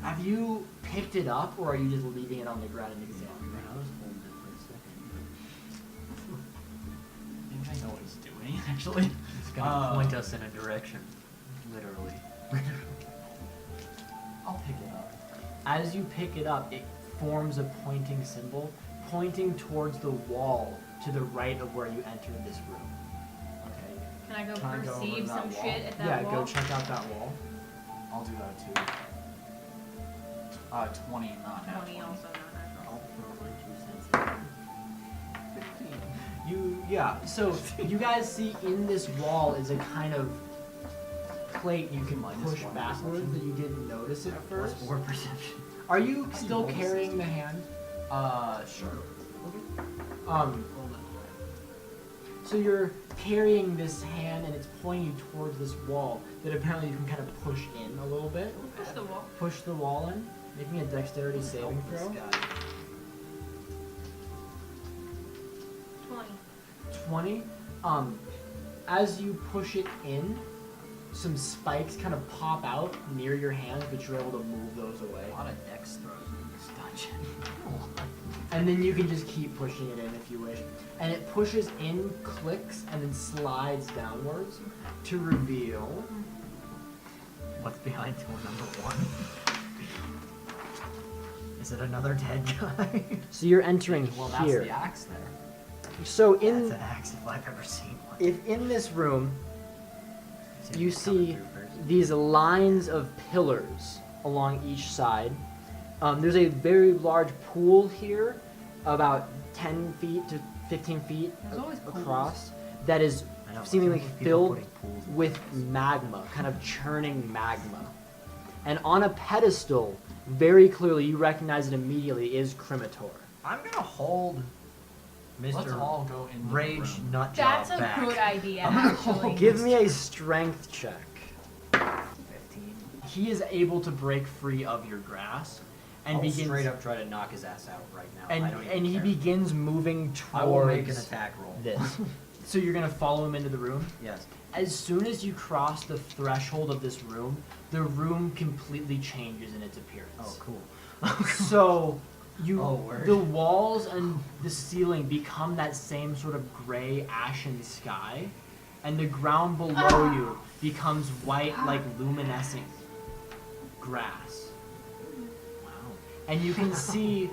Have you picked it up, or are you just leaving it on the ground and examining it?
I was holding it for a second.
I think I know what he's doing, actually.
It's gonna point us in a direction. Literally.
I'll pick it up.
As you pick it up, it forms a pointing symbol, pointing towards the wall to the right of where you entered this room. Okay.
Can I go
Can I go over
perceive
that
some
wall?
shit at that
Yeah,
wall?
go check out that wall.
I'll do that too. 20, not nat
20 also not natural.
I'll throw my 2 cents.
So you guys see in this wall is a kind of plate you can
Minus
push
1
backwards
perception.
that you didn't notice at
Plus
first.
4 perception.
Are you still carrying the hand?
Sure.
So you're carrying this hand and it's pointing you towards this wall that apparently you can kind of push in a little bit.
Push the wall.
Push the wall in. Make me a dexterity saving
This
throw.
guy.
20.
20. As you push it in, some spikes kind of pop out near your hands, but you're able to move those away.
A lot of dex throws in this dungeon.
And then you can just keep pushing it in if you wish. And it pushes in, clicks, and then slides downwards to reveal.
What's behind door number 1? Is it another dead guy?
So you're entering
Well, that's
here.
the axe there.
So
That's
in
an axe if I've ever seen one.
if in this room
Seems
you
to be coming
see
through first.
these lines of pillars along each side. There's a very large pool here, about 10 feet to 15 feet
There's always pools.
across, that is
I know,
seemingly
what's up with people
filled
putting pools in
with
places?
magma, kind of churning magma. And on a pedestal, very clearly, you recognize it immediately, is Cremator.
I'm gonna hold
Let's
Mr.
all go in
Rage
the room.
Nutjob
That's a
back.
good idea,
I'm gonna
actually.
hold
Give me a strength check.
15.
He is able to break free of your grasp and
I'll
begins
straight up try to knock his ass out right now.
and
I don't even
and he
care.
begins moving towards
I will make an attack roll.
this. So you're gonna follow him into the room.
Yes.
As soon as you cross the threshold of this room, the room completely changes in its appearance.
Oh, cool.
So you
Oh, word.
the walls and the ceiling become that same sort of gray ashen sky, and the ground below you becomes white like luminescent grass.
Wow.
And you can see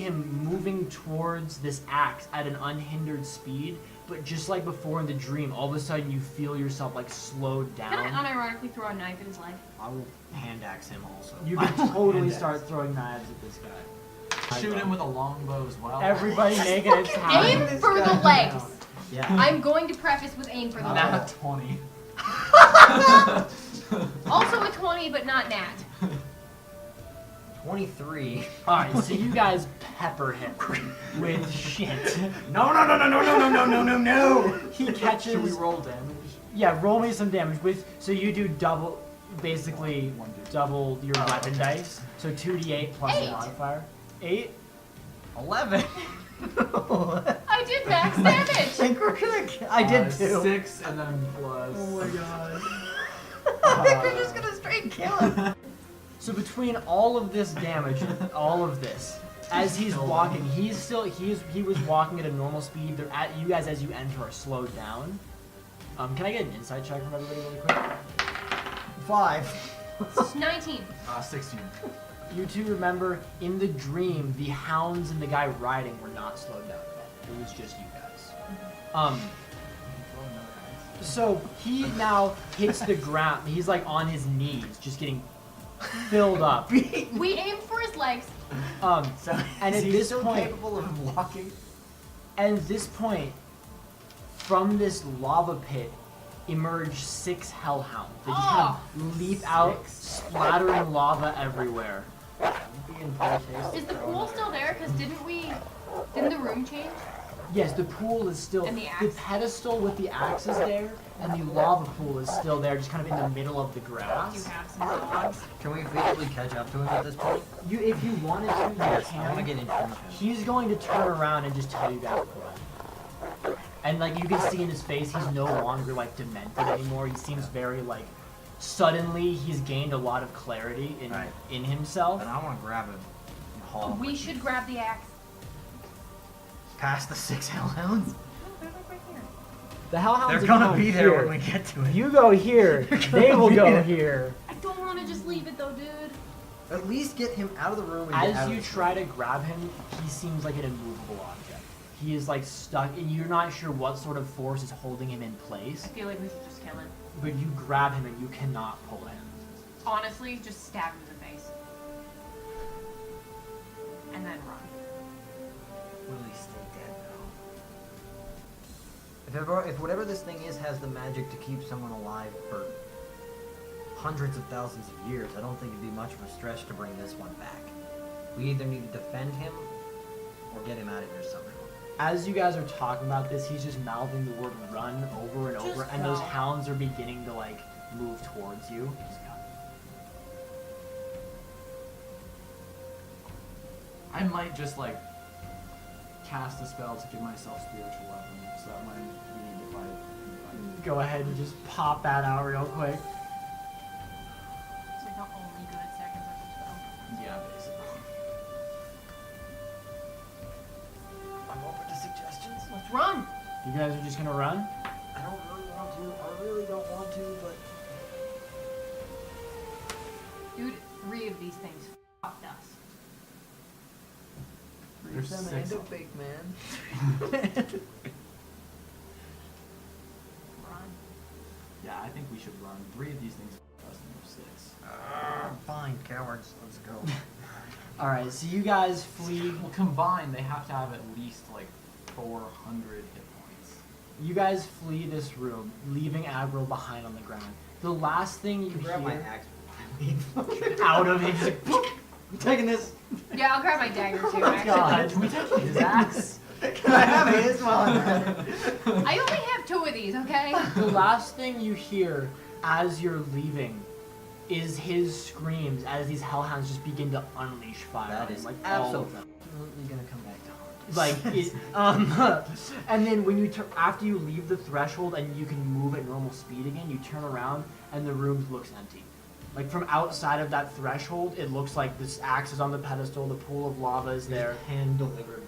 him moving towards this axe at an unhindered speed, but just like before in the dream, all of a sudden you feel yourself like slowed
Can
down.
I unironically throw a knife at his leg?
I will hand axe him also.
You can totally
Hand axe.
start throwing knives at this guy.
Shoot him with a longbow as well.
Everybody make an attack.
Aim for the legs!
Yeah.
I'm going to preface with aim for the legs.
Nat 20.
Also a 20, but not nat.
23.
Alright, so you guys pepper him with shit.
No, no, no, no, no, no, no, no, no, no!
He catches.
Should we roll damage?
Yeah, roll me some damage with. So you do double, basically
One d8.
double your weapon
okay.
dice. So 2d8 plus a
8.
modifier. 8.
11.
I did max damage!
Synchro I did too.
6 and then plus.
Oh my god.
I think we're just gonna straight kill him.
So between all of this damage, all of this, as he's walking, he was walking at a normal speed. They're at you guys as you enter are slowed down. Can I get an insight check from everybody really quick?
5.
19.
16.
You two remember in the dream, the hounds and the guy riding were not slowed down at all. It was just you guys. So he now hits the ground. He's like on his knees, just getting filled up.
We aimed for his legs.
So,
And
is
at
he
this
still
point-
capable of walking?
And at this point, from this lava pit, emerge 6 hellhounds. They just kind of leap out, splattering lava everywhere.
Is the pool still there? Because didn't the room change?
Yes, the pool is still.
And the axe?
pedestal with the axe is there, and the lava pool is still there, just kind of in the middle of the
Do you
grass.
have some dogs?
Can we physically catch up to him at this point?
You, if you wanted to, you
Yes, I want to
can.
get information.
He's going to turn around and just tell you guys to run. And like you can see in his face, he's no longer like demented anymore. He seems very like suddenly he's gained a lot of clarity
Right.
in himself.
And I want to grab him and haul him
We
with
should
me.
grab the axe.
Past the 6 hellhounds.
Oh, they're like right here.
The hellhounds
They're
are
gonna
going
be there
here.
when we get to it.
You go here. They will
be
go
there.
here.
I don't want to just leave it though, dude.
At least get him out of the room. And get out
As
of
you
this
try
room.
to grab him, he seems like an immovable object. He is like stuck, and you're not sure what sort of force is holding him in place.
I feel like we should just kill him.
But you grab him and you cannot pull him.
Honestly, just stab him in the face. And then run.
Will he stay dead though? If whatever this thing is has the magic to keep someone alive for hundreds of thousands of years, I don't think it'd be much of a stretch to bring this one back. We either need to defend him or get him out of here somehow.
As you guys are talking about this, he's just mouthing the word run over and over,
Just
and those
go.
hounds are beginning to like move towards you.
I might just like cast a spell to give myself spiritual weapon, so that when we need to fight, we can fight.
Go ahead and just pop that out real quick.
It's like the only good second level spell.
Yeah, basically.
I'm open to suggestions.
Let's run!
You guys are just gonna run?
I don't really want to. I really don't want to, but
Dude, 3 of these things fucked us.
There's
them
6
and a
of them.
big man.
Run.
Yeah, I think we should run. 3 of these things fucked us, and there's 6.
Fine, cowards. Let's go.
All right, so you guys flee.
Well, combined, they have to have at least like 400 hit points.
You guys flee this room, leaving Aggro behind on the ground. The last thing you
Grab my
hear
axe.
out of him is
I'm taking this.
Yeah, I'll grab my dagger too, actually.
God, can we take his axe?
Can I have his while I'm at it?
I only have 2 of these, okay?
The last thing you hear as you're leaving is his screams as these hellhounds just begin to unleash fire.
That
on him,
is
like all of
absolutely
them.
gonna come back to haunt us.
Like it, and then when you after you leave the threshold and you can move at normal speed again, you turn around and the room looks empty. Like from outside of that threshold, it looks like this axe is on the pedestal, the pool of lava is there.
His hand delivered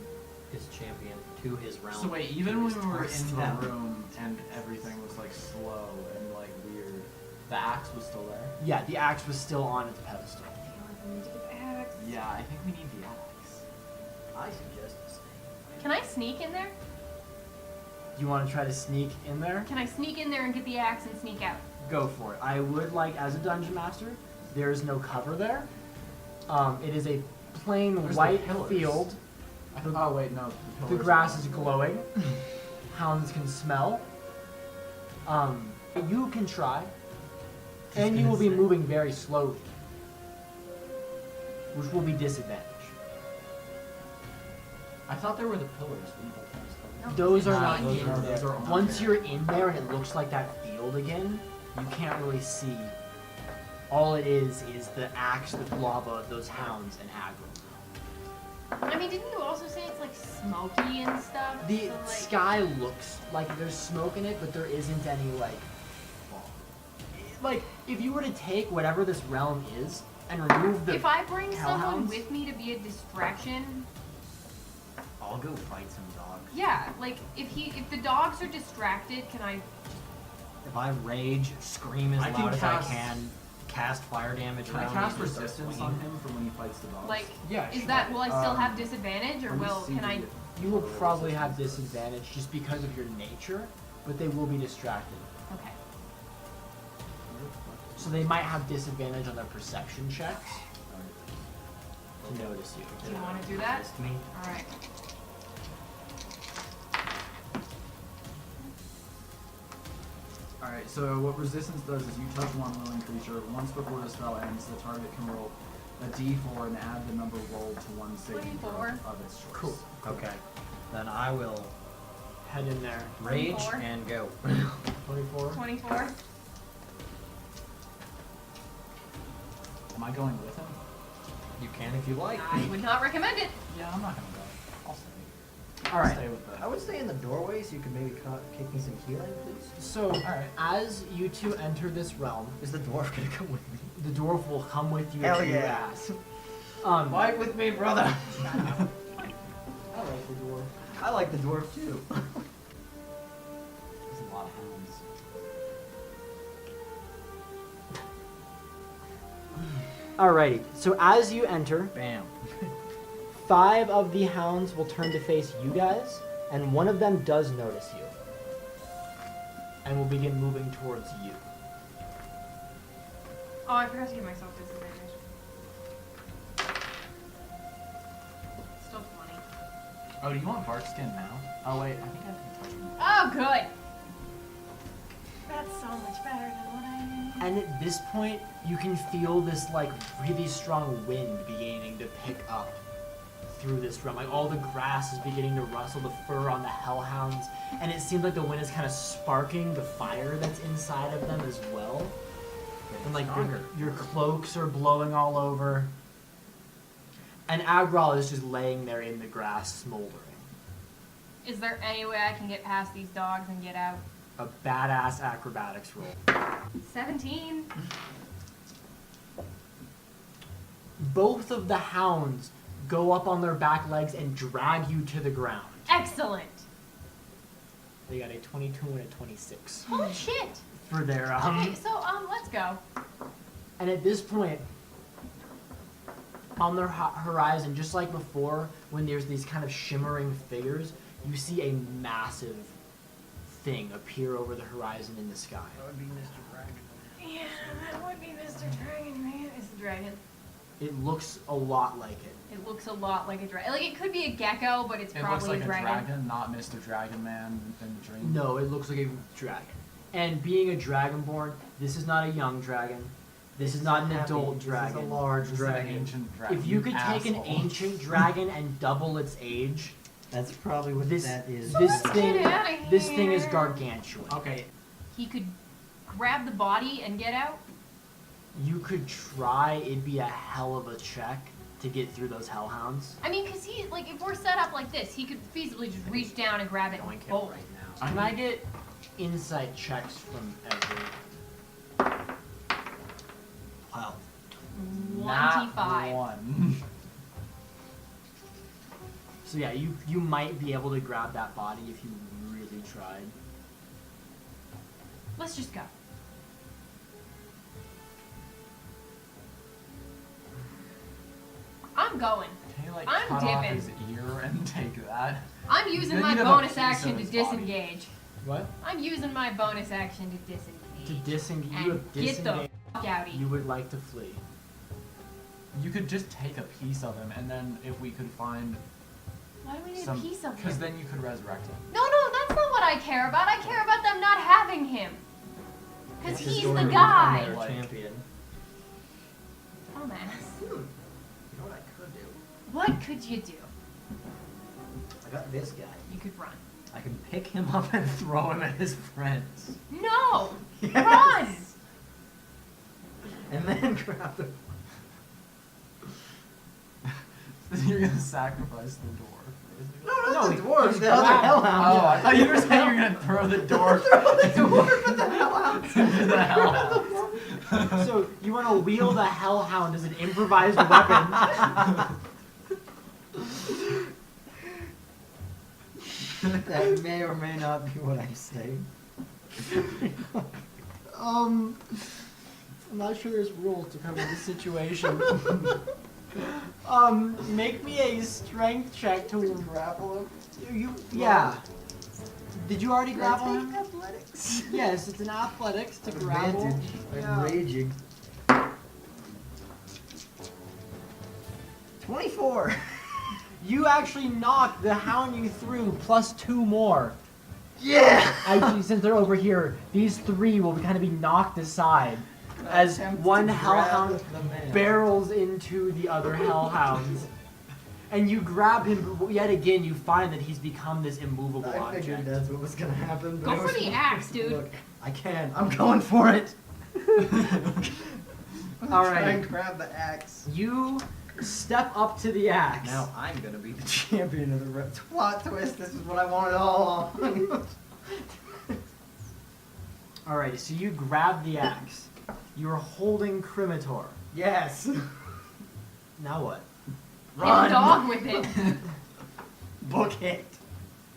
his champion to his realm.
So wait,
to
even when
his
we were in
doorstep.
the room and everything was like slow and like weird, the axe was still there?
Yeah, the axe was still on its pedestal.
I feel like we need to get the axe.
Yeah, I think we need the axe.
I suggest this thing.
Can I sneak in there?
You want to try to sneak in there?
Can I sneak in there and get the axe and sneak out?
Go for it. I would like, as a dungeon master, there is no cover there. It is a plain
There's the
white
pillars.
field.
Oh wait, no.
The
pillars
grass
are-
is glowing. Hounds can smell. You can try. And you
gonna
will be
say.
moving very slowly. Which will be disadvantage.
I thought there were the pillars. What about those?
No,
Those are
it's
not
in
in
here.
Those
there.
are on
Once
there.
you're in there and it looks like that field again, you can't really see. All it is the axe with lava of those hounds and aggro.
I mean, didn't you also say it's like smoky and stuff?
The
So, like,
sky looks like there's smoke in it, but there isn't any like if you were to take whatever this realm is and remove the
if I bring someone
hellhounds?
with me to be a distraction,
I'll go fight some dogs.
yeah, like if the dogs are distracted, can I?
If I rage, scream as
I can
loud as
cast-
I can, cast fire damage
Can I
around
cast
me and start
resistance
swinging.
on him for when he fights the dogs?
Like,
Yeah,
is
sure.
that will I still have disadvantage, or
Let me
will
see
can I?
the-
You will probably have disadvantage just because of your nature, but they will be distracted.
Okay.
So they might have disadvantage on their perception checks to notice you.
Do you want to do that?
Resist me.
All right.
Alright, so what resistance does is you touch one willing creature. Once before the spell ends, the target can roll a d4 and add the number rolled to one saving throw
24.
of its choice.
Cool.
Okay. Then I will
Head in there.
rage
24.
and go.
24.
24.
Am I going with him?
You can if you like.
I would not recommend it.
Yeah, I'm not gonna go. I'll stay.
All right.
Stay with the.
I would stay in the doorway so you could maybe kick me some healing, please.
So,
Alright.
as you two enter this realm,
Is the dwarf gonna come with me?
the dwarf will come with you
Hell
if you
yeah.
ask.
Fight with me, brother!
I like the dwarf.
I like the dwarf too.
There's a lot of hounds.
Alrighty, so as you enter,
Bam.
5 of the hounds will turn to face you guys, and one of them does notice you. And will begin moving towards you.
Oh, I forgot to give myself disadvantage. Still 20.
Oh, do you want bark skin now? Oh wait, I think I can touch him.
Oh, good. That's so much better than what I need.
And at this point, you can feel this like really strong wind beginning to pick up through this realm. Like all the grass is beginning to rustle, the fur on the hellhounds, and it seems like the wind is kind of sparking the fire that's inside of them as well. And like your cloaks are blowing all over. And Agral is just laying there in the grass smoldering.
Is there any way I can get past these dogs and get out?
A badass acrobatics roll.
17.
Both of the hounds go up on their back legs and drag you to the ground.
Excellent.
They got a 22 and a 26
Holy shit.
for their
Okay, so let's go.
And at this point, on their horizon, just like before, when there's these kind of shimmering figures, you see a massive thing appear over the horizon in the sky.
That would be Mr. Dragon.
Yeah, that would be Mr. Dragon, man. It's the dragon.
It looks a lot like it.
It looks a lot like a dragon. Like, it could be a gecko, but it's
It
probably
looks like
a dragon.
a dragon, not Mr. Dragon Man in the dream.
No, it looks like a dragon. And being a dragonborn, this is not a young dragon. This is not an adult dragon.
This is a large
This is
dragon.
an ancient dragon.
If you could take an
asshole.
ancient dragon and double its age,
That's probably what
this
that is.
this
Let's
thing
get outta
this thing is
here.
gargantuan.
Okay,
He could grab the body and get out.
You could try. It'd be a hell of a check to get through those hellhounds.
I mean, because he, like, if we're set up like this, he could feasibly just reach down and grab it
Going
and
him
bolt.
right now.
Can I get insight checks from every?
Wow.
25.
Not one.
So yeah, you might be able to grab that body if you really tried.
Let's just go. I'm going.
Can you like
I'm
cut off
dipping.
his ear and take that?
I'm using
Then
my
you'd have a
bonus
piece
action
of
to
his body.
disengage.
What?
I'm using my bonus action to disengage.
To disengage.
and
You have
get the
disengaged.
fuck out of
You
here.
would like to flee.
You could just take a piece of him, and then if we could find
Why do we need
some,
a piece of
because
him?
then you could resurrect him.
No, that's not what I care about. I care about them not having him. Because
It's just
he's
going
the
to become
guy.
their
Like-
champion.
Dumbass.
You know what I could do?
What could you do?
I got this guy.
You could run.
I can pick him up and throw him at his friends.
No!
Yes.
Run!
And then grab the...
You're gonna sacrifice the dwarf.
No,
No,
not the
he-
dwarves,
he
the other
grabbed-
hellhound.
Oh, I thought you were saying you were gonna throw the dwarf
The dwarf at the hellhound.
into the hellhound.
So you want to wield a hellhound as an improvised weapon?
That may or may not be what I'm saying.
I'm not sure there's rules to cover this situation. Make me a strength check to
grapple him.
Yeah. Did you already grapple
That's
him?
athletics.
Yes, it's an athletics to grapple.
Advantage.
Yeah.
I'm raging. 24.
You actually knocked the hound you threw plus 2 more.
Yeah.
Actually, since they're over here, these 3 will kind of be knocked aside as
Attempt
one
to grab
hellhound
the man.
barrels into the other hellhounds. And you grab him, but yet again you find that he's become this immovable
I figured
object.
that's what was gonna happen. But
Go
I
for
was-
the axe, dude.
Look, I can. I'm going for it.
All
Try
right.
and grab the axe.
You step up to the axe.
Now I'm gonna be the champion of the plot twist. This is what I wanted all along.
Alright, so you grab the axe. You're holding Cremator.
Yes.
Now what?
Hit a dog with it.
Book it.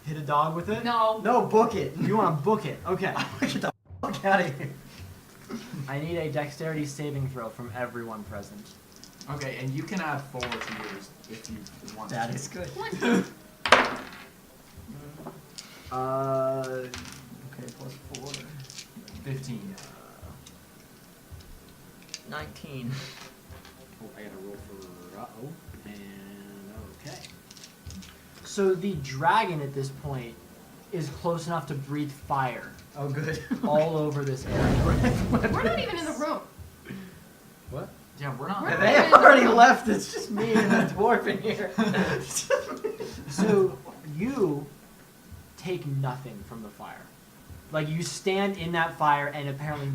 Hit a dog with it?
No.
No, book it.
You want to book it? Okay.
Get the fuck out of here.
I need a dexterity saving throw from everyone present.
Okay, and you can add 4 to yours if you want
That
to.
is good.
What?
Okay, plus 4.
15.
19.
Oh, I gotta roll for and okay.
So the dragon at this point is close enough to breathe fire
Oh, good.
all over this area.
We're not even in the room.
What?
Yeah, we're not.
We're
They have already left. It's just me and the dwarf in here.
So you take nothing from the fire. Like you stand in that fire and apparently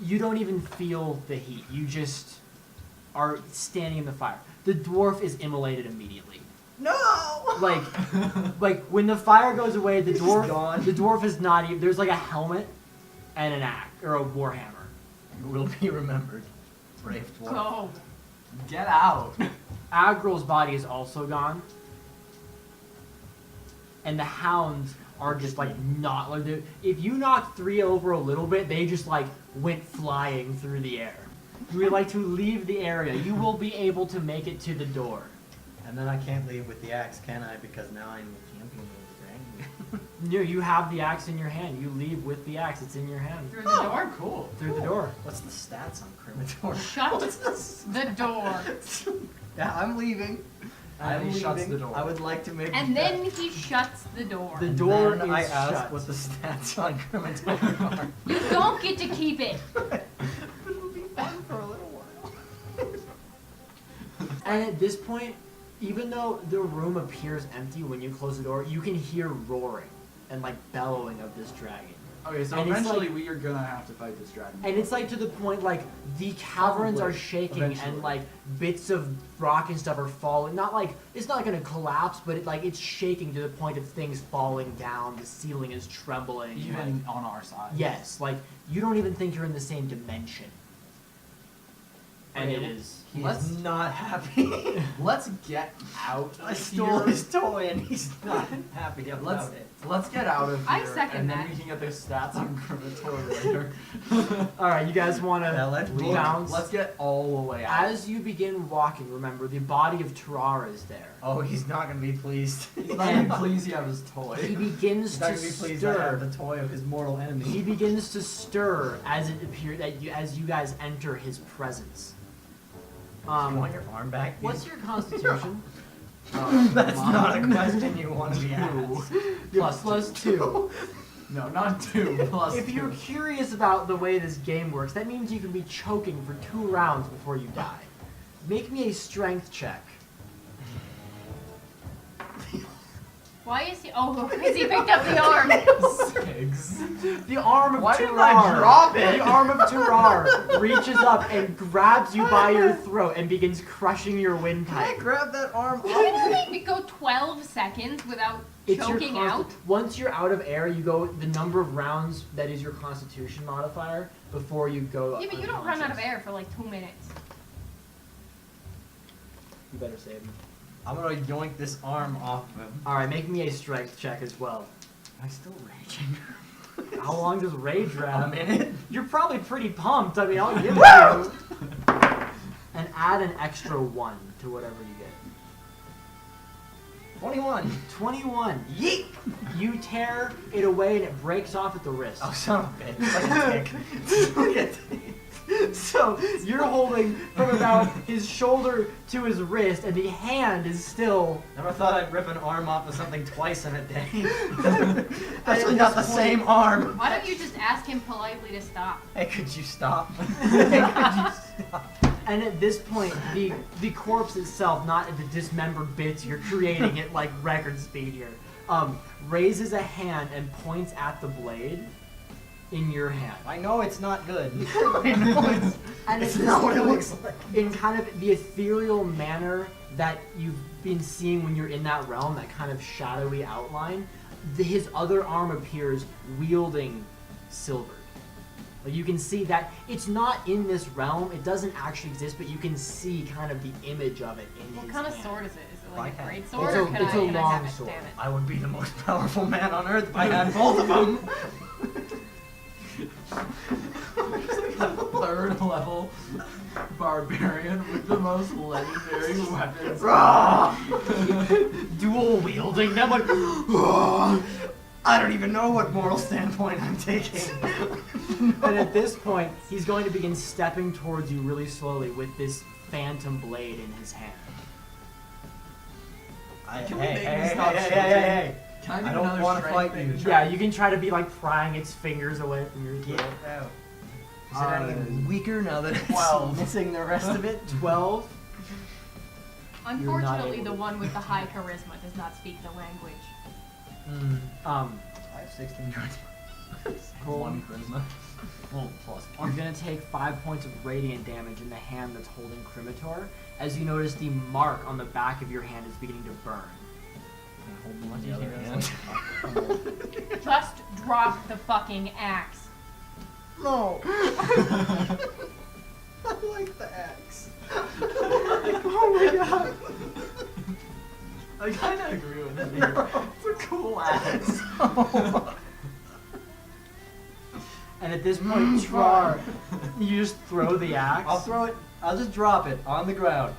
you don't even feel the heat. You just are standing in the fire. The dwarf is immolated immediately.
No.
Like when the fire goes away, the
He's
dwarf the dwarf is not even. There's like a helmet and an axe or a warhammer.
You will be remembered, brave dwarf.
Go.
Get out.
Agrel's body is also gone, and the hounds are just like not like if you knock 3 over a little bit, they just like went flying through the air. You would like to leave the area. You will be able to make it to the door.
And then I can't leave with the axe, can I? Because now I'm the champion of the dragon.
No, you have the axe in your hand. You leave with the axe. It's in your hand.
Through the door?
Cool.
Through the door.
What's the stats on Cremator?
Shut
What's the
the door.
Yeah, I'm leaving.
And he shuts the door.
I would like to make.
And then he shuts the door.
The door
then
is
I ask
shut.
what the stats on Cremator are.
You don't get to keep it.
It'll be fun for a little while.
And at this point, even though the room appears empty when you close the door, you can hear roaring and like bellowing of this dragon.
Okay, so
And it's
eventually
like-
we are gonna have to fight this dragon.
And it's like to the point like the caverns are
Probably,
shaking
eventually.
and like bits of rock and stuff are falling. Not like it's not gonna collapse, but it's shaking to the point of things falling down. The ceiling is trembling.
even on our side.
yes, like you don't even think you're in the same dimension. And
Okay,
it is.
He's
Let's-
not happy.
Let's get out.
I
of
stole
here.
his toy and he's not happy about
Let's
it.
let's get out of here.
I second
and then
that.
we can get the stats on Cremator later.
All right, you guys want
Yeah,
to
let's
bounce?
Let's get all the way out.
As you begin walking, remember the body of Tarara is there.
Oh, he's not gonna be pleased.
He's not even pleased he have his toy.
He begins
He's not
to
gonna be pleased I have
stir.
the toy of his mortal enemy.
He begins to stir as it appears that as you guys enter his presence.
You want your arm back?
What's your constitution?
That's not a
Mine?
question you want to be asked.
Plus two.
No, not 2. Plus
If
2.
you're curious about the way this game works, that means you can be choking for 2 rounds before you die. Make me a strength check.
Why is he? Oh, because he picked up the arm.
6.
The arm of
Why
Tarar.
didn't I drop it?
The arm of Tarar reaches up and grabs you by your throat and begins crushing your
Can I
windpipe.
grab that arm
You
off?
can only go 12 seconds without
It's your
choking out.
Once you're out of air, you go the number of rounds that is your constitution modifier before you go.
Yeah, but you don't run out of
unconscious.
air for like 2 minutes.
You better save me.
I'm gonna yoink this arm off of him.
All right, make me a strength check as well.
Am I still raging?
How long does rage
A
last?
minute?
You're probably pretty pumped. I mean, I'll give it to you. And add an extra 1 to whatever you get.
21.
21. Yeet! You tear it away and it breaks off at the wrist.
Oh, son of a bitch. Like a tick.
So you're holding from about his shoulder to his wrist, and the hand is still.
Never thought I'd rip an arm off of something twice in a day.
And
Especially
at
not the
this point-
same arm.
Why don't you just ask him politely to stop?
Hey, could you stop? Hey, could you stop?
And at this point, the corpse itself, not the dismembered bits you're creating at like record speed here, raises a hand and points at the blade in your hand.
I know it's not good.
I know it's, and
It's not what it looks like.
in kind of the ethereal manner that you've been seeing when you're in that realm, that kind of shadowy outline, his other arm appears wielding silver. Like you can see that it's not in this realm, it doesn't actually exist, but you can see kind of the image of it in
What
his
kind of
hand.
sword is it? Is it like a
Like
great
that.
sword,
It's
or
a-
can
it's
I,
a
can I
long
have it?
sword.
Damn it.
I would be the most powerful man on earth if I had both of them.
Third level barbarian with the most legendary weapons.
Dual wielding them like
I don't even know what moral standpoint I'm taking.
and at this point, he's going to begin stepping towards you really slowly with this phantom blade in his hand.
Can we make me stop shooting?
Hey.
Can I do
I don't
another
wanna
strength
fight
thing
you.
to try-
Yeah, you can try to be like prying its fingers away from your
Get
throat.
out. Is it any weaker now that it's
12.
missing the rest of it?
12.
Unfortunately,
able
the
to-
one with the high charisma does not speak the language.
I have 16 cards.
One charisma.
Well, plus
You're gonna take 5 points of radiant damage in the hand that's holding Cremator, as you notice the mark on the back of your hand is beginning to burn.
Hold on the other hand.
Just drop the fucking axe.
No. I like the axe.
Oh my god!
I kind of agree with you. It's a cool axe.
And at this point, Trar, you just throw the axe.
I'll throw it. I'll just drop it on the ground.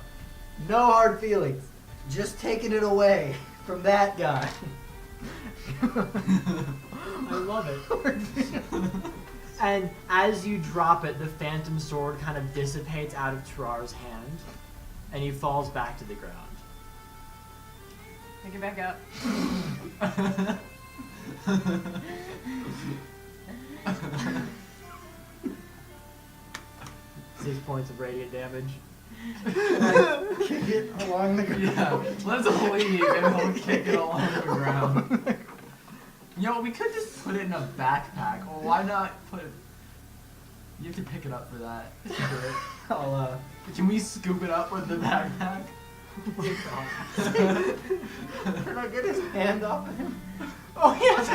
No hard feelings. Just taking it away from that guy.
I love it. And as you drop it, the phantom sword kind of dissipates out of Trar's hand, and he falls back to the ground.
Pick it back up.
6 points of radiant damage.
Kick it along the ground.
Yeah, let's leave and we'll kick it along the ground. Yo, we could just put it in a backpack, or why not put it... You have to pick it up for that.
I'll,
Can we scoop it up with the backpack?
Can I get his hand off of him?
Oh yes!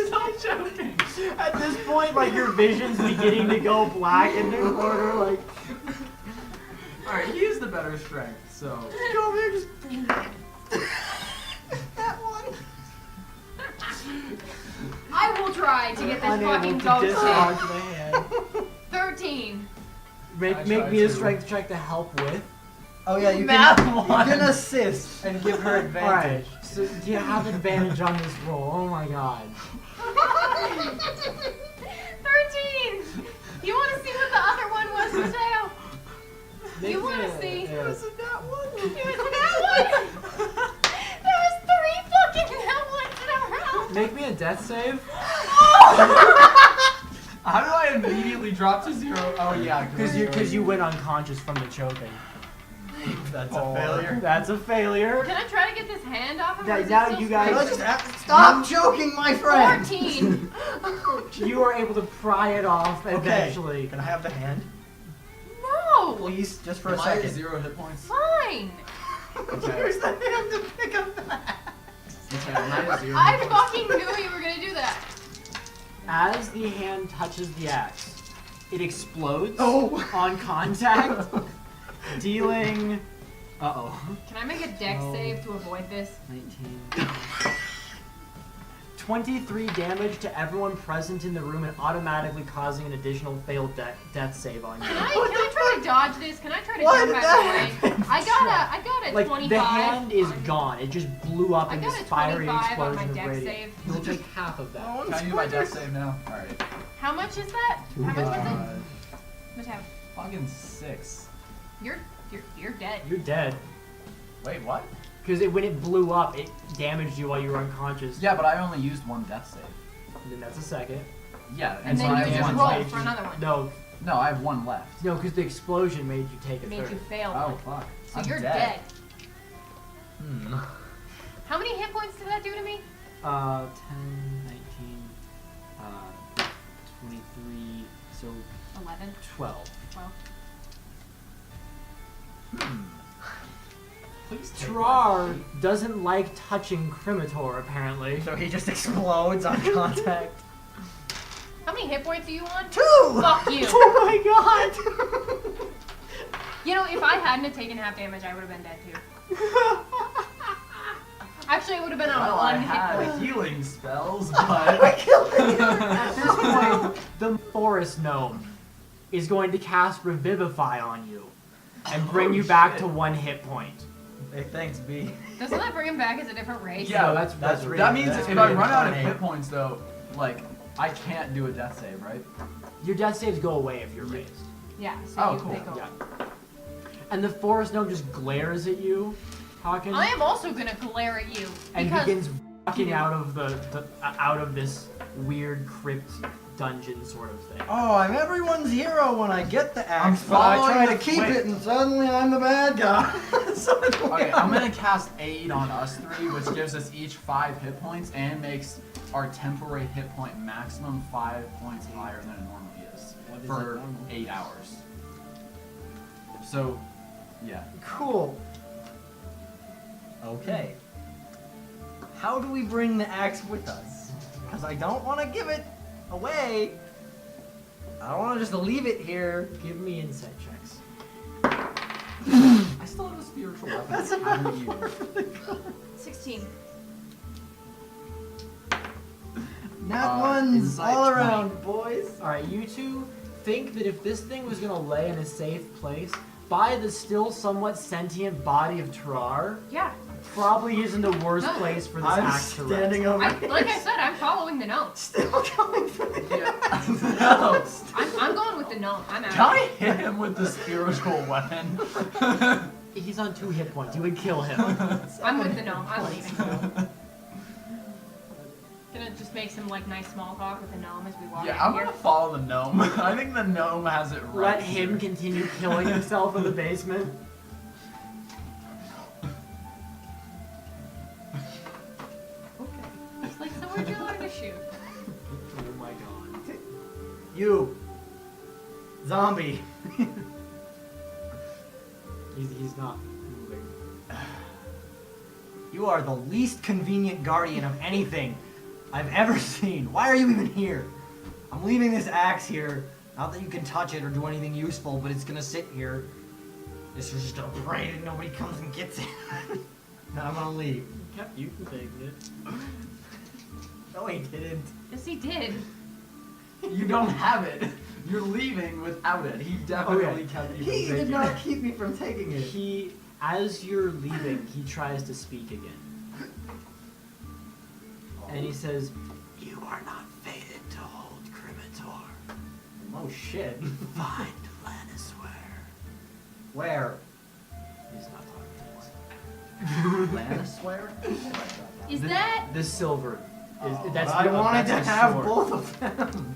Stop joking! At this point, like your vision's beginning to go black in the corner, like
Alright, he is the better strength, so...
go over there, just
That one.
I will try to get this
unable
fucking
to
goat
dislodge
shit.
the hand.
13.
I
Make
tried
me a
to.
strength check to help with.
Oh yeah, you
Math
can, you
one.
can assist and give her advantage.
Alright, so do you have advantage on this roll? Oh my god.
13! You want to see what the other one was, Mateo?
Make
You
me
wanna
a-
see?
yeah.
Was it that one?
It was that one! There was 3 fucking that ones in a row!
Make me a death save.
How do I immediately drop to 0? Oh yeah,
Because you went unconscious from the choking.
That's
Oh.
a failure.
That's a failure.
Can I try to get this hand off of
Yeah,
her? Is it
now
still
you guys-
Can I
straight?
just stop joking, my friend.
14!
You are able to pry it off eventually.
Can I have the hand,
No!
please, just for a
Am I at
second?
0 hit points?
Fine!
Here's the hand to pick up that.
Okay, am I at 0
I
hit points?
fucking knew you were gonna do that.
As the hand touches the axe, it explodes
Oh.
on contact, dealing.
Can I make a dex
No.
save to avoid this?
19. 23 damage to everyone present in the room and automatically causing an additional failed death save on you.
Can I try to dodge this? Can I try to
Why
jump
did
back
that
away? I got a
Like
25.
the hand is
on-
gone. It just blew up
I
in
got
this
a
fiery
25 on my
explosion of
dex
radiant.
save.
You'll take half of that.
Can I use my death save now? Alright.
How much is that? How much was it? Mateo,
Fucking 6.
you're dead.
You're dead.
Wait, what?
Because when it blew up, it damaged you while you were unconscious.
Yeah, but I only used 1 death save.
And then that's a second.
Yeah,
And
so
then
I
you
have
just
one
roll
left.
for another one.
No,
No, I have 1 left.
no, because the explosion made you take a
Made
third.
you fail.
Oh,
one.
fuck.
So
I'm
you're dead.
Hmm.
How many hit points did that do to me?
10, 19, 3, so
11.
12.
12.
Please take
Trar doesn't like touching Cremator, apparently.
So he just explodes on contact.
How many hit points are you on?
2!
Fuck you.
Oh my god!
You know, if I hadn't have taken half damage, I would have been dead too. Actually, I would have been on
Well, I
one hit
had
point.
healing spells, but
At this point, the forest gnome is going to cast Revivify on you and bring you back
shit.
to 1 hit point.
Hey, thanks, B.
Doesn't that bring him back as a different race?
Yeah,
No, that's
really-
that means
that's
if I
really
run out of
funny.
hit points, though, like I can't do a death save, right?
Your death saves go away if you're raised.
Yeah, so
Oh,
you
cool.
they go.
Yeah. And the forest gnome just glares at you, Haken,
I am also gonna glare at you
and
because
begins walking out of out of this weird crypt dungeon sort of thing.
Oh, I'm everyone's hero when I get the
I'm
axe, but I
following
try
the
to keep
wait.
it and suddenly I'm the bad guy.
Okay, I'm gonna cast Aid on us 3, which gives us each 5 hit points and makes our temporary hit point maximum 5 points higher than it normally is
What is
for
it normal?
8 hours. So, yeah.
Cool.
Okay. How do we bring the axe with us? Because I don't want to give it away. I don't want to just leave it here.
Give me insight checks.
I still have a spiritual weapon.
That's
How
about
do you?
16.
Nat ones
insight
all
20.
around, boys.
Alright, you two think that if this thing was gonna lay in a safe place, by the still somewhat sentient body of Trar,
Yeah.
probably isn't the worst
No.
place for this
I'm
axe to
standing
rest.
over
Like I said, I'm following the gnome.
Still coming for the
No.
I'm going with the gnome. I'm out.
Can I hit him with the spiritual weapon?
He's on 2 hit points. You would kill him.
I'm with the gnome. I'm leaving. Gonna just make some like nice small talk with the gnome as we walk
Yeah,
out
I'm
here.
gonna follow the gnome. I think the gnome has it right.
Let him
here.
continue killing himself in the basement.
It's like, so where'd you learn to shoot?
Oh my god.
You. Zombie.
He's not moving.
You are the least convenient guardian of anything I've ever seen. Why are you even here? I'm leaving this axe here. Not that you can touch it or do anything useful, but it's gonna sit here. This is just gonna pray that nobody comes and gets it. Then I'm gonna leave.
He kept you from taking it.
No, he didn't.
Yes, he did.
You don't have it. You're leaving without it. He definitely
Okay.
kept you from
He
taking
did not
it.
keep me from taking it.
He, as you're leaving, he tries to speak again. And he says, "You are not fated to hold Cremator.
Oh shit.
Find Lanisware."
Where?
He's not talking to us.
Lanisware?
Is that
The silver. Is, that's
I
the-
wanted to
that's the
have
sword.
both of them.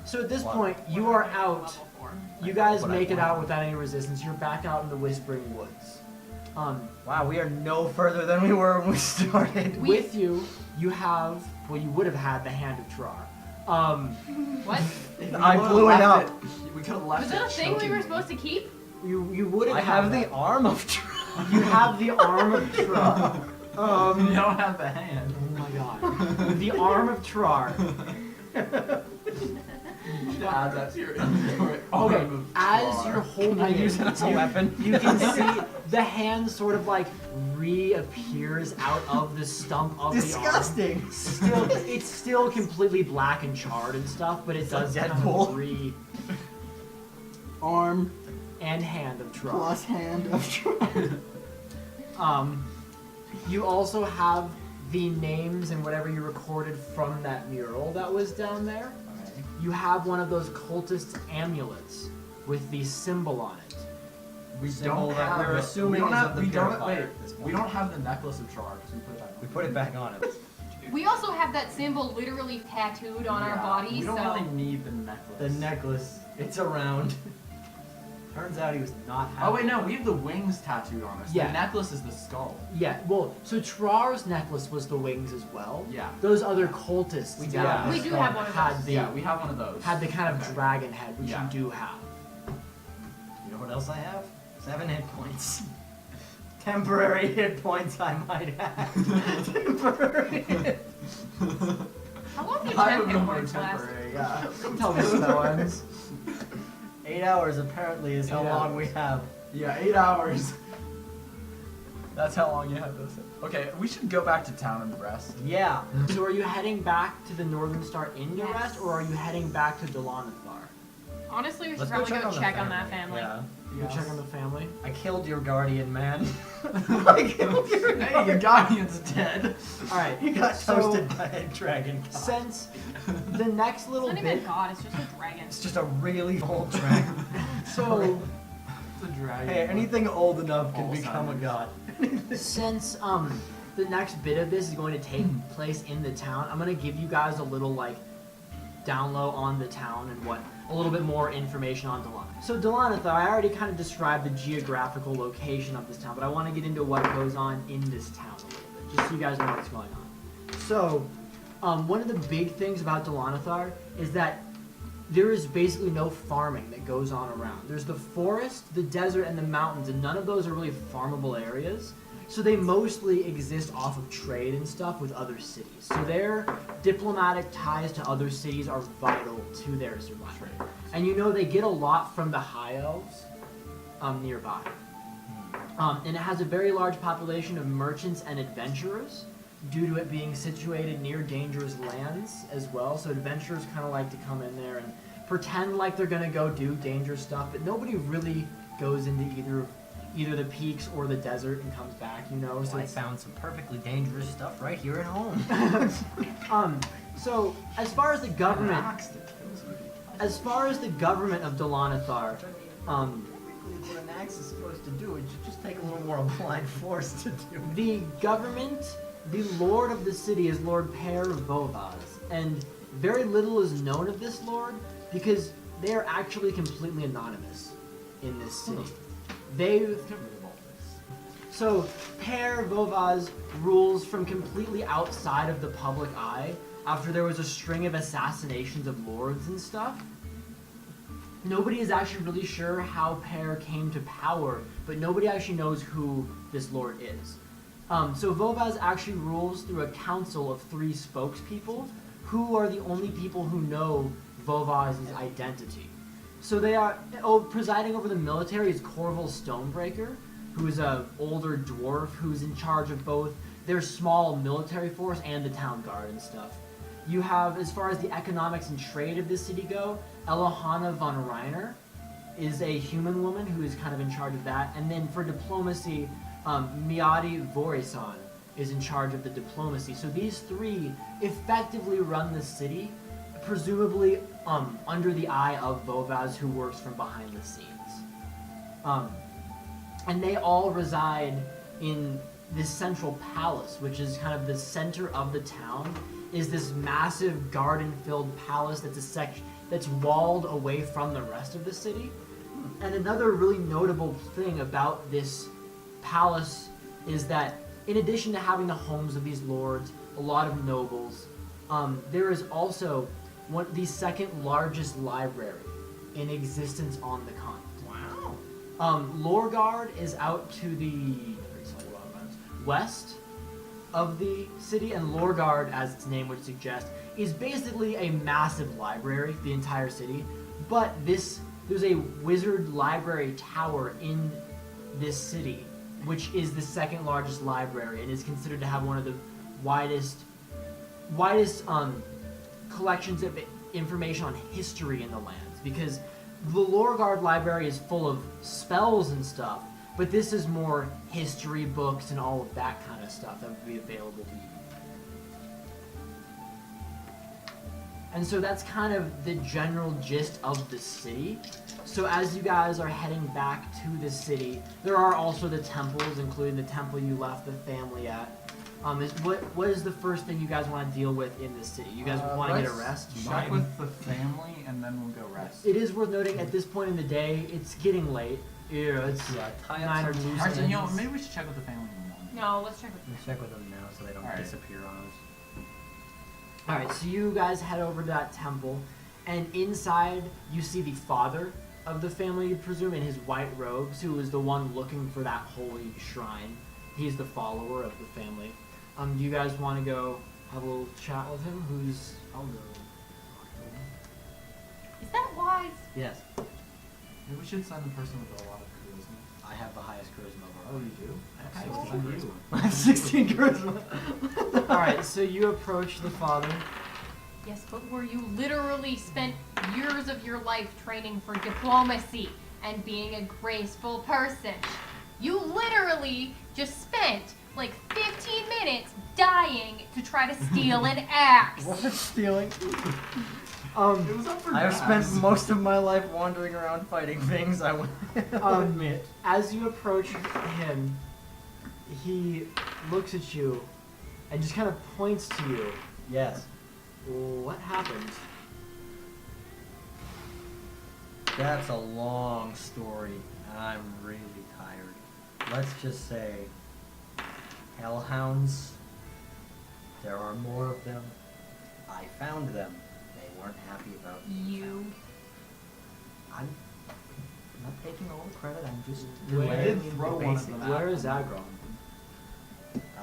So at this
Wow.
point, you are out.
level 4?
You guys
What I
make it
wanted.
out without any resistance. You're back out in the Whispering Woods.
Wow, we are no further than we were when we started.
With you, you have, well, you would have had the Hand of Trar.
What?
I blew it up.
We could have left
Was that a
it
thing we
choking
were
me.
supposed to keep?
You would have.
I have
that.
the arm of Tron.
You have the arm of Trar.
You don't have the hand.
Oh my god. The arm of Trar.
You should add that to your inventory.
Okay,
Arm of
as
Trar.
you're holding
I use it as a weapon?
you can see the hand sort of like reappears out of the stump of
Disgusting.
the arm. It's still completely black and charred and stuff, but it does kind
Deadpool.
of
Arm
and hand of Trar.
plus hand of Tron.
You also have the names and whatever you recorded from that mural that was down there. You have one of those cultist amulets with the symbol on it.
We
Symbol
don't
that
have.
we're assuming
we don't
is
have.
of the
We don't.
purifier
Wait.
at this point.
We don't have the necklace of Char because we put it back.
We put it back on it.
We also have that symbol literally tattooed on our body,
We don't
so
really need the necklace.
The necklace. It's around. Turns out he was not happy.
Oh wait, no, we have the wings tattooed on us.
Yeah.
The necklace is the skull.
Yeah, well, so Trar's necklace was the wings as well.
Yeah.
Those other cultists
We do
down
have
in
We
the
do
skull
have one of
had
those.
the,
Yeah, we have one of those.
had the kind of
Okay.
dragon head, which
Yeah.
you do have.
You know what else I have? 7 hit points. Temporary hit points, I might add. Temporary hit.
How long do you
I
temp hit
remember
points last?
temporary, yeah.
Until the spell ends.
8 hours apparently is how
8
long
hours.
we have.
Yeah, 8 hours. That's how long you have those. Okay, we should go back to town and rest.
Yeah.
So are you heading back to the Northern Star Inn to
Yes.
rest, or are you heading back to Delanathar?
Honestly, we should
Let's go
probably
check
go
on the
check on that family.
Yeah.
You check on the family?
I killed your guardian, man. I killed your
Hey,
guardian.
your guardian's dead.
Alright,
He got
so
toasted by a dragon god.
since the next
It's
little
not even
bit,
a god, it's just a dragon.
It's just a really old dragon.
so
The dragon.
Hey, anything old enough can become a
Alzheimer's.
god.
since the next bit of this is going to take place in the town, I'm gonna give you guys a little like down low on the town and what a little bit more information on Delanathar. So Delanathar, I already kind of described the geographical location of this town, but I want to get into what goes on in this town a little bit, just so you guys know what's going on. So, one of the big things about Delanathar is that there is basically no farming that goes on around. There's the forest, the desert, and the mountains, and none of those are really farmable areas. So they mostly exist off of trade and stuff with other cities. So their diplomatic ties to other cities are vital to their survival. And you know they get a lot from the High Elves nearby. And it has a very large population of merchants and adventurers due to it being situated near dangerous lands as well. So adventurers kind of like to come in there and pretend like they're going to go do dangerous stuff, but nobody really goes into either the peaks or the desert and comes back, you know. So
I
it's,
found some perfectly dangerous stuff right here at home.
so as far as the government,
Axe that kills you.
as far as the government of Delanathar,
What an axe is supposed to do, it should just take a little more applied force to do.
the government, the lord of the city is Lord Per Vovaz, and very little is known of this lord because they are actually completely anonymous in this city. So Per Vovaz rules from completely outside of the public eye after there was a string of assassinations of lords and stuff. Nobody is actually really sure how Per came to power, but nobody actually knows who this lord is. So Vovaz actually rules through a council of 3 spokespeople who are the only people who know Vovaz's identity. So they are presiding over the military is Corval Stonebreaker, who is an older dwarf who's in charge of both their small military force and the town guard and stuff. You have, as far as the economics and trade of this city go, Elohana von Reiner is a human woman who is kind of in charge of that. And then for diplomacy, Miadi Vorisan is in charge of the diplomacy. So these 3 effectively run the city, presumably under the eye of Vovaz, who works from behind the scenes. And they all reside in this central palace, which is kind of the center of the town, is this massive garden-filled palace that's walled away from the rest of the city. And another really notable thing about this palace is that in addition to having the homes of these lords, a lot of nobles, there is also the second largest library in existence on the continent.
Wow.
Lorgard is out to the west of the city, and Lorgard, as its name would suggest, is basically a massive library, the entire city. But there's a wizard library tower in this city, which is the second largest library and is considered to have one of the widest collections of information on history in the lands, because the Lorgard library is full of spells and stuff, but this is more history books and all of that kind of stuff that would be available to you. And so that's kind of the general gist of the city. So as you guys are heading back to the city, there are also the temples, including the temple you left the family at. What is the first thing you guys want to deal with in this city? You guys want to get a rest?
Check with the family, and then we'll go rest.
It is worth noting at this point in the day, it's getting late. It's
tie up
9 or
some
2.
loose
Actually, you know,
ends.
maybe we should check with the family in the morning.
No, let's check with
Let's check with them now so they don't
Alright.
disappear on us.
Alright, so you guys head over to that temple, and inside you see the father of the family, you presume, in his white robes, who is the one looking for that holy shrine. He's the follower of the family. Do you guys want to go have a little chat with him? I'll go.
Is that wise?
Yes,
Maybe we should send the person with a lot of charisma.
I have the highest charisma of
Oh,
our
you do?
I have
Okay,
16
well,
charisma.
I have 16 charisma. Alright, so you approach the father.
Yes, but where you literally spent years of your life training for diplomacy and being a graceful person. You literally just spent like 15 minutes dying to try to steal an axe.
What stealing?
It was up for
I have
grabs.
spent most of my life wandering around fighting things, I will admit.
As you approach him, he looks at you and just kind of points to you.
Yes.
What happened?
That's a long story, and I'm really tired. Let's just say, hellhounds, there are more of them. I found them. They weren't happy about
You.
I'm not taking all the credit, I'm just
Where-
I
relaying
did
the
throw one of
basics.
them
Where
out.
is Agron?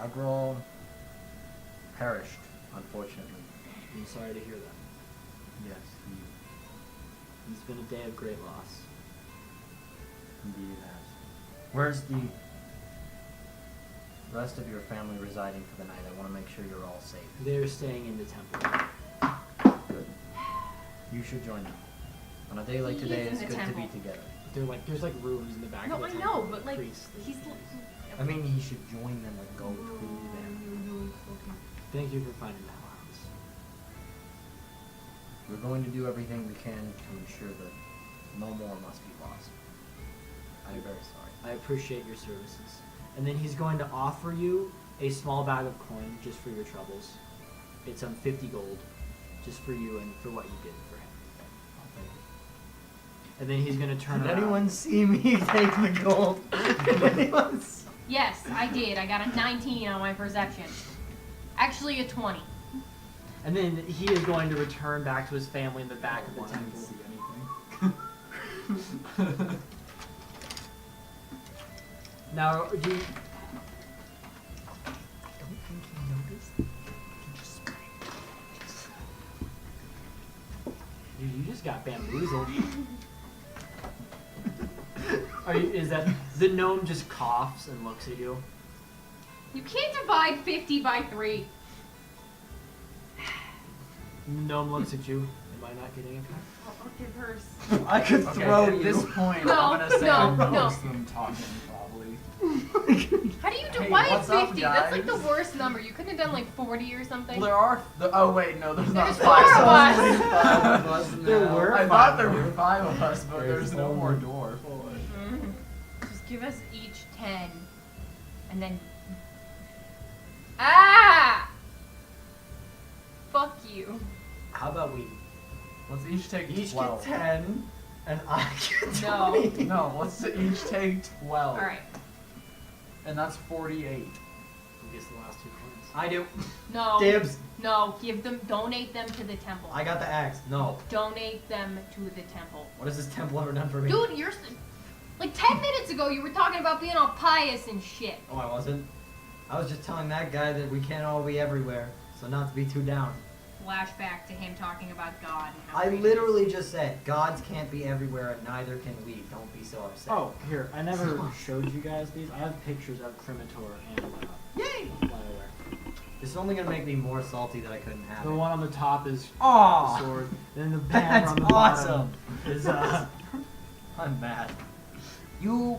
Agrol perished, unfortunately.
I'm sorry to hear that.
Yes,
It's been a day of great loss.
indeed it has. Where's the rest of your family residing for the night? I want to make sure you're all safe.
They're staying in the temple.
Good. You should join them. On a day like
He
today,
is in
it's
the
good to be
temple.
together.
There's like rooms in the back
No,
of the
I
temple.
know,
with
but like
priests that
he's.
use.
I mean, he should join them and go to them.
Thank you for finding that house.
We're going to do everything we can to ensure that no more must be lost. I'm very sorry.
I appreciate your services. And then he's going to offer you a small bag of coin just for your troubles. It's 50 gold, just for you and for what you did for him. And then he's going to turn
Did
around.
anyone see me take the gold? Did anyone see?
Yes, I did. I got a 19 on my perception. Actually, a 20.
And then he is going to return back to his family in the back of the
I didn't
temple.
see anything.
Now, do you...
Don't think he noticed. Just
Dude, you just got bamboozled. Is that... The gnome just coughs and looks at you.
You can't divide 50 by 3.
The gnome looks at you. Am I not getting it?
I'll give her.
I could
Okay,
throw
at
you.
this point,
No,
I'm gonna say
no,
I
no.
noticed them talking, probably.
How do you
Hey,
divide
what's up,
50? That's like the
guys?
worst number. You couldn't have done like 40 or something.
Well, there are. Oh wait, no, there's not
There's
five.
four of us.
Only five of us
There
now.
were
I
five
thought there
of
were
us.
5 of us, but
There's
there's no
only
more dwarf.
Just give us each 10. And then. Ah! Fuck you.
How about we...
Let's each take
Each
12.
get 10, and I get
No.
20.
No, let's each take 12.
Alright.
And that's 48.
Who gets the last 2 coins?
I do.
No.
Dibs.
No, give them. Donate them to the temple.
I got the axe. No.
Donate them to the temple.
What has this temple ever done for me?
Dude, you're. Like 10 minutes ago, you were talking about being all pious and shit.
Oh, I wasn't. I was just telling that guy that we can't all be everywhere, so not to be too down.
Flashback to him talking about God. And how
I
great he
literally just said, gods can't be everywhere, and neither can we. Don't be so upset.
Oh, here. I never showed you guys these. I have pictures of Cremator and
Yay!
Flyover.
This is only gonna make me more salty that I couldn't have
The
it.
one on the top is the
Aw!
sword. And then the banner
That's
on the bottom
awesome!
is
I'm mad. You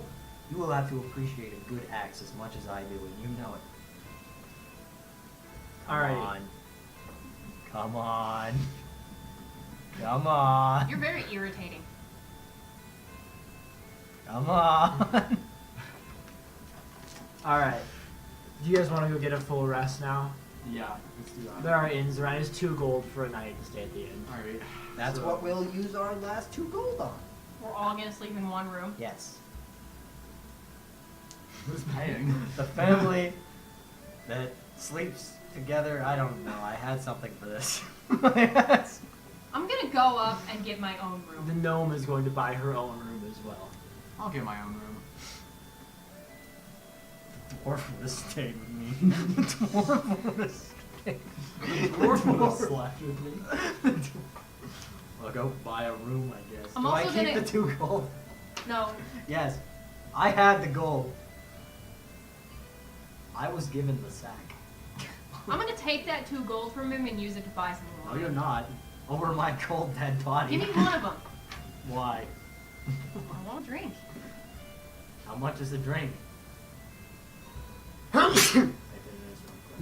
will have to appreciate a good axe as much as I do, and you know it.
Alright.
Come on. Come on.
You're very irritating.
Come on.
Alright. Do you guys want to go get a full rest now?
Yeah, let's do that.
There are inns around. It's 2 gold for a night to stay at the inn.
Alright.
That's
So-
what we'll use our last 2 gold on.
We're all gonna sleep in one room.
Yes.
Who's paying?
The family that sleeps together. I don't know. I had something for this.
I'm gonna go up and get my own room.
The gnome is going to buy her own room as well.
I'll get my own room.
Dwarf would have stayed with me. Dwarf would have stayed.
Dwarf would have slept with me. I'll go buy a room, I guess.
I'm
Do I
also
keep
gonna-
the 2 gold?
No,
Yes. I had the gold.
I was given the sack.
I'm gonna take that 2 gold from him and use it to buy some
No,
wine.
you're not.
Over my cold dead body.
Give me one of them.
Why?
I want a drink.
How much is a drink?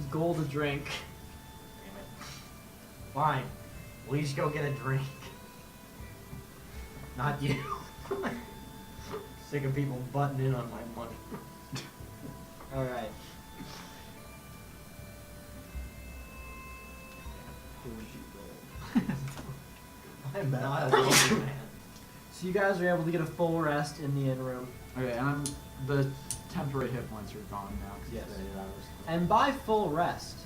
Gold a drink.
Damn it.
Fine. We'll each go get a drink. Not you.
Sick of people butting in on my money.
Alright.
I'm not a lazy man.
So you guys are able to get a full rest in the inn room.
Okay, and the temporary hit points are gone now. 'cause
Yes.
they-
And by full rest,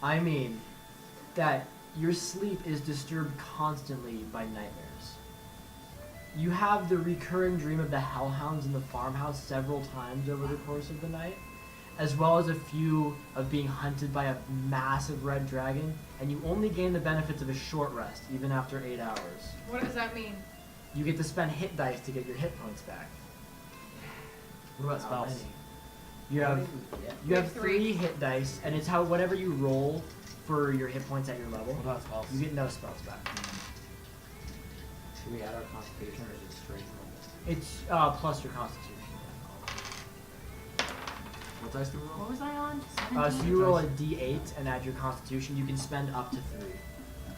I mean that your sleep is disturbed constantly by nightmares. You have the recurring dream of the hellhounds in the farmhouse several times over the course of the night, as well as a few of being hunted by a massive red dragon, and you only gain the benefits of a short rest, even after 8 hours.
What does that mean?
You get to spend hit dice to get your hit points back.
What about
How
spells?
many?
You have
Yeah.
You have
have 3.
3 hit dice, and it's how whatever you roll for your hit points at your level,
What about spells?
you get no spells back.
Should we add our constitution or is it straight normal?
It's plus your constitution.
What dice do we
What
roll?
was I on?
So
17?
you roll a d8 and add your constitution. You can spend up to 3
Okay.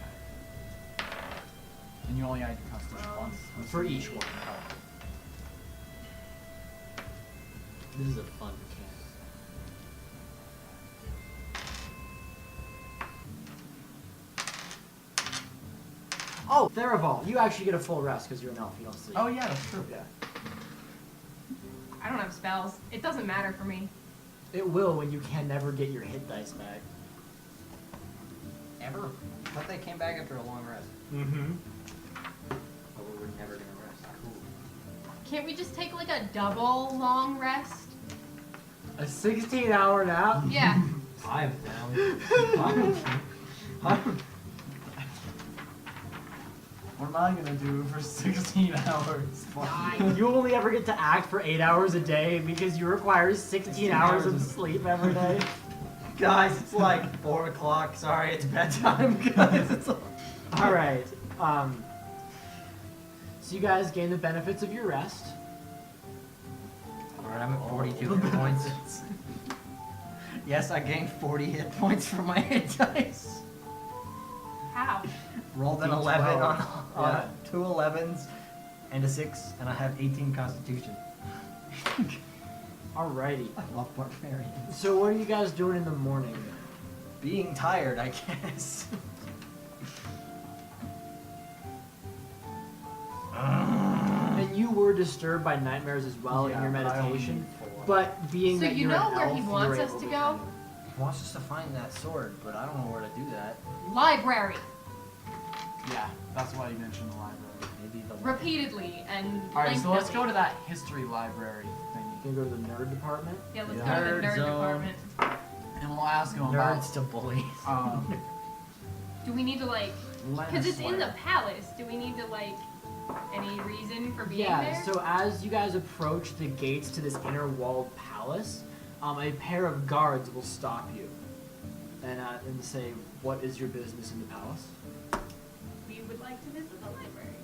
And you only add your constitution once?
for each one.
This is a fun mechanic.
Oh, Theroval, you actually get a full rest because you're an elf. You don't sleep.
Oh yeah, that's true.
Yeah.
I don't have spells. It doesn't matter for me.
It will when you can never get your hit dice back.
Ever? I thought they came back after a long rest.
Mm-hmm.
But we were never gonna rest. Cool.
Can't we just take like a double long rest?
A 16-hour nap?
Yeah.
I'm down.
What am I gonna do for 16 hours?
Die.
You only ever get to act for 8 hours a day because you require 16 hours of sleep every day.
Guys, it's like 4 o'clock. Sorry, it's bedtime, guys. It's
All right. So you guys gain the benefits of your rest.
Alright, I'm at 42 hit points. Yes, I gained 40 hit points from my hit dice.
How?
Rolled an
D12.
11 on
Yeah.
2 11s and a 6, and I have 18 constitution.
Alrighty.
I love barbarians.
So what are you guys doing in the morning?
Being tired, I guess.
And you were disturbed by nightmares as well in
Yeah,
your
but I only
meditation.
need 4.
But being
So
that
you
you're
know
an
where
elf,
he
you
wants
were
us
able
to
kind
go?
of-
He wants us to find that sword, but I don't know where to do that.
Library.
Yeah, that's why you mentioned the library.
Maybe the
Repeatedly and
Alright, so let's
lengthily.
go to that history library thingy.
You can go to the nerd department.
Yeah, let's
Yeah.
go to the
Nerd
nerd
zone.
department.
And we'll ask him about
Nerds to bullies.
Do we need to like, because it's in the
Legislature.
palace, do we need to like, any reason for being
Yeah,
there?
so as you guys approach the gates to this inner walled palace, a pair of guards will stop you and say, "What is your business in the palace?
We would like to visit the library.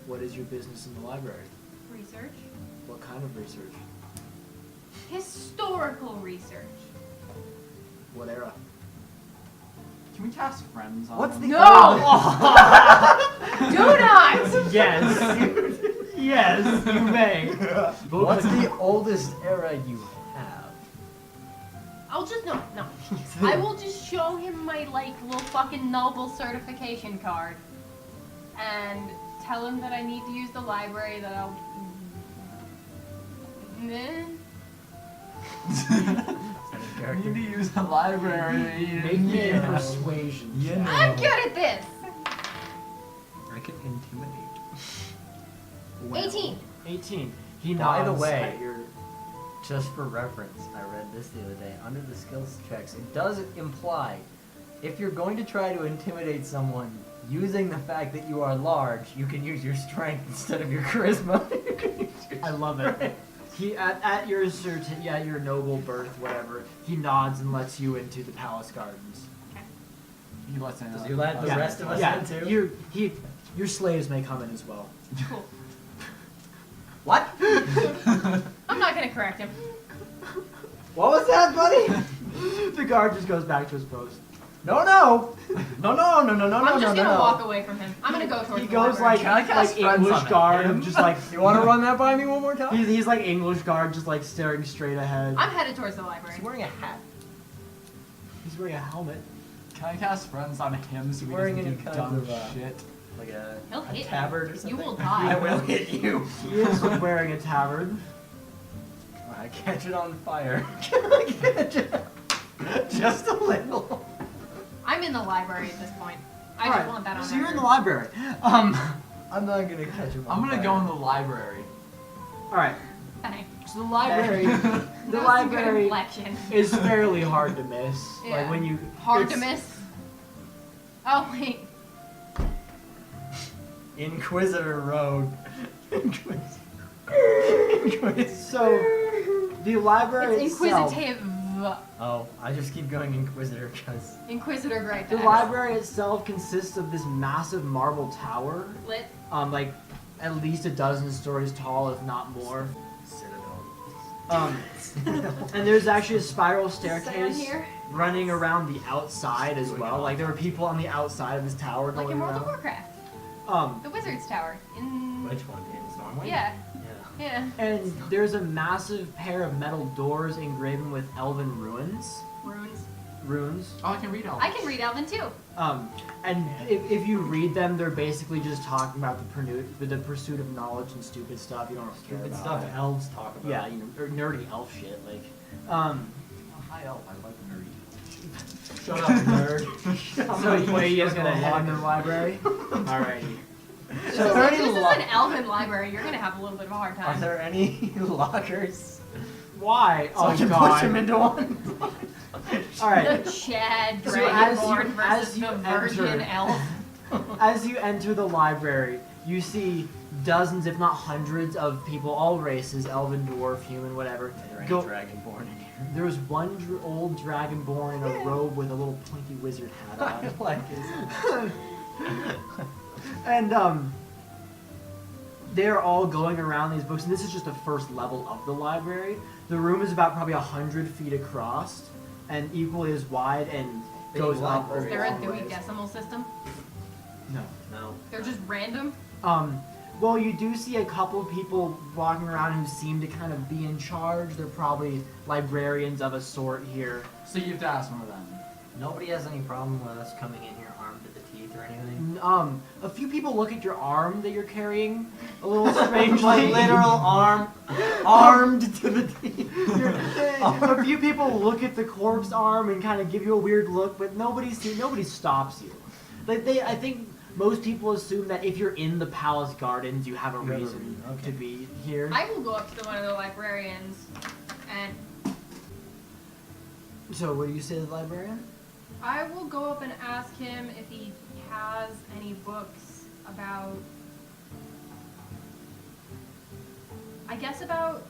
What is your business in the library?
Research.
What kind of research?
Historical research.
What era?"
Can we cast friends on
What's
him?
the
No! Do not!
Yes, yes, you may.
What's the oldest era you have?
I'll just no. I will just show him my like little fucking noble certification card, and tell him that I need to use the library. That I'll.
You need to use the library.
Make me a persuasion.
Yeah.
I'm good at this.
I can intimidate.
18.
18. He
By
nods
the way,
at your.
Just for reference, I read this the other day. Under the skills checks, it does imply if you're going to try to intimidate someone using the fact that you are large, you can use your strength instead of your charisma. You can use your
I love it. He at your your noble birth, whatever. He nods and lets you into the palace gardens.
He lets in.
Does he let the
Yeah.
rest of us
Yeah,
in too?
your slaves may come in as well.
Cool.
What?
I'm not gonna correct him.
What was that, buddy?
The guard just goes back to his post.
No, no, no, no, no, no, no,
I'm
no,
just
no,
gonna
no.
walk away from him. I'm gonna go towards
He
the
goes
library.
like
cast friends
English
on
guard,
him?
just like
You want to run that by me one more time?
he's like English guard, just like staring straight ahead.
I'm headed towards the library.
He's wearing a hat.
He's wearing a helmet.
Can I cast friends on him so he
Wearing
doesn't
any
do
kinds
dumb
of,
shit?
Like a
He'll hit you.
tabard or something.
You will die.
I will hit you.
He is wearing a tabard.
I catch it on fire. Just a little.
I'm in the library at this point. I
Alright,
just want that on
so you're in the
record.
library.
I'm not gonna catch him on
I'm gonna
fire.
go in the library.
All right.
Thanks.
So the library,
That
the
was a good
library
inflection.
is fairly hard to miss.
Yeah.
Like when you
Hard to
it's-
miss. Oh wait.
Inquisitor Road. Inquisitor.
So the library
It's
itself,
inquisitive.
Oh, I just keep going Inquisitor because
Inquisitor great.
the library itself consists of this massive marble tower,
Lit.
like at least a dozen stories tall, if not more.
Citadel.
And there's actually a spiral
Stand
staircase
here.
running around the outside as well. Like there were people on the outside of this tower
Like in
going
World of
around.
Warcraft.
The
Wizard's Tower. In.
Which one? In Stormwind?
Yeah.
Yeah.
Yeah.
and there's a massive pair of metal doors engraven with elven runes.
Runes.
Oh, I can read all.
I can read Elven too.
And if you read them, they're basically just talking about the pursuit of knowledge and stupid stuff you don't care
Stupid
about.
stuff elves talk about.
Yeah, you know, or nerdy elf shit. Like,
Oh, hi, elf. I like nerdy.
Shut up, nerd.
so you guys gonna head into the library? Alrighty.
So,
So
are there
if
any
this is
lo-
an Elven library, you're gonna have a little bit of a hard
Are
time.
there any lockers?
Why?
So I can push him into one.
All right.
The Chad
So
Dragonborn
as
versus
you
the Virgin
enter-
Elf.
As you enter the library, you see dozens, if not hundreds, of people, all races, elven, dwarf, human, whatever.
Are there any
Go-
dragonborn in here?
There was one old dragonborn in a robe with a little pointy wizard hat
I
on.
like his.
And they're all going around these books, and this is just the first level of the library. The room is about probably 100 feet across, and equally as wide, and
Big
goes up.
library.
Is there a
long
Dewey
ways.
Decimal System?
No.
No.
They're just random?
Well, you do see a couple of people walking around who seem to kind of be in charge. They're probably librarians of a sort here.
So you have to ask one of them.
Nobody has any problem with us coming in here armed to the teeth or anything.
A few people look at your arm that you're carrying a little strangely.
My literal arm, armed to the teeth.
A few people look at the corpse arm and kind of give you a weird look, but nobody stops you. I think most people assume that if you're in the palace gardens, you have a
You have a
reason
reason, okay.
to be here.
I will go up to one of the librarians and
So, what do you say to the librarian?
I will go up and ask him if he has any books about, I guess about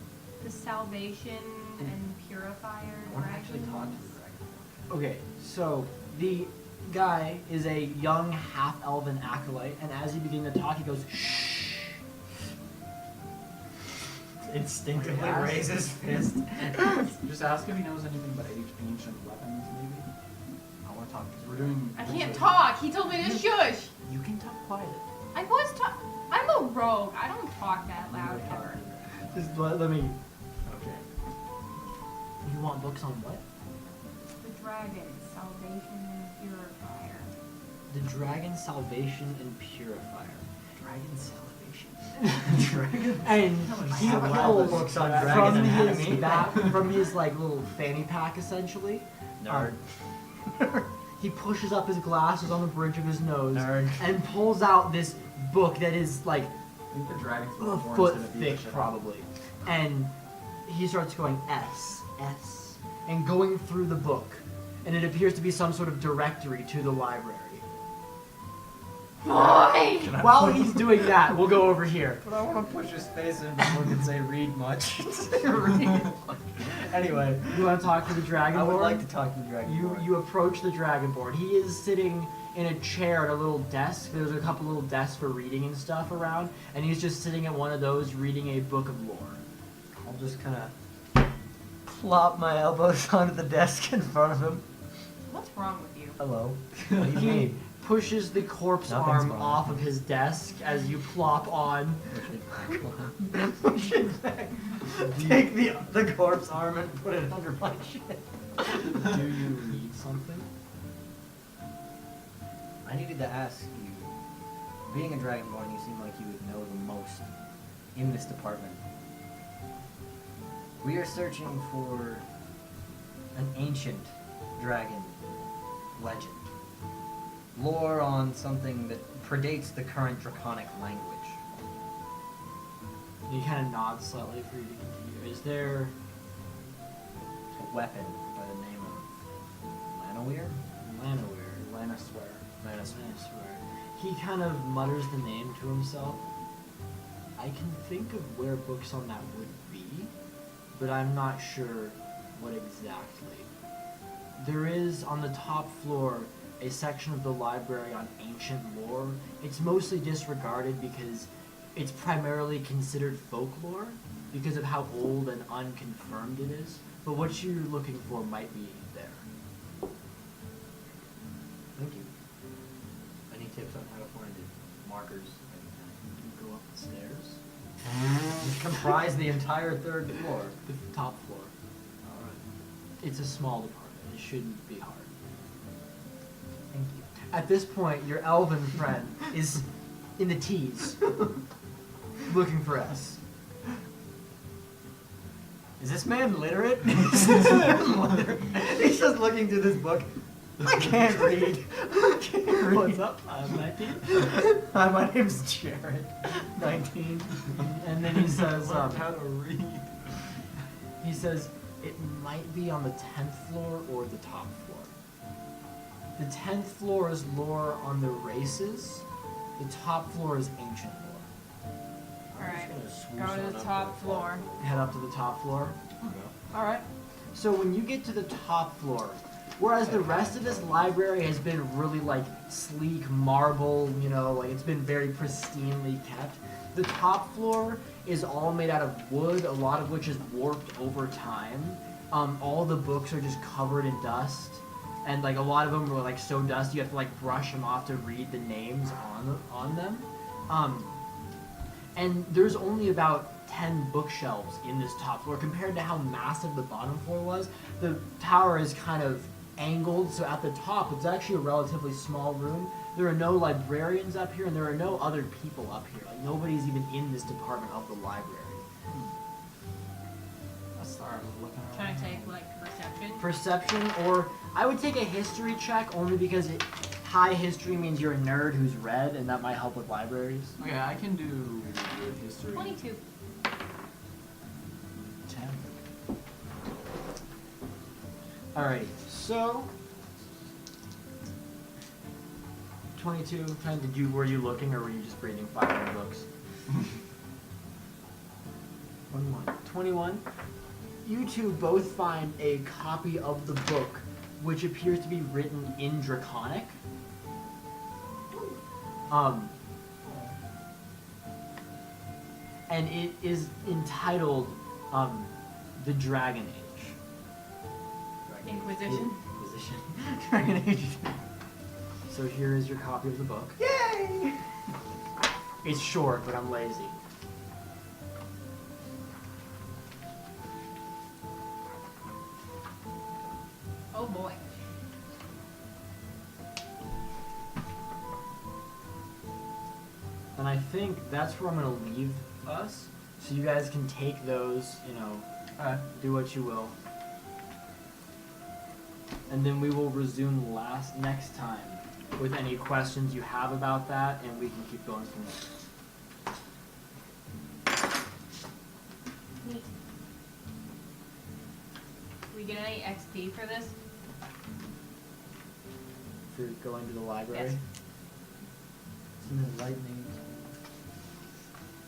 the salvation and purifier
I want to actually talk to
dragons.
the dragon.
Okay, so the guy is a young half-elven acolyte, and as you begin to talk, he goes, shh.
Instinctively
Yes.
raise his fist.
Just ask if he knows anything about ancient weapons, maybe. I want to talk because we're doing.
I can't
research.
talk. He told me to shush.
You can talk quiet.
I was talk. I'm a rogue. I don't talk that loud ever.
Just let me...
Okay.
You want books on what?
Dragon, salvation, purifier.
The dragon salvation and purifier.
Dragon salvation.
And he
I have
pulls
books on
from
dragon
his
anatomy.
from his like little fanny pack essentially.
Nerd.
He pushes up his glasses on the bridge of his nose
Nerd.
and pulls out this book that is like
I think the dragon's
a foot thick probably. And he starts going S, and going through the book. And it appears to be some sort of directory to the library.
Boy!
While he's doing that, we'll go over here.
But I want to push his face in before we can say read much.
Anyway, you want to talk to the Dragonborn?
I would like to talk to the dragon.
You approach the Dragonborn. He is sitting in a chair at a little desk. There's a couple little desks for reading and stuff around, and he's just sitting at one of those reading a book of lore.
I'll just kind of plop my elbows onto the desk in front of him.
What's wrong with you?
Hello. What do you
He
mean?
pushes the corpse
Nothing's
arm
wrong.
off of his desk as you plop on.
Push it back. Take the corpse arm and put it under my shit.
Do you need something?
I needed to ask you, being a dragonborn, you seem like you would know the most in this department. We are searching for an ancient dragon legend. Lore on something that predates the current draconic language.
He kind of nods slightly for you to continue. Is there
A weapon by the name of Lanowir?
Lanniswear? He kind of mutters the name to himself. I can think of where books on that would be, but I'm not sure what exactly. There is, on the top floor, a section of the library on ancient lore. It's mostly disregarded because it's primarily considered folklore because of how old and unconfirmed it is. But what you're looking for might be there.
Thank you. Any tips on how to find it? Markers?
You go up the stairs.
Which comprise the entire third floor.
The top floor.
Alright.
It's a small department. It shouldn't be hard.
Thank you.
At this point, your elven friend is in the T's, looking for S.
Is this man literate? He's just looking through this book. I can't read. I can't read.
What's up? 19?
Hi, my name's Jared. 19.
And then he says,
How to read.
he says, it might be on the 10th floor or the top floor. The 10th floor is lore on the races. The top floor is ancient lore.
Alright,
just
go
gonna swoosh
to
on
the
up
top
to
floor.
Head up to the top floor. Alright. So when you get to the top floor, whereas the rest of this library has been really like sleek marble, you know, like it's been very pristinely kept, the top floor is all made out of wood, a lot of which is warped over time. All the books are just covered in dust, and like a lot of them are like so dusty you have to like brush them off to read the names on them. And there's only about 10 bookshelves in this top floor compared to how massive the bottom floor was. The tower is kind of angled, so at the top it's actually a relatively small room. There are no librarians up here, and there are no other people up here. Like nobody's even in this department of the library.
I started looking around.
Trying to take like perception.
Perception, or I would take a history check only because high history means you're a nerd who's read, and that might help with libraries.
Okay, I can do history.
22.
10.
Alright, so 22. Were you looking, or were you just breathing fire in books? 21. You two both find a copy of the book, which appears to be written in Draconic. And it is entitled, The Dragon Age.
Inquisition.
Inquisition. Dragon Age. So here is your copy of the book.
Yay!
It's short, but I'm lazy.
Oh boy.
I think that's where I'm gonna leave us. So you guys can take those,
Alright.
do what you will. And then we will resume next time with any questions you have about that, and we can keep going from there.
Neat. Do we get any XP for this?
For going to the library.
Yes.
Some enlightening.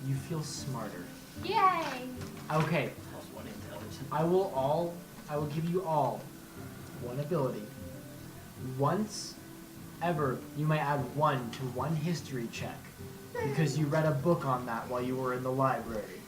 You feel smarter.
Yay!
Okay,
Plus 1 intelligence.
I will give you all one ability. Once ever, you may add 1 to one history check because you read a book on that while you were in the library.